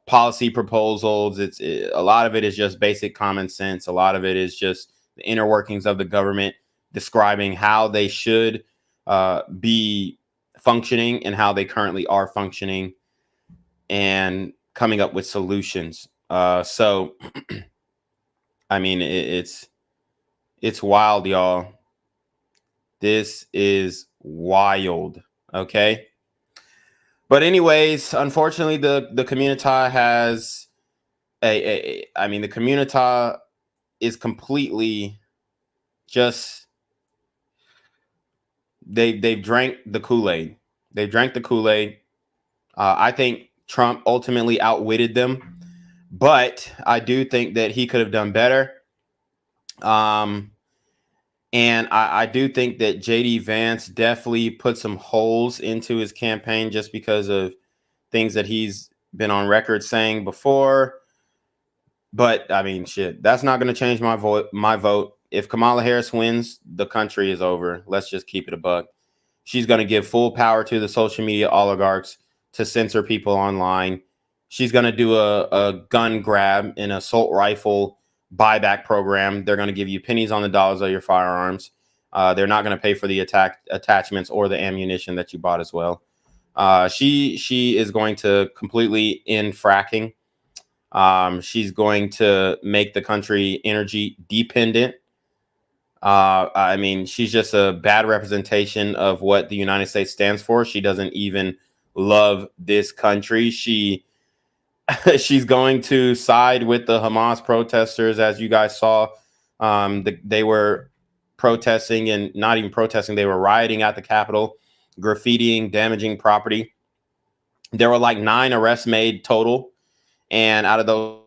F: policy proposals. A lot of it is just basic common sense. A lot of it is just the inner workings of the government describing how they should be functioning and how they currently are functioning and coming up with solutions. So, I mean, it's wild, y'all. This is wild. Okay. But anyways, unfortunately, the community has the community is completely just, they've drank the Kool-Aid. They drank the Kool-Aid. I think Trump ultimately outwitted them, but I do think that he could have done better. And I do think that J.D. Vance definitely put some holes into his campaign just because of things that he's been on record saying before. But I mean, shit, that's not going to change my vote. If Kamala Harris wins, the country is over. Let's just keep it a buck. She's going to give full power to the social media oligarchs to censor people online. She's going to do a gun grab, an assault rifle buyback program. They're going to give you pennies on the dollars of your firearms. They're not going to pay for the attachments or the ammunition that you bought as well. She is going to completely end fracking. She's going to make the country energy dependent. I mean, she's just a bad representation of what the United States stands for. She doesn't even love this country. She's going to side with the Hamas protesters, as you guys saw. They were protesting, and not even protesting, they were rioting at the Capitol, graffitiing, damaging property. There were like 9 arrests made total. And out of those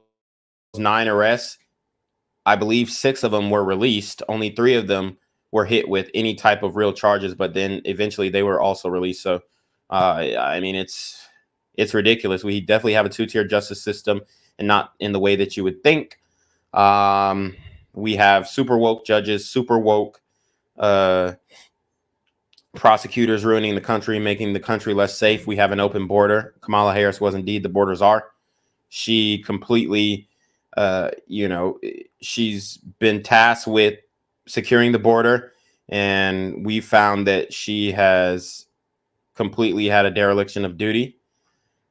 F: 9 arrests, I believe 6 of them were released. Only 3 of them were hit with any type of real charges, but then eventually they were also released. So, I mean, it's ridiculous. We definitely have a 2-tier justice system, and not in the way that you would think. We have super woke judges, super woke prosecutors ruining the country, making the country less safe. We have an open border. Kamala Harris was indeed the border czar. She completely, she's been tasked with securing the border, and we found that she has completely had a dereliction of duty.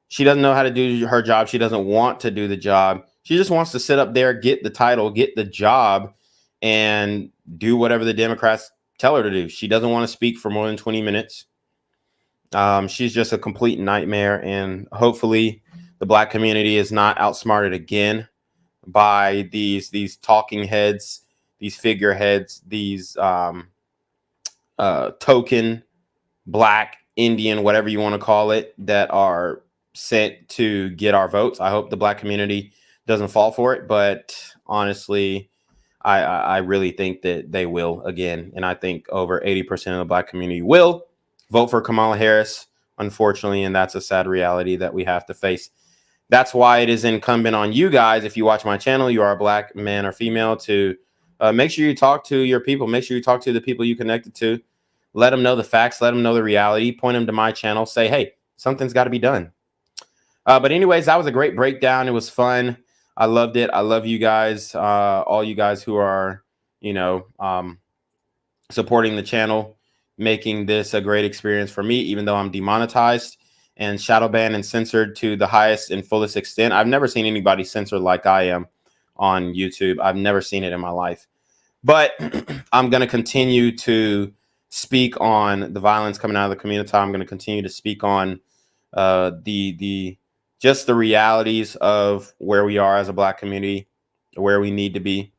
F: She doesn't know how to do her job. She doesn't want to do the job. She just wants to sit up there, get the title, get the job, and do whatever the Democrats tell her to do. She doesn't want to speak for more than 20 minutes. She's just a complete nightmare, and hopefully the Black community is not outsmarted again by these talking heads, these figureheads, these token Black, Indian, whatever you want to call it, that are sent to get our votes. I hope the Black community doesn't fall for it, but honestly, I really think that they will again. And I think over 80% of the Black community will vote for Kamala Harris, unfortunately, and that's a sad reality that we have to face. That's why it is incumbent on you guys, if you watch my channel, you are a Black man or female, to make sure you talk to your people. Make sure you talk to the people you connected to. Let them know the facts. Let them know the reality. Point them to my channel. Say, hey, something's got to be done. But anyways, that was a great breakdown. It was fun. I loved it. I love you guys, all you guys who are, supporting the channel, making this a great experience for me, even though I'm demonetized and shadow banned and censored to the highest and fullest extent. I've never seen anybody censored like I am on YouTube. I've never seen it in my life. But I'm going to continue to speak on the violence coming out of the community. I'm going to continue to speak on just the realities of where we are as a Black community, where we need to be,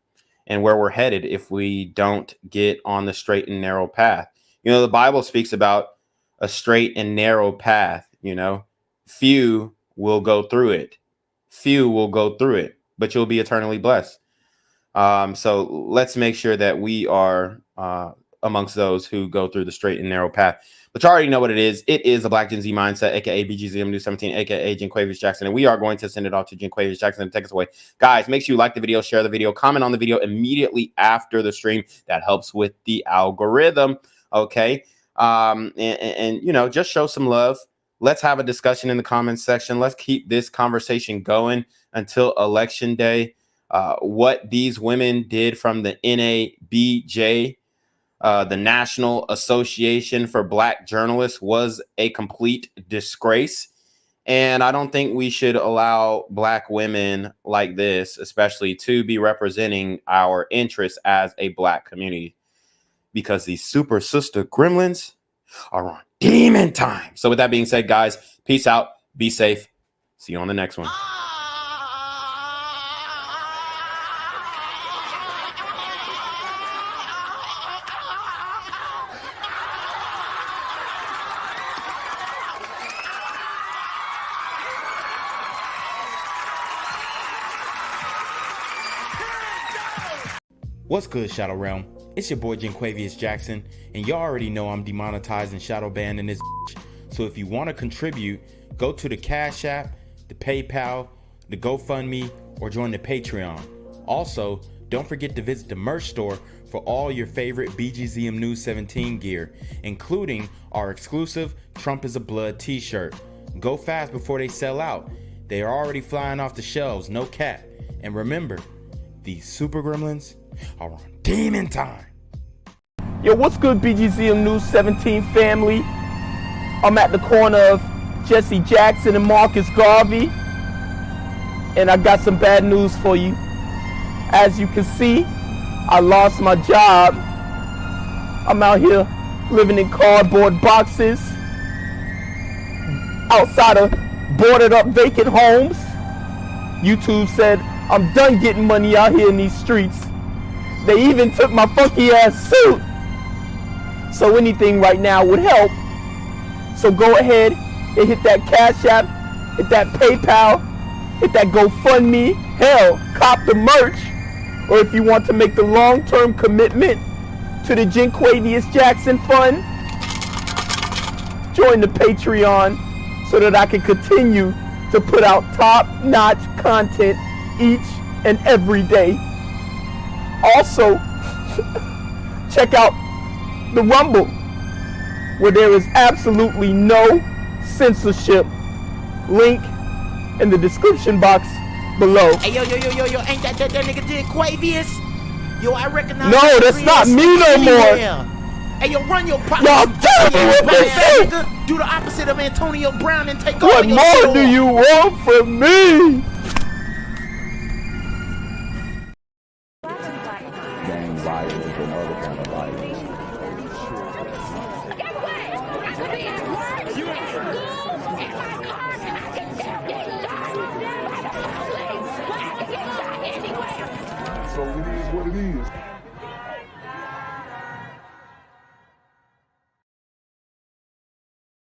F: and where we're headed if we don't get on the straight and narrow path. The Bible speaks about a straight and narrow path. Few will go through it. Few will go through it, but you'll be eternally blessed. So let's make sure that we are amongst those who go through the straight and narrow path. But you already know what it is. It is the Black Gen Z Mindset, aka BGZM News 17, aka Jinquavious Jackson. And we are going to send it off to Jinquavious Jackson to take us away. Guys, make sure you like the video, share the video, comment on the video immediately after the stream. That helps with the algorithm. Okay. And just show some love. Let's have a discussion in the comments section. Let's keep this conversation going until Election Day. What these women did from the NABJ, the National Association for Black Journalists, was a complete disgrace. And I don't think we should allow Black women like this, especially, to be representing our interests as a Black community, because these super sister gremlins are on demon time. So with that being said, guys, peace out. Be safe. See you on the next one. What's good, Shadow Realm? It's your boy Jinquavious Jackson, and y'all already know I'm demonetized and shadow banned in this bitch. So if you want to contribute, go to the Cash App, the PayPal, the GoFundMe, or join the Patreon. Also, don't forget to visit the merch store for all your favorite BGZM News 17 gear, including our exclusive Trump is a Blood t-shirt. Go fast before they sell out. They are already flying off the shelves, no cap. And remember, these super gremlins are on demon time.
G: Yo, what's good, BGZM News 17 family? I'm at the corner of Jesse Jackson and Marcus Garvey, and I got some bad news for you. As you can see, I lost my job. I'm out here living in cardboard boxes outside of boarded up vacant homes. YouTube said I'm done getting money out here in these streets. They even took my funky ass suit. So anything right now would help. So go ahead and hit that Cash App, hit that PayPal, hit that GoFundMe. Hell, cop the merch. Or if you want to make the long-term commitment to the Jinquavious Jackson Fund, join the Patreon so that I can continue to put out top-notch content each and every day. Also, check out the Rumble, where there is absolutely no censorship. Link in the description box below.
J: Hey, yo, ain't that nigga Jinquavious? Yo, I recognize.
G: No, that's not me no more.
J: Hey, yo, run your pocket.
G: Y'all tell me what they say.
J: Do the opposite of Antonio Brown and take all
G: What
J: your
G: more do you want from me?
C: Gang violence and other kind of violence.
B: You in school, in my car, I can tell you So it is what it is.